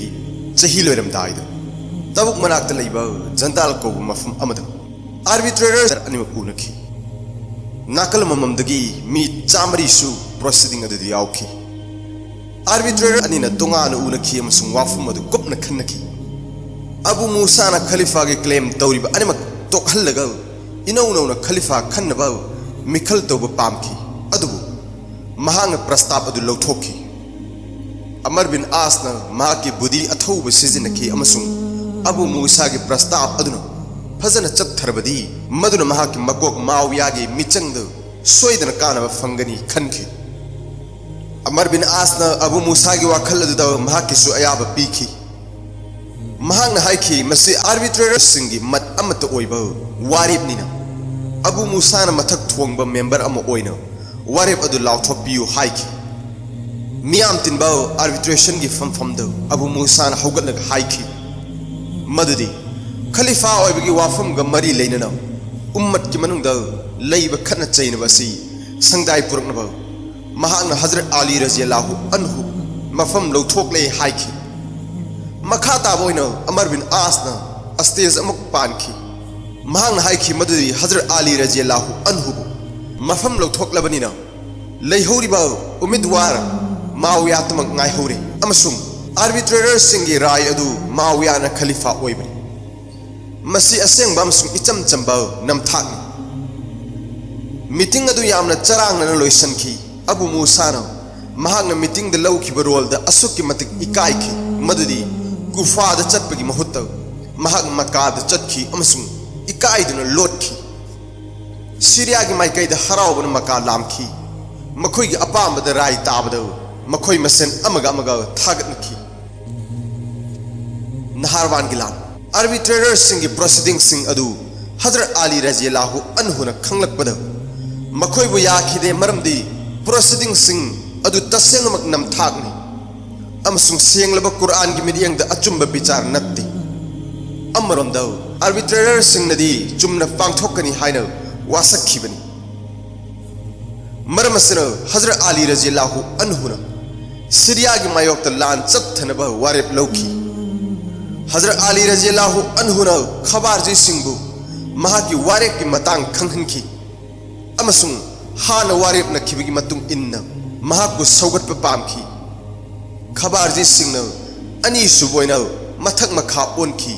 S1: चही लोरम दाइदो तबुक मनाक्त लैबा जंताल को मफम अमद आर्बिट्रेटर अनिम पुनखि नाकल मममदगी मी चामरीसु प्रोसीडिंग अदुदि यावखि आर्बिट्रेटर अनिना तोंगान उनखि अमसुंग वाफम अदु कुपना खन्नखि अबू मूसा ना खलीफा के क्लेम तौरिबा अनिमक तोखल्लगा इनौनौना खलीफा खन्नबा मिखल तौब पामखि अदुबु महांग प्रस्ताव अदु लौथोखि अमर बिन आसना महाकी बुद्धि अथौब सिजिनखि अमसुंग अबू मूसा के प्रस्ताव अदुना फजन चत्थरबदी मदुना महाकी मकोक मावियागे मिचंग सोयदन कानब फंगनी खनखि अमर बिन आसना अबू मूसा के वाखल अदुदा महाकीसु अयाब पीखि महांग हाइखि मसी आर्बिट्रेटर सिंगी मत अमत ओइबा वारिबनिना अबू मूसा ना मथक थोंगबा मेंबर अमा ओइना वारिब अदु लाउथोकपियु हाइखि मियाम तिनबा आर्बिट्रेशन की फमफमदो अबू मूसा ना हौगतलग हाइखि मदुदी खलीफा ओइबगी वाफम ग मरी लेनना उम्मत की मनुंगदा लैब खतना चैनबसी संगदाय पुरकनबा महांग हजरत अली रज़ियल्लाहु अन्हु मफम लौथोकले हाइखि मखा ताबोइना अमर बिन आसना अस्तेज अमुक पानखि महांग हाइखि मदुदी हजरत अली रज़ियल्लाहु अन्हु मफम लौथोकलबनिना लैहौरिबा उम्मीदवार Muawiya तमक ngaihore amasung arbitrator singi rai adu mawiya na khalifa oibani masi aseng bamsung icham chamba namthakni meeting adu yamna charang na loisanki abu musa na mahakna meeting da lawkhiba role da asukki matik ikaiki madudi gufa da chatpagi mahutta mahak makka da chatkhi amasung ikaiduna lotkhi syria gi maikai da harawbana makka lamkhi makhoi gi apamba da rai tabada मखोई मसन अमगा अमगा थागतनखि Nahrawan गिलान arbitrator सिंह proceeding सिंह अदु हजरत अली रज़ियल्लाहु अन्हु न खंगलकपद मखोई बु याखिदे मरमदी प्रोसीडिंग सिंह अदु तसेंगमक नमथागनि अमसुंग सेंगलब कुरान की मिडियंग द अचुंब विचार नत्ति अमरमद आर्बिट्रेटर सिंह नदी चुमना पांगथोकनी हाइना वासखिबनी मरमसन हजरत अली रज़ियल्लाहु अन्हु न सीरिया की मायोक लान चत्थनब वारेप लौखि हजरत अली रज़ियल्लाहु अन्हु न खबारजी सिंहबु महाकी वारेप की मतांग खंगहनखि अमसुंग हान वारेप नखिबगी मतुंग इन्न महाकु सौगतप पामखि खबारजी सिंह न अनि सुबोइना मथक मखा ओनखि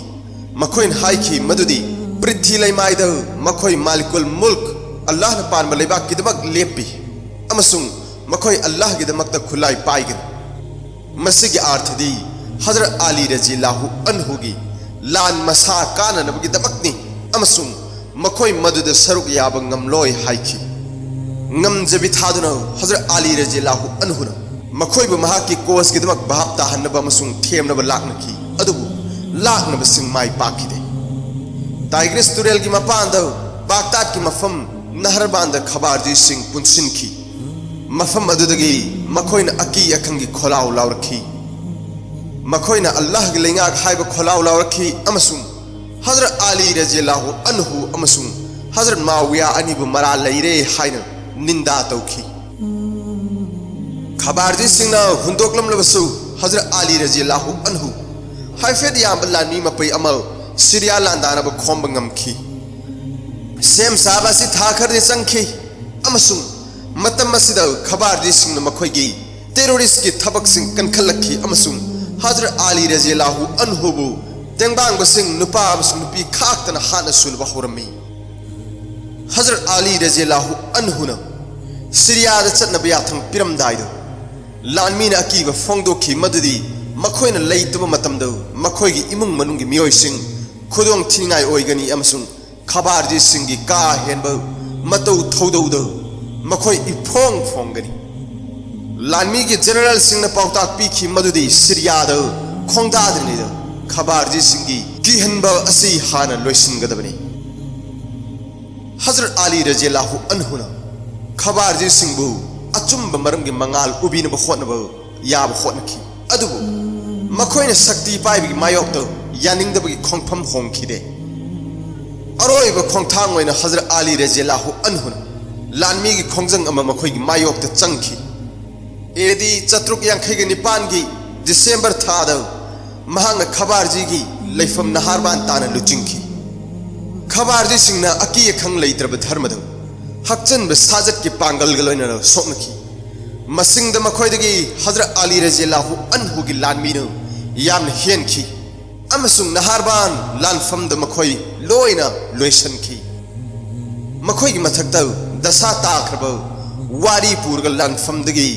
S1: मखोइन हाइखि मदुदी पृथ्वी लैमाइद मखोइ मालिकुल मुल्क अल्लाह न पानब लेबाक किदमक लेपि अमसुंग मखोइ अल्लाह गिदमक खुलाई पाइगन मसिगी आर्थदी हजरत अली रज़ियल्लाहु अन्हु गी लान मसा काननबगी दमकनी अमसुंग मखोइ मदुद सरुक याब ngамलोय हाइखि ngамजबि थादुना हजरत अली रज़ियल्लाहु अन्हु न मखोइबु महाकी कोस गिदमक भाप ताहनब अमसुंग थेमनब लाकनखि अदुबु लाकनब सिंग माइ पाखिदे टाइग्रिस तुरेल की मपांद बागदाद की मफम नहरबांद खबारजी सिंह पुनसिनखि मफम अदुदगी मखोइन अकी अखंगी खोलाव लावरखि मखोइन अल्लाह गी लेंगाक हाइब खोलाव लावरखि अमसुंग हजरत अली रज़ियल्लाहु अन्हु अमसुंग हजरत माविया अनिबु मरा लैरे हाइना निंदा तौखि खबारजी सिंह न हुंदोकलमलबसु हजरत अली रज़ियल्लाहु अन्हु हाइफेद याम लानी मपै अमल सीरिया लांदानब खोंब ngамखि सेम साबासी थाखर दे चंखि अमसुंग मतम मसिदा खबारजी सिंह मखोइगी टेररिस्ट की थबक सिंह कनखलखि अमसुंग हजरत अली रज़ियल्लाहु अन्हु बु तेंबांग बसिंग नुपा अमसुंग नुपी खाक्तन हाना सुनबा होरमी हजरत अली रज़ियल्लाहु अन्हु न सीरिया द चतनब याथंग पिरमदाइदो लानमीना अकीब फोंगदोखि मदुदी मखोइना लेइतब मतमदो मखोइगी इमुंग मनुंगी मियोइसिंग खुदोंग थिनाय ओइगनी अमसुंग खबारजी सिंह की का हेनब मतौ थौदौद मखोइ इफोंग फोंगनी लानमी की जनरल सिंह ने पाउताक पीखि मदुदी सीरिया द खोंगदादनी द खबारजी सिंह की किहनब असि हाना लोइसिनगदबनी हजरत अली रज़ियल्लाहु अन्हु न खबारजी सिंह बु अचुंब मरम की मंगाल उबिनब होनब याब होनखि अदुबु मखोइना शक्ति पाइबगी मायोक द यानिंगदबगी खोंगफम होंखिदे अरोइब खोंथांग ओइना हजरत अली रज़ियल्लाहु अन्हु लानमी की खोंजंग अमा मखोइगी मायोक्ता चंगखी एदी चतुक यांखैगी निपानगी दिसंबर थाद महांगना खबारजीगी लैफम नहारबान ताना लुचिंखी खबारजी सिंगना अकी अखंग लैत्रब धर्मद हक्चन साजत की पांगल गलोइना सोकनखी मसिंगद मखोइदगी हजरत अली रज़ियल्लाहु अन्हु की लानमीनो याम हेनखी अमसुंग नहारबान लानफमद मखोइ लोइना लोइसनखी मखोइगी मथक्ता दशा ताख्रब वारी पूरग लानफमदगी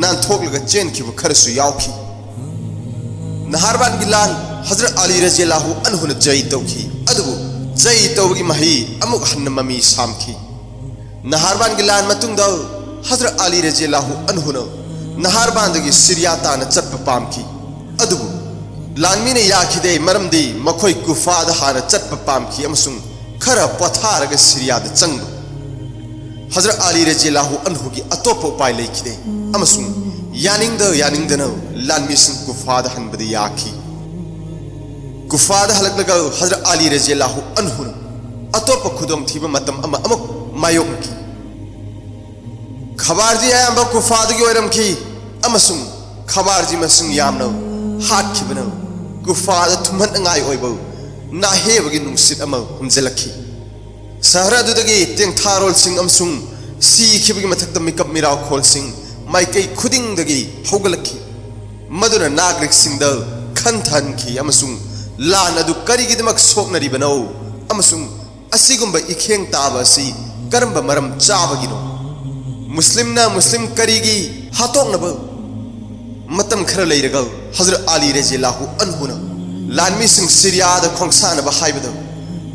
S1: नानथोकलग चेनखिब खरसु यावखी नहारबान की लान हजरत अली रज़ियल्लाहु अन्हु न जय तौखी अदबु जय तौगी मही अमुक हन्न ममी सामखी नहारबान की लान मतुंगदा हजरत अली रज़ियल्लाहु अन्हु न नहारबानदगी सिरिया ताना चटप पामखी अदबु लानमी ने याखिदे मरमदी मखोइ कुफाद हाना चटप पामखी अमसुंग खरा पथारग सिरियाद चंग हजरत अली रज़ियल्लाहु अन्हु की अतोप उपाय लेखिदे अमसुंग यानिंगदन लानमी सिंग कुफाद हनबद याखी कुफाद हलकलग हजरत अली रज़ियल्लाहु अन्हु अतोप खुदोम थीब मतम अमुक मायोकनखी खबारजी आयंब कुफादगी ओइरमखी अमसुंग खबारजी मसुंग यामनो हाटखिबनो कुफाद थुमहन अंगाई ओइबो नाहेबगी नुंसित अमा हुमजलखी सहर अदुदगी तेंथारोल सिंग अमसुंग सीखिबगी मथक्ता मिकप मिराव खोल सिंग माइकई खुदिंगदगी हौगलखी मदुना नागरिक सिंगद खंथनखी अमसुंग लान अदु करिगिदमक सोकनरिबनो अमसुंग असिगुंबा इखेंग ताबा असि करंब मरम चाबगिनो मुस्लिमना मुस्लिम करिगी हातोंगनब मतम खर लेरग हजरत अली रज़ियल्लाहु अन्हु न लानमी सिंग सिरियाद खोंगसानब हाइबद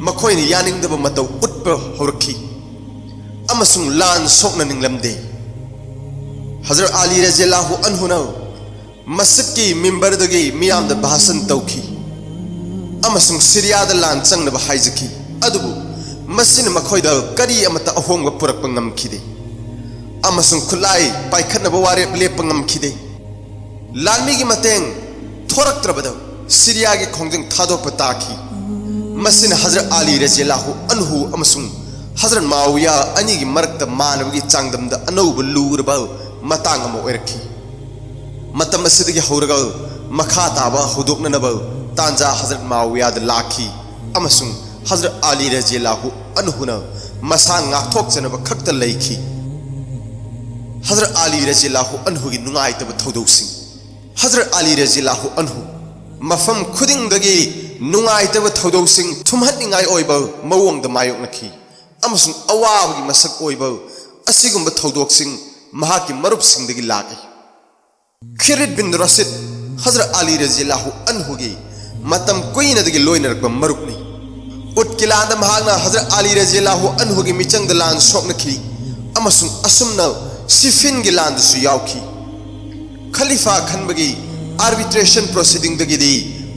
S1: मखोइनि यानिंगदब मतौ उट्प हौरखी अमसुंग लान सोकन निंगलमदे हजरत अली रज़ियल्लाहु अन्हु न मस्जिद की मिंबरदगी मियामद भाषण तौखी अमसुंग सिरियाद लान चंगनब हाइजखी अदुबु मस्जिद मखोइद करी अमत अहोंग पुरक ngमखिदे अमसुंग खुलाई पाइखनब वारेप लेप ngमखिदे लानमी की मतेंग थोरक्त्रबद सिरिया की खोंजंग थादोप ताखी मसिन हजरत अली रज़ियल्लाहु अन्हु अमसुंग हजरत माविया अनी की मरक्त मानवगी चांगदमद अनौब लूरब मतांग अम ओइरखी मतम असिदगी हौरग मखा ताबा हुदोकननब तांजा हजरत माविया द लाखी अमसुंग हजरत अली रज़ियल्लाहु अन्हु न मसा ngathokjanab khakta leikhi हजरत अली रज़ियल्लाहु अन्हु की नुंगाइतब थौदौसिंग हजरत अली रज़ियल्लाहु अन्हु मफम खुदिंगदगी नुंगाइतब थौदौसिंग थुमहनिंगाइ ओइब मवोंग द मायोकनखी अमसुंग अवाबगी मसक ओइब असिगुंब थौदोकसिंग महाकी मरुपसिंगदगी लागे खिरित बिन रशिद हजरत अली रज़ियल्लाहु अन्हु की मतम कुइनदगी लोइनरक मरुपनी उत्किलांद महागना हजरत अली रज़ियल्लाहु अन्हु की मिचंग द लान सोकनखी अमसुंग असुमना सिफिन की लान दसु यावखी खलीफा खनबगी आर्बिट्रेशन प्रोसीडिंग दगी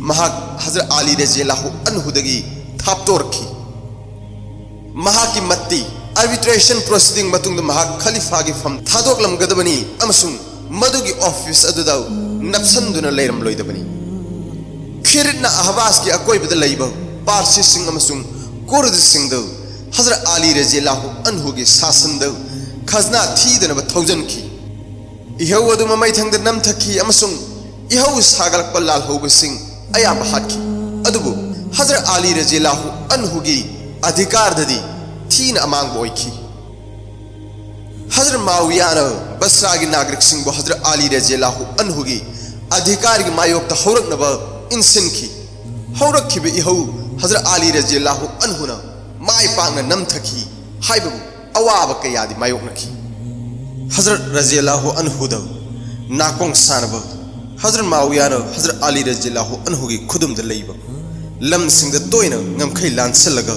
S1: महाक हजरत अली रज़ियल्लाहु अन्हु दगी थापतोरखी महाकी मत्ती आर्बिट्रेशन प्रोसीडिंग मतुंग महाक खलीफा की फम थादोकलमगदबनी अमसुंग मदुगी ऑफिस अदुदा नक्संदुना लेरम लोइदबनी खिरितना अहबास की अकोइबद लैब पारसी सिंग अमसुंग कुर्द सिंग हजरत अली रज़ियल्लाहु अन्हु की शासन खजना थीदनब थौजनखी इहौ अदु ममैथंग नमथखी अमसुंग इहौ सागलक लाल हौबसिंग अयाब हाटखी अदुबु हजरत अली रज़ियल्लाहु अन्हु की अधिकार ददी थीन अमांग ओइखी हजरत माविया न बसरा की नागरिक सिंह हजरत अली रज़ियल्लाहु अन्हु की अधिकार की मायोक्ता हौरकनब इंसिनखी हौरखिब इहौ हजरत अली रज़ियल्लाहु अन्हु न माय पांगना नमथखी हाइबु अवाब कयादि मायोकनखी हजरत रज़ियल्लाहु अन्हु द नाकोंग सानब हजरत माविया न हजरत अली रज़ियल्लाहु अन्हु की खुदुम द लैब लम सिंग द तोयना ngमखै लानसलग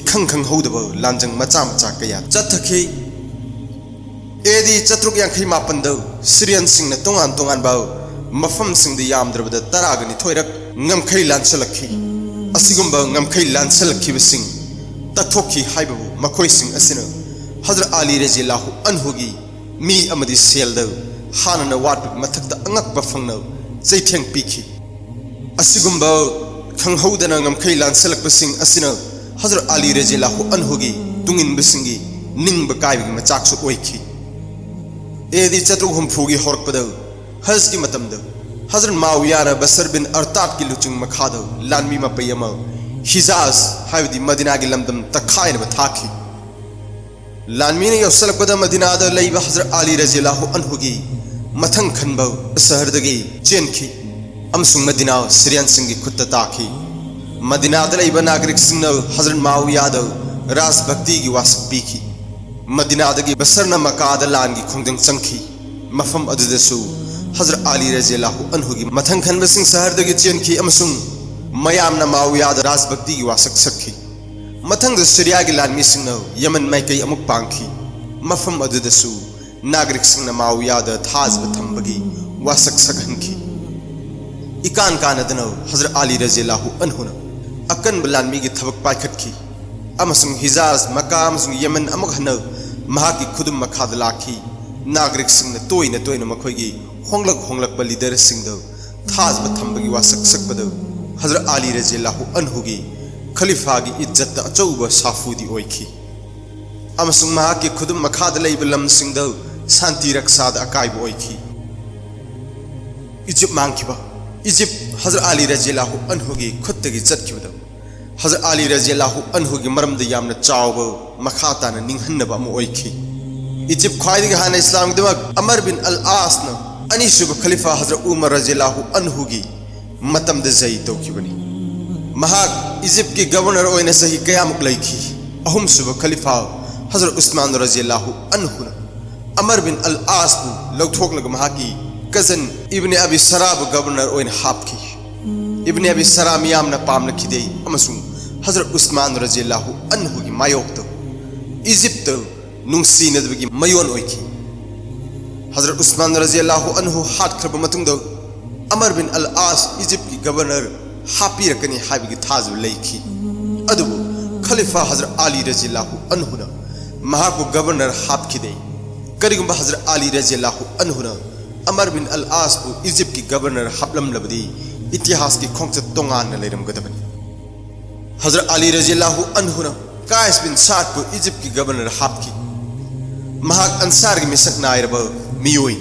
S1: इखंग खंग हौदब लांजंग मचा मचा कया चथखी एदी चतुक यांखै मापन द सिरियन सिंग न तोंगान तोंगान बाव मफम सिंग द यामद्रबद तरागनि थोइरक ngमखै लानसलखी असिगुंब ngमखै लानसलखी बसिंग तथोखी हाइबु मखोइ सिंग असिना हजरत अली रज़ियल्लाहु अन्हु की मी अमदी सेल द हानन वाट मथक्ता अंगक बफंगन चैथेंग पीखी असिगुंब खंगहौदना ngमखै लानसलक बसिंग असिना हजरत अली रज़ियल्लाहु अन्हु की तुंगिन बिसिंगी निंग बकाई की मचाक सु ओइखी एदी चतुर हुमफुगी हरकपद हज की मतमद हजरत माविया बसर बिन अरताब की लुचुंग मखाद लानमी मपयम हिजाज हाइबदी मदीना की लमदम तखायन बथाखी लानमी ने यौसलपद मदीनाद लैब हजरत अली रज़ियल्लाहु अन्हु की मथंग खनब सहरदगी चेनखी अमसुंग मदीना सिरियन सिंह की खुद ताखी मदीनाद लैब नागरिक सिंह हजरत मावियाद राजभक्ति की वासक पीखी मदीनादगी बसरना मकाद लान की खोंजंग चंखी मफम अदुदसु हजरत अली रज़ियल्लाहु अन्हु की मथंग खनब सिंह सहरदगी चेनखी अमसुंग मयामना मावियाद राजभक्ति की वासक सखी मथंग सीरिया की लानमी सिंह यमन मैकई अमुक पांखी मफम अदुदसु नागरिक सिंह मावियाद थाजब थंबगी वासक सखनखी इकान कानदनो हजरत अली रज़ियल्लाहु अन्हु अकन लानमी की थबक पाइखटखी अमसुंग हिजाज मक्का अमसुंग यमन अमुक हन महाकी खुदुम मखाद लाखी नागरिक सिंह तोयन तोयन मखोयगी होंगलक लीडर सिंह थाजब थंबगी वासक सकबद हजरत अली रज़ियल्लाहु अन्हु की खलीफा की इज्जत अचौब साफूदी ओइखी अमसुंग महाकी खुदुम मखाद लैब लम सिंह शांति रक्षाद अकायब ओइखी इजिप्ट मांगखिबा इजिप्ट हजरत अली रज़ियल्लाहु अन्हु की खुदगी चटखिबद हजरत अली रज़ियल्लाहु अन्हु की मरमद यामना चाव मखा ताना निंहन्नब अम ओइखी इजिप्ट ख्वाइदगी हाना इस्लाम दमक अमर बिन अल आस न अनीसुब खलीफा हजरत उमर रज़ियल्लाहु अन्हु की मतम जई तौखिबनी महाक इजिप्ट की गवर्नर ओइने सही कयामुक लैखी अहुम सुब खलीफा हजरत उस्मान रज़ियल्लाहु अन्हु अमर बिन अल आस लौथोकलग महाकी कजन इब्ने अबी सराब गवर्नर ओइने हापखी इब्ने अबी सरा मियामना पामना खिदे अमसुंग हजरत उस्मान रज़ियल्लाहु अन्हु की मायोक्त इजिप्ट नुंसीनदबगी मयोन ओइखी हजरत उस्मान रज़ियल्लाहु अन्हु हाटख्रब मतुंग अमर बिन अल आस इजिप्ट की गवर्नर हापीरकनी हाइबगी थाजब लैखी अदुबु खलीफा हजरत अली रज़ियल्लाहु अन्हु महाकु गवर्नर हापखिदे करिगुंबा हजरत अली रज़ियल्लाहु अन्हु अमर बिन अल आस को इजिप्ट की गवर्नर हापलमलबदी इतिहास की खोंचत तोंगान लेरमगदबनी हजरत अली रज़ियल्लाहु अन्हु कायस बिन साद को इजिप्ट की गवर्नर हापखी महाक अंसार की मिसक नायरब मियोई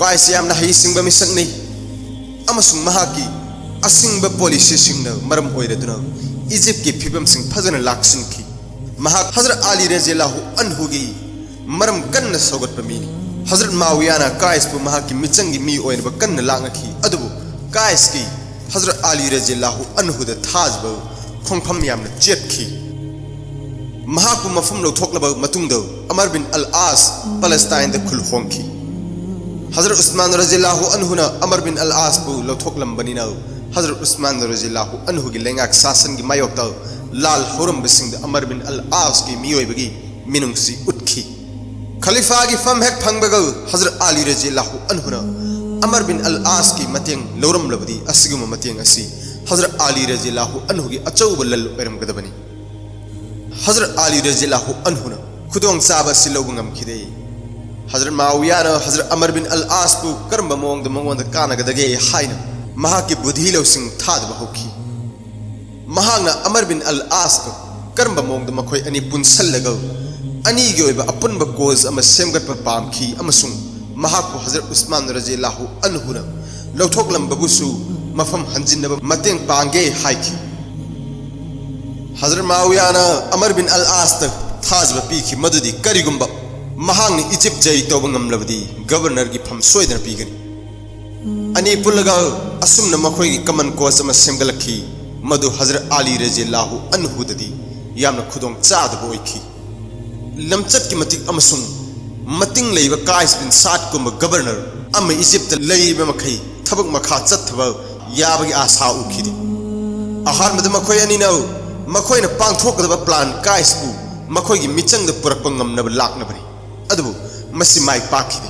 S1: कायस यामना हई सिंगबा मिसक नहीं अमसुंग महाकी असिंग पॉलिसी सिंह मरम ओइरदुना इजिप्ट की फिबम सिंह फजन लाक्सिनखी महाक हजरत अली रज़ियल्लाहु अन्हु की मरम कन्न सौगत मीनी हजरत मावियाना कायस पु महाकी मिचंगी मी ओइनब कन्न लांगखी अदुबु कायस की हजरत अली रज़ियल्लाहु अन्हु द थाजब खोंफम यामना चेतखी महाकु मफम लौथोकलब मतुंग Amr bin al As Palestine द खुल होंखी हजरत उस्मान रज़ियल्लाहु अन्हु अमर बिन अल आस पु लौथोकलम हजरत उस्मान रज़ियल्लाहु अन्हु की लेंगाक शासन की मायोक्ता लाल होरम बिसिंग अमर बिन अल आस की मियोइबगी मिनुंगसी उठखी खलीफा की फम हेक फंगबगल हजरत अली रज़ियल्लाहु अन्हु अमर बिन अल आस की मतेंग लौरम लबदी असिगुम मतेंग असी हजरत अली रज़ियल्लाहु अन्हु की अचौब लल ओइरमगदबनी हजरत अली रज़ियल्लाहु अन्हु खुदोंग साब असि लौब ngमखिदे हजरत माविया हजरत अमर बिन अल आस को करम मोंग मंगोंद कानगदगे हाइन महाकी बुद्धि लौसिंग थादब होखी महांगना अमर बिन अल आस को करम मोंग मखोय अनि पुनसलग अनि गी ओइबा अपुनब कोज अम सेमगत पामखी अमसुंग महाको हजरत उस्मान रज़ियल्लाहु अन्हु लौथोकलम बबुसु मफम हंजिनब मतेंग पांगे हाइखी हजरत माविया अमर बिन अल आस थाजब पीखी मदुदी करिगुंबा महांग इजिप्ट जई तौब ngमलबदी गवर्नर की फम सोइदन पीगनी अनि पुलगा असुम मखोय की कमन कोस अम सेमगलखी मदु हजरत अली रज़ियल्लाहु अन्हु ददी यामना खुदोंग चादब ओइखी लमचत की मतिक अमसुंग मतिंग लेब कायस बिन साद कुम गवर्नर अम इजिप्ट लेब मखै थबक मखा चथब याबगी आशा उखिदि आहार मद मखोय अनि न मखोय न पांगथोकदब प्लान कायस पु मखोय की मिचंग द पुरक ngमनब लाकनबनी अदबु मसी माइ पाखिदे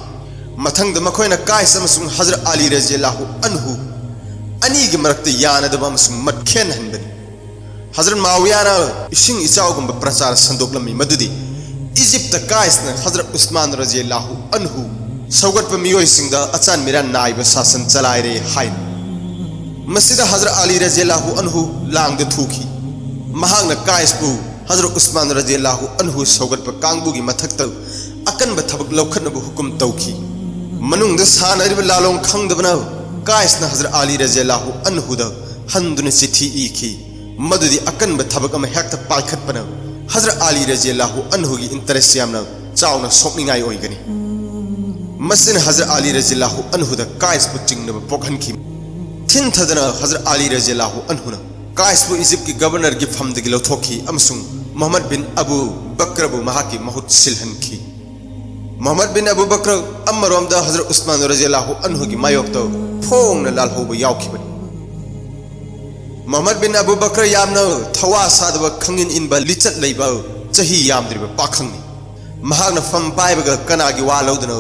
S1: मथंग द मखोय न कायस अमसुंग हजरत अली रज़ियल्लाहु अन्हु अनि की मरकते यानदब अमसुंग मटखेन हनबनी हजरत माविया इसिंग इचाउगुंब प्रचार संदोकलमी मदुदी इजिप्ट कायस न हजरत उस्मान रज़ियल्लाहु अन्हु सौगत मियोय सिंह अचान मिरा नाइब शासन चलायरे हाइन मसीदा हजरत अली रज़ियल्लाहु अन्हु लांग द थूखी महांगना काइसपु हजरत उस्मान रज़ियल्लाहु अन्हु सौगटप कांगबुगी मथक्त अकनब थबक लौखनब हुकुम तौखी मनुंग सानरिब लालों खंगदबना काइसना हजरत अली रज़ियल्लाहु अन्हुद हंदुन चिठी इखी मदुदी अकनब थबक अम हेक्ट पाइखतपना हजरत अली रज़ियल्लाहु अन्हुगी इंटरेस्ट यामना चावना सोकनिंगाई ओइगनी मसिन हजरत अली रज़ियल्लाहु अन्हुद काइसपु चिंगनब पोखनखी थिन थदना हजरत अली रज़ियल्लाहु अन्हुना काइसपु इजिप्ट की गवर्नर की फमदगी लौथोखी अमसुंग मोहम्मद बिन अबू बक्रबु महाकी महूत सिलहनखी मोहम्मद बिन अबू बकर अमरोमदा हजरत उस्मान रज़ियल्लाहु अन्हु की मायोक्तो फोंगना लालहोब यावखिबनी मोहम्मद बिन अबू बकर यामना थवा सादब खंगिन इनब लिचत लैब चही यामद्रिब पाखंगनी महागना फम पाइबग कनागी वा लौदनो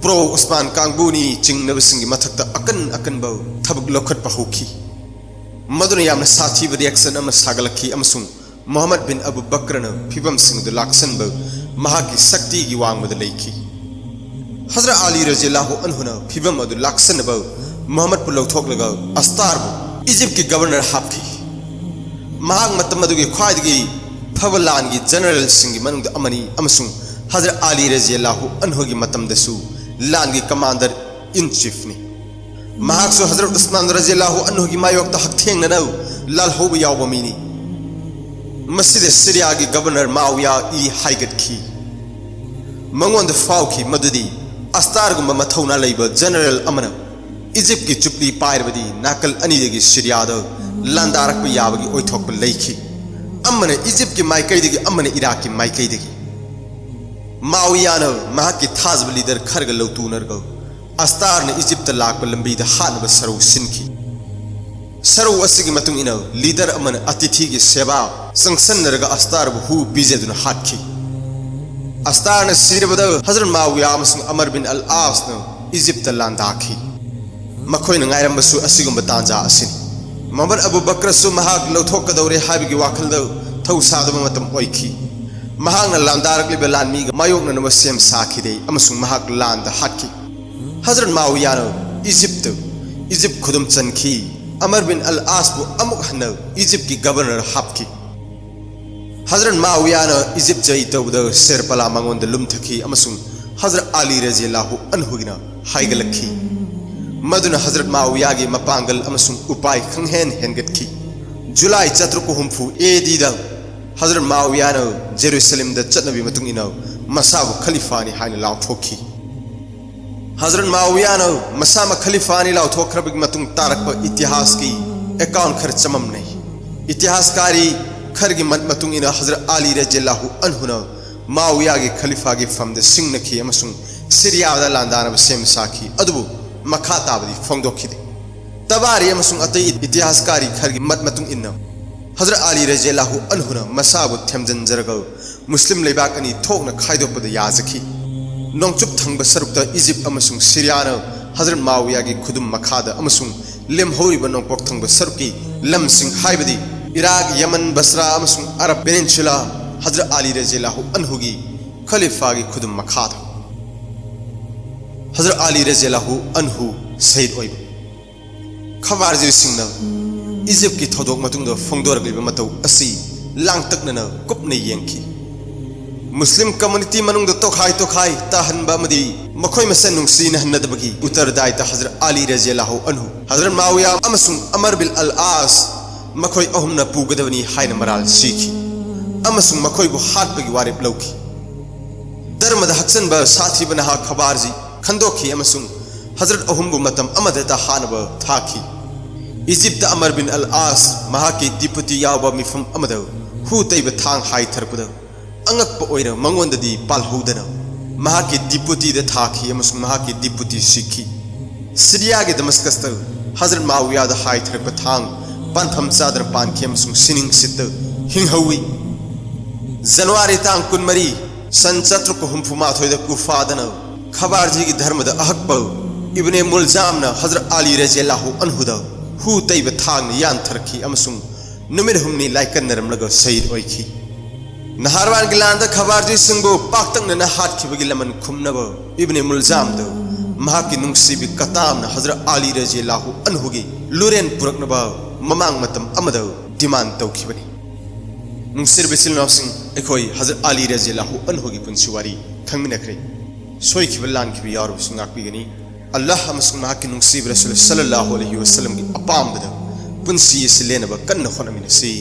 S1: प्रो उस्मान कांगबुनी चिंगनबसिंगी मथक्ता अकन अकनब थबक लौखट पहुखी मदुन यामना साथीब रिएक्शन अम सागलखी अमसुंग मोहम्मद बिन अबू बकर फिबम सिंह लाक्सनब महाकी शक्ति की वांगमद लेखी हजरत अली रज़ियल्लाहु अन्हुना फिबम अदु लाक्सनब मोहम्मद पु लौथोकलग अस्तारबु इजिप्ट की गवर्नर हापखी महाग मतम अदुगी ख्वाइदगी फबलानगी जनरल सिंगी मनुंग अमनी अमसुंग हजरत अली रज़ियल्लाहु अन्हुगी मतमदसु लानगी कमांडर इन चीफ ने महाक्सु हजरत उस्मान रज़ियल्लाहु अन्हुगी मायोक्ता हकथेंगना लालहोब यावब मीनी मस्जिद सीरिया की गवर्नर माविया ई हाइगटखी मंगोंद फाउखी मदुदी अस्तारगुम मथौना लैब जनरल अमना इजिप्ट की चुपली पाइरबदी नाकल अनिदगी सीरियाद लांदारक याबगी ओइथोक लैखी अमने इजिप्ट की माइकैदगी अमने इराक की माइकैदगी मावियान महाकी थाजब लीडर खरग लौतूनरग अस्तार ने इजिप्ट लाक लंबीद हानब सरौ सिनखी सरौ असिगी मतुंग इना लीडर अमन अतिथि की सेवा संसन्नरग अस्तार हु बीजेदुन हाटखी अस्तार ने सिरबद हजरत माविया अमसुंग अमर बिन अल आस न इजिप्ट लांदाखी मखोइन ngairambsu asigumba tanja asin Muhammad Abu Bakr सु महाग लौथोकदौरे हाबिगी वाखलद थौसादब मतम ओइखी महागना लांदारकलिब लानमी मायोगना नम सेम साखिदे अमसुंग महाग लांद हाटखी हजरत मावियान इजिप्ट खुदम चनखी अमर बिन अल आसबु अमुक हन इजिप्ट की गवर्नर हापखी हजरत मावियान इजिप्ट जई तौद शेरपला मंगोंद लुमथखी अमसुंग हजरत अली रज़ियल्लाहु अन्हुगिना हाइगलखी मदुना हजरत माविया की मपांगल अमसुंग उपाय खंगहेन हेनगतखी जुलाई 4 AD दा हजरत माविया जेरूसलम द चटनबी मतुंग इना मसाबु खलीफानी हाइन लाउथोखी हजरत माविया मसाम खलीफानी लाउथोखरबगी मतुंग तारक इतिहास की अकाउंट खर चमम नहीं इतिहासकारी खर की मतुंग इना हजरत अली रज़ियल्लाहु अन्हुना माविया की खलीफा की फम द सिंगनखी अमसुंग सीरिया दा लांदानब सेम साखी अदुबु मखा ताबदी फोंगदोखिदे तबारी अमसुंग अतई इतिहासकारी खर की मतुंग इना हजरत अली रज़ियल्लाहु अन्हुना मसाबु थेमजनजरग मुस्लिम लेबाक अनि थोकना खाइदोपद याजखी नोंचुप थंग सरुक इजिप्ट अमसुंग सीरियाना हजरत माविया की खुदुम मखादा अमसुंग लेमहौरिब नोंपोक थंग सरुकी लमसिंग हाइबदी इराक यमन बसरा अमसुंग अरब पेनिनसुला हजरत अली रज़ियल्लाहु अन्हुगी खलीफा की खुदुम मखादा हजरत अली रज़ियल्लाहु अन्हु शहीद ओइब खवारजिर सिंगना इजिप्ट की थौदोक मतुंग फोंगदोरगलिब मतौ असि लांगतकना कुपने येंखी मुस्लिम कम्युनिटी मनुंग तोखाई ताहनबा मदी मखोय मसन नुंगसिन हन्नदबगी उत्तरदायित्व हजरत अली रज़ियल्लाहु अन्हु हजरत माविया अमसुंग अमर बिन अल आस मखोय अहुमना पुगदबनी हाइन मराल सीखी अमसुंग मखोय बु हाटबगी वारेप लौखी धर्मद हक्सनब साथीब नहा खबारजी खंदोखी अमसुंग हजरत अहुमबु मतम अमदता हानब थाखी Egypt Amr bin al As महाकी डिप्यूटी यावब मिफम अमद हु तैब थांग हाई थरपद अंगप ओइर मंगोंददी पालहौदना महाकी डिप्यूटी द थाखी अमसुंग महाकी डिप्यूटी सीखी सीरिया के दमस्कस त हजरत माविया द हाई थरप थांग पंथम चादर पानखी अमसुंग सिनिंग सित हिंगहौई जनवरी तांग कुनमरी सन 448 द कुफादना खबारजी की धर्म द अहकब इब्ने मुलजामना हजरत अली रज़ियल्लाहु अन्हु द हु तैब थांग यान थरखी अमसुंग नुमिर हुमनी लाइकन नरमलग शहीद ओइखी नहारवान गिलांद खबारजी सिंगबु पाक्तंगना हाटखिबगी लमन खुमनब इब्ने मुलजाम द महाकी नुंगसिबी कतामना हजरत अली रज़ियल्लाहु अन्हुगी लुरेन पुरकनब ममांग मतम अमद डिमांड तौखिबनी नुंसिर बिसिल नासिंग एखोई हजरत अली रज़ियल्लाहु अन्हु की पुंसी वारी खंगमिनखरे सोई खिबल लान खिबि यारो सुंगाकबिगनी अल्लाह अमसुंग नाकि नुंसिब रसूल सल्लल्लाहु अलैहि वसल्लम की अपाम बद पुंसी सिलेनब कन्न होनमिनसी।